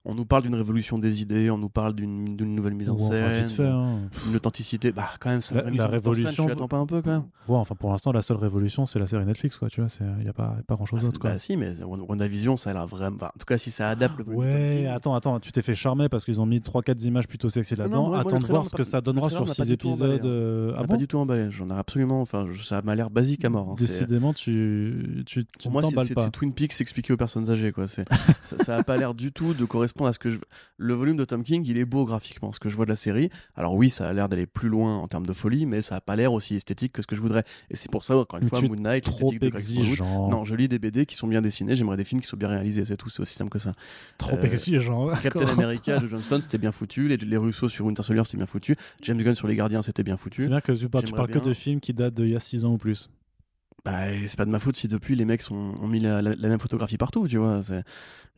on nous parle d'une révolution des idées, on nous parle d'une nouvelle mise en Bon, enfin, scène, vite fait, hein. d'une authenticité. Bah, quand même, c'est La la révolution, tu l'attends pas un peu quand même? ouais, enfin pour l'instant la seule révolution c'est la série Netflix, quoi, tu vois, il y a pas grand chose d'autre, quoi. Bah, si, mais WandaVision, ça a l'air vraiment. Enfin, en tout cas, si ça adapte le volume de Tom Ouais, King. attends, tu t'es fait charmer parce qu'ils ont mis 3-4 images plutôt sexy Non, là-dedans. moi, Attends le de trailer voir m'a ce pas- que ça le donnera trailer sur m'a pas 6 du tout emballé, épisodes. hein. Ah M'a pas bon? du tout emballé. J'en ai absolument. Enfin, ça m'a l'air basique à mort, hein. Décidément, tu Pour ne moi, t'emballes c'est pas. Twin Peaks expliqué aux personnes âgées, quoi. Ça a pas l'air du tout de correspondre à ce que je. Le volume de Tom King, il est beau graphiquement, ce que je vois de la série. Alors oui, ça a l'air d'aller plus loin en termes de folie, mais ça a pas l'air aussi esthétique que ce que je voudrais. Et c'est pour ça, encore une Mais fois, tu es Moon Knight, trop l'esthétique de Greg Smallwood. exigeant. Non, je lis des BD qui sont bien dessinés. J'aimerais des films qui sont bien réalisés. C'est tout. C'est aussi simple que ça. Trop Euh, exigeant. Captain America de Johnson, c'était bien foutu. Les Russo sur Winter Soldier, c'était bien foutu. James Gunn sur Les Gardiens, c'était bien foutu. C'est bien que tu parles J'aimerais que bien. de films qui datent d'il y a 6 ans ou plus. Bah, c'est pas de ma faute si depuis les mecs ont mis la même photographie partout, tu vois.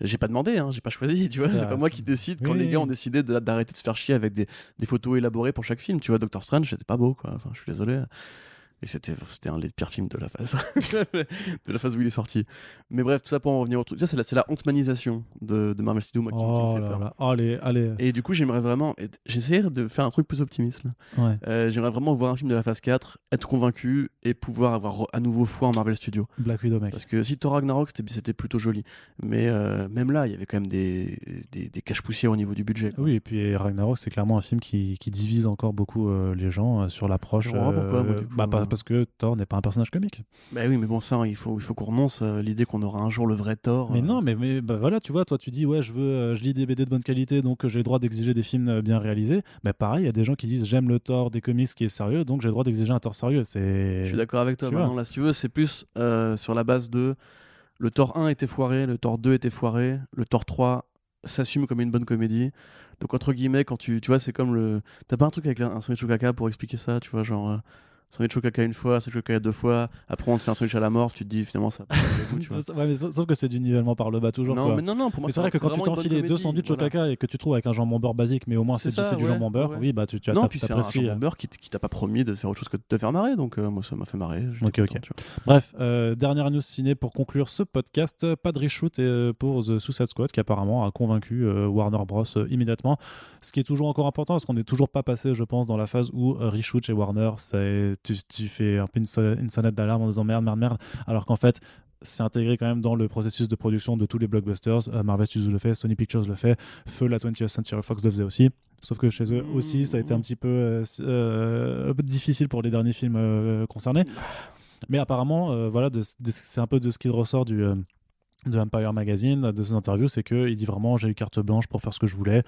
J'ai pas demandé, hein, j'ai pas choisi, tu vois. C'est pas moi qui décide quand les gars ont décidé d'arrêter de se faire chier avec des photos élaborées pour chaque film, tu vois. Doctor Strange, c'était pas beau, quoi. Enfin, je suis désolé. Et c'était un des pires films de la phase. de la phase où il est sorti. Mais bref, tout ça pour en revenir au truc. Ça, c'est la honte-manisation de Marvel Studios, moi, qui me Oh fait là peur. là. Allez. Et du coup, j'aimerais vraiment. J'essaie de faire un truc plus optimiste, là. Ouais. J'aimerais vraiment voir un film de la phase 4, être convaincu et pouvoir avoir à nouveau foi en Marvel Studios. Black Widow, mec. Parce que si Thor Ragnarok, c'était plutôt joli. Mais même là, il y avait quand même des caches-poussières au niveau du budget, quoi. Oui, et puis Ragnarok, c'est clairement un film qui divise encore beaucoup les gens sur l'approche. Je comprends pas pourquoi, moi, du coup, parce que Thor n'est pas un personnage comique. Bah oui, mais bon, ça, il faut qu'on renonce à l'idée qu'on aura un jour le vrai Thor. Mais non, mais voilà, tu vois, toi tu dis, ouais, je lis des BD de bonne qualité, donc j'ai le droit d'exiger des films bien réalisés. Mais pareil, il y a des gens qui disent, j'aime le Thor des comics qui est sérieux, donc j'ai le droit d'exiger un Thor sérieux. Je suis d'accord avec toi. Tu Maintenant, vois. là, si tu veux, c'est plus sur la base de le Thor 1 était foiré, le Thor 2 était foiré, le Thor 3 s'assume comme une bonne comédie. Donc, entre guillemets, quand tu vois, c'est comme le. T'as pas un truc avec un sandwich au caca pour expliquer ça, tu vois, genre. Sandwich au caca une fois, sandwich au caca deux fois, après on te fait un sandwich à la mort, tu te dis finalement ça a pas le goût, tu vois. Ouais, mais sauf que c'est du nivellement par le bas toujours. Non, Quoi. mais non, pour moi Mais c'est vrai que quand tu t'enfiles deux sandwichs au caca et que tu trouves avec un jambon beurre basique, mais au moins c'est du jambon beurre, oui, bah tu non, puis c'est un t'apprécies. jambon beurre qui t'a pas promis de faire autre chose que de te faire marrer, donc moi ça m'a fait marrer. Ok. Bref, dernière news ciné pour conclure ce podcast. Pas de reshoot pour The Suicide Squad qui apparemment a convaincu Warner Bros immédiatement. Ce qui est toujours encore important parce qu'on n'est toujours pas passé, je pense, dans la phase où reshoot chez Warner, tu fais un peu une sonnette d'alarme en disant merde, alors qu'en fait c'est intégré quand même dans le processus de production de tous les blockbusters. Marvel Studios le fait, Sony Pictures le fait, Feu, la 20th Century Fox le faisait aussi. Sauf que chez eux aussi, ça a été un petit peu difficile pour les derniers films concernés. Mais apparemment, voilà, c'est un peu de ce qui ressort de Empire Magazine, de ses interviews, c'est qu'il dit vraiment j'ai eu carte blanche pour faire ce que je voulais,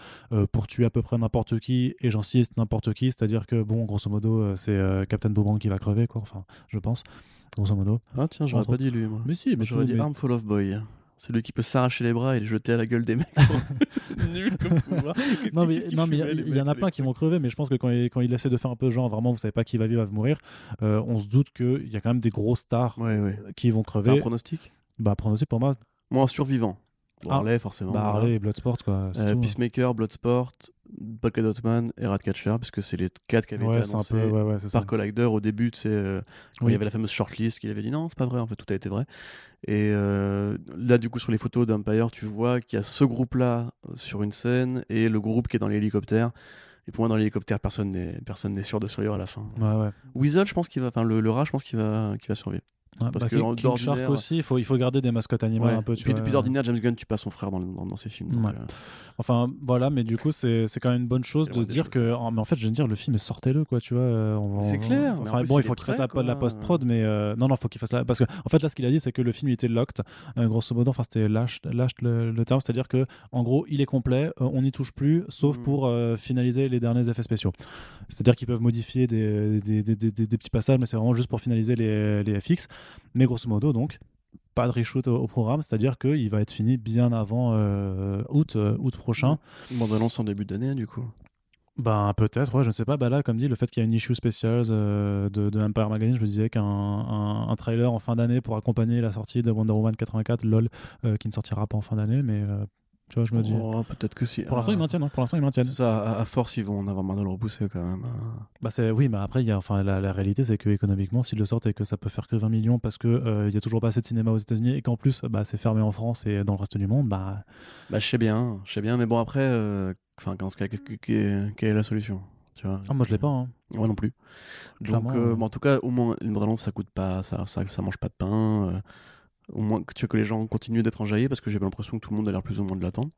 pour tuer à peu près n'importe qui, et j'insiste n'importe qui, c'est-à-dire que bon, grosso modo, c'est Captain Boomerang qui va crever, quoi, enfin, je pense, grosso modo. Ah tiens, j'aurais pas dit lui, moi. Mais si, mais j'aurais dit Armful of Boy. C'est lui qui peut s'arracher les bras et les jeter à la gueule des mecs. C'est nul comme pouvoir. Non, mais il y en a plein qui vont crever, mais je pense que quand il essaie de faire un peu genre, vraiment, vous savez pas qui va vivre, va mourir, on se doute qu'il y a quand même des gros stars qui vont crever. T'as un pronostic ? Pronostic pour moi. Moi, en survivant. Harley, forcément. Harley et Bloodsport, quoi. Peacemaker, Bloodsport, Polka Dot Man et Ratcatcher, puisque c'est les 4 qui avaient été annoncés par Collider au début. Il y avait la fameuse shortlist qu'il avait dit non, c'est pas vrai, en fait, tout a été vrai. Et là, du coup, sur les photos d'Empire, tu vois qu'il y a ce groupe-là sur une scène et le groupe qui est dans l'hélicoptère. Et pour moi, dans l'hélicoptère, personne n'est sûr de survivre à la fin. Ouais. Weasel, je pense qu'il va. Enfin, le rat, je pense qu'il va survivre. Ouais, Parce que King Shark aussi, il faut garder des mascottes animales un peu. Puis d'ordinaire, James Gunn, tu passes son frère dans ses films. Donc, Enfin, voilà, mais du coup, c'est quand même une bonne chose de se dire que. Mais en fait, je viens de dire, le film, sortez-le, quoi, tu vois. C'est clair. Enfin, bon, il faut qu'il fasse la post-prod, mais non, faut qu'il fasse la. Parce que, en fait, là, ce qu'il a dit, c'est que le film il était locked, grosso modo, enfin, c'était lâche le terme, c'est-à-dire que, en gros, il est complet, on n'y touche plus, sauf pour finaliser les derniers effets spéciaux. C'est-à-dire qu'ils peuvent modifier des petits passages, mais c'est vraiment juste pour finaliser les FX. Mais grosso modo, donc, pas de reshoot au programme, c'est-à-dire qu'il va être fini bien avant août prochain. Bande-annonce en début d'année, du coup. Ben peut-être, ouais, je ne sais pas. Bah là, comme dit, le fait qu'il y a une issue spéciale de Empire Magazine, je me disais qu'un trailer en fin d'année pour accompagner la sortie de Wonder Woman 84, LOL, qui ne sortira pas en fin d'année, mais tu vois, je me dis. Peut-être que si. Pour l'instant, ils maintiennent. Hein, pour l'instant, ils maintiennent. C'est ça, à force, ils vont en avoir marre de le repousser quand même. Bah oui, mais après, la réalité, c'est que économiquement, s'ils le sortent et que ça peut faire que 20 millions parce qu'il n'y a toujours pas assez de cinéma aux États-Unis et qu'en plus, c'est fermé en France et dans le reste du monde, je sais bien, mais bon, après, quelle est la solution, tu vois? moi, je l'ai pas. Hein. Moi non plus. Donc, en tout cas, au moins, une bande-annonce, ça coûte pas, ça mange pas de pain. Au moins, tu veux que les gens continuent d'être enjaillés parce que j'ai l'impression que tout le monde a l'air plus ou moins de l'attendre.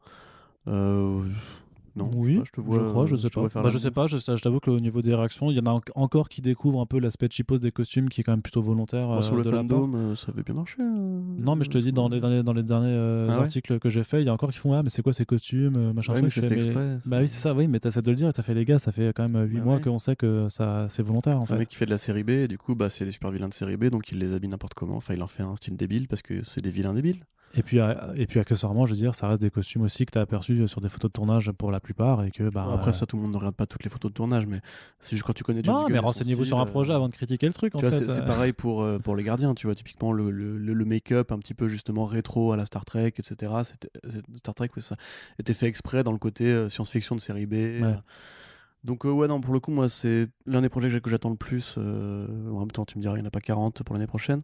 Non, oui, je te vois, je crois, je sais pas. Je sais pas, je t'avoue qu'au niveau des réactions, il y en a encore qui découvrent un peu l'aspect cheapos des costumes qui est quand même plutôt volontaire. Sur le fandom, ça avait bien marché. Non, mais je te dis, dans les derniers articles que j'ai fait, il y a encore qui font mais c'est quoi ces costumes machin truc, mais c'est fait exprès. Bah oui, c'est ça, oui, mais t'essaies de le dire, t'as fait les gars, ça fait quand même 8 mois qu'on sait que c'est volontaire en fait. Un mec qui fait de la série B, et du coup, c'est des super vilains de série B, donc il les habille n'importe comment. Enfin, il en fait un style débile parce que c'est des vilains débiles. Et puis accessoirement, je veux dire, ça reste des costumes aussi que tu as aperçus sur des photos de tournage pour la plupart et que après ça, tout le monde ne regarde pas toutes les photos de tournage, mais c'est juste quand tu connais James Gunn. Non, mais renseignez-vous sur un projet avant de critiquer le truc. C'est pareil pour les gardiens, tu vois, typiquement le make-up un petit peu justement rétro à la Star Trek, etc. Star Trek, ça était fait exprès dans le côté science-fiction de série B. Donc non, pour le coup, moi, c'est l'un des projets que j'attends le plus. En même temps, tu me diras, il n'y en a pas 40 pour l'année prochaine.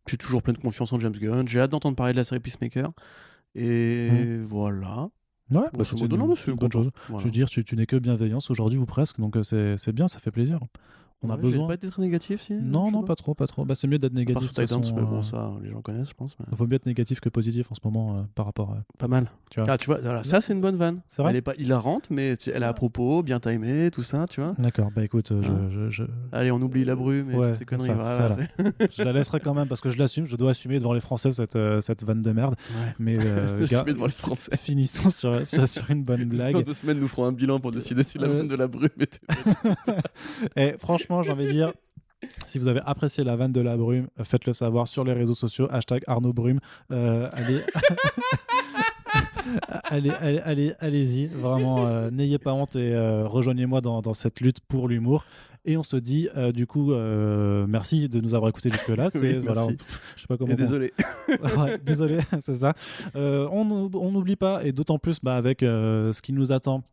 J'ai toujours plein de confiance en James Gunn. J'ai hâte d'entendre parler de la série Peacemaker. Et voilà. Ouais, c'est une bonne chose. Voilà. Je veux dire, tu n'es que bienveillance aujourd'hui ou presque, donc c'est bien, ça fait plaisir. On a besoin. Pas été très négatif, si. Non, pas trop. C'est mieux d'être négatif. Titans, mais bon, ça, les gens connaissent, je pense. Il faut mieux être négatif que positif en ce moment par rapport. Pas mal. Tu vois, voilà, ça, c'est une bonne vanne. C'est vrai. Elle est pas hilarante, mais elle est à propos, bien timée, tout ça, tu vois. D'accord, écoute, allez, on oublie la brume et toutes ces conneries. Je la laisserai quand même parce que je l'assume, je dois assumer devant les Français cette vanne de merde. Ouais. Mais devant les Français. Finissons sur une bonne blague. Dans 2 semaines, nous ferons un bilan pour décider si la vanne de la brume était. Et franchement, j'ai envie de dire. Si vous avez apprécié la vanne de la brume, faites-le savoir sur les réseaux sociaux, #Arnaud Brume. Allez-y, vraiment, n'ayez pas honte et rejoignez-moi dans cette lutte pour l'humour. Et on se dit, du coup, merci de nous avoir écoutés jusque-là. Voilà, je sais pas comment. Désolé. Désolé, c'est ça. On n'oublie pas, et d'autant plus avec ce qui nous attend.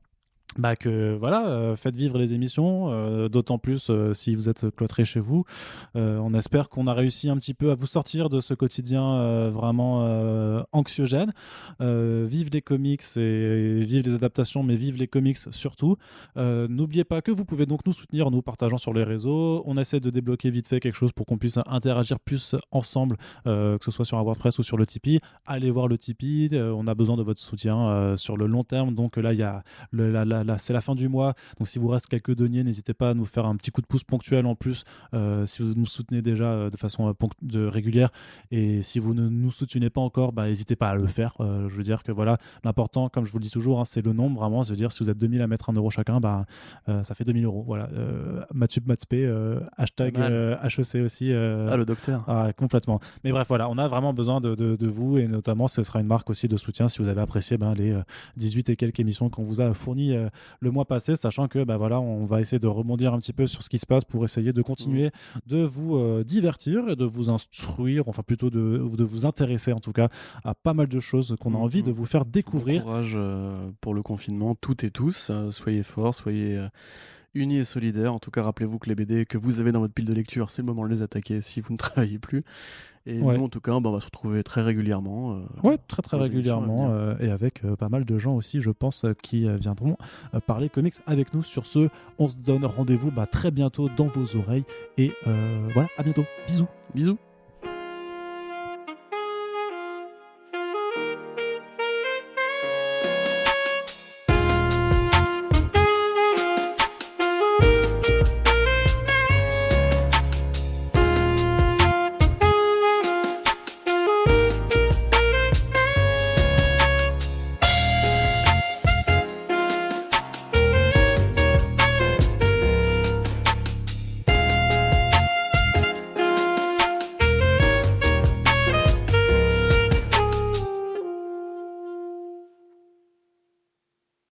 Que voilà, faites vivre les émissions, d'autant plus si vous êtes cloîtrés chez vous. On espère qu'on a réussi un petit peu à vous sortir de ce quotidien vraiment anxiogène. Vive les comics et vive les adaptations, mais vive les comics surtout. N'oubliez pas que vous pouvez donc nous soutenir en nous partageant sur les réseaux. On essaie de débloquer vite fait quelque chose pour qu'on puisse interagir plus ensemble, que ce soit sur un WordPress ou sur le Tipeee. Allez voir le Tipeee, on a besoin de votre soutien sur le long terme. Donc là, il y a c'est la fin du mois, donc si vous reste quelques deniers, n'hésitez pas à nous faire un petit coup de pouce ponctuel en plus si vous nous soutenez déjà de façon régulière, et si vous ne nous soutenez pas encore, n'hésitez pas à le faire. Je veux dire que voilà, l'important, comme je vous le dis toujours, c'est le nombre, vraiment. Je veux dire, si vous êtes 2000 à mettre 1 euro chacun, ça fait 2000 euros. Voilà. Mathsup, Mathspé, #HEC aussi. Le docteur. Complètement. Mais bref, voilà, on a vraiment besoin de vous, et notamment ce sera une marque aussi de soutien si vous avez apprécié les 18 et quelques émissions qu'on vous a fournies le mois passé, sachant que voilà, on va essayer de rebondir un petit peu sur ce qui se passe pour essayer de continuer de vous divertir et de vous instruire, enfin plutôt de vous intéresser en tout cas à pas mal de choses qu'on a envie de vous faire découvrir. Bon courage pour le confinement, toutes et tous. Soyez forts, soyez unis et solidaires. En tout cas, rappelez-vous que les BD que vous avez dans votre pile de lecture, c'est le moment de les attaquer si vous ne travaillez plus. Et Ouais. nous, en tout cas, on va se retrouver très régulièrement. Ouais, très très dans les émissions à régulièrement venir. et avec pas mal de gens aussi, je pense, qui viendront parler comics avec nous. Sur ce, on se donne rendez-vous très bientôt dans vos oreilles et voilà, à bientôt. Bisous. Bisous.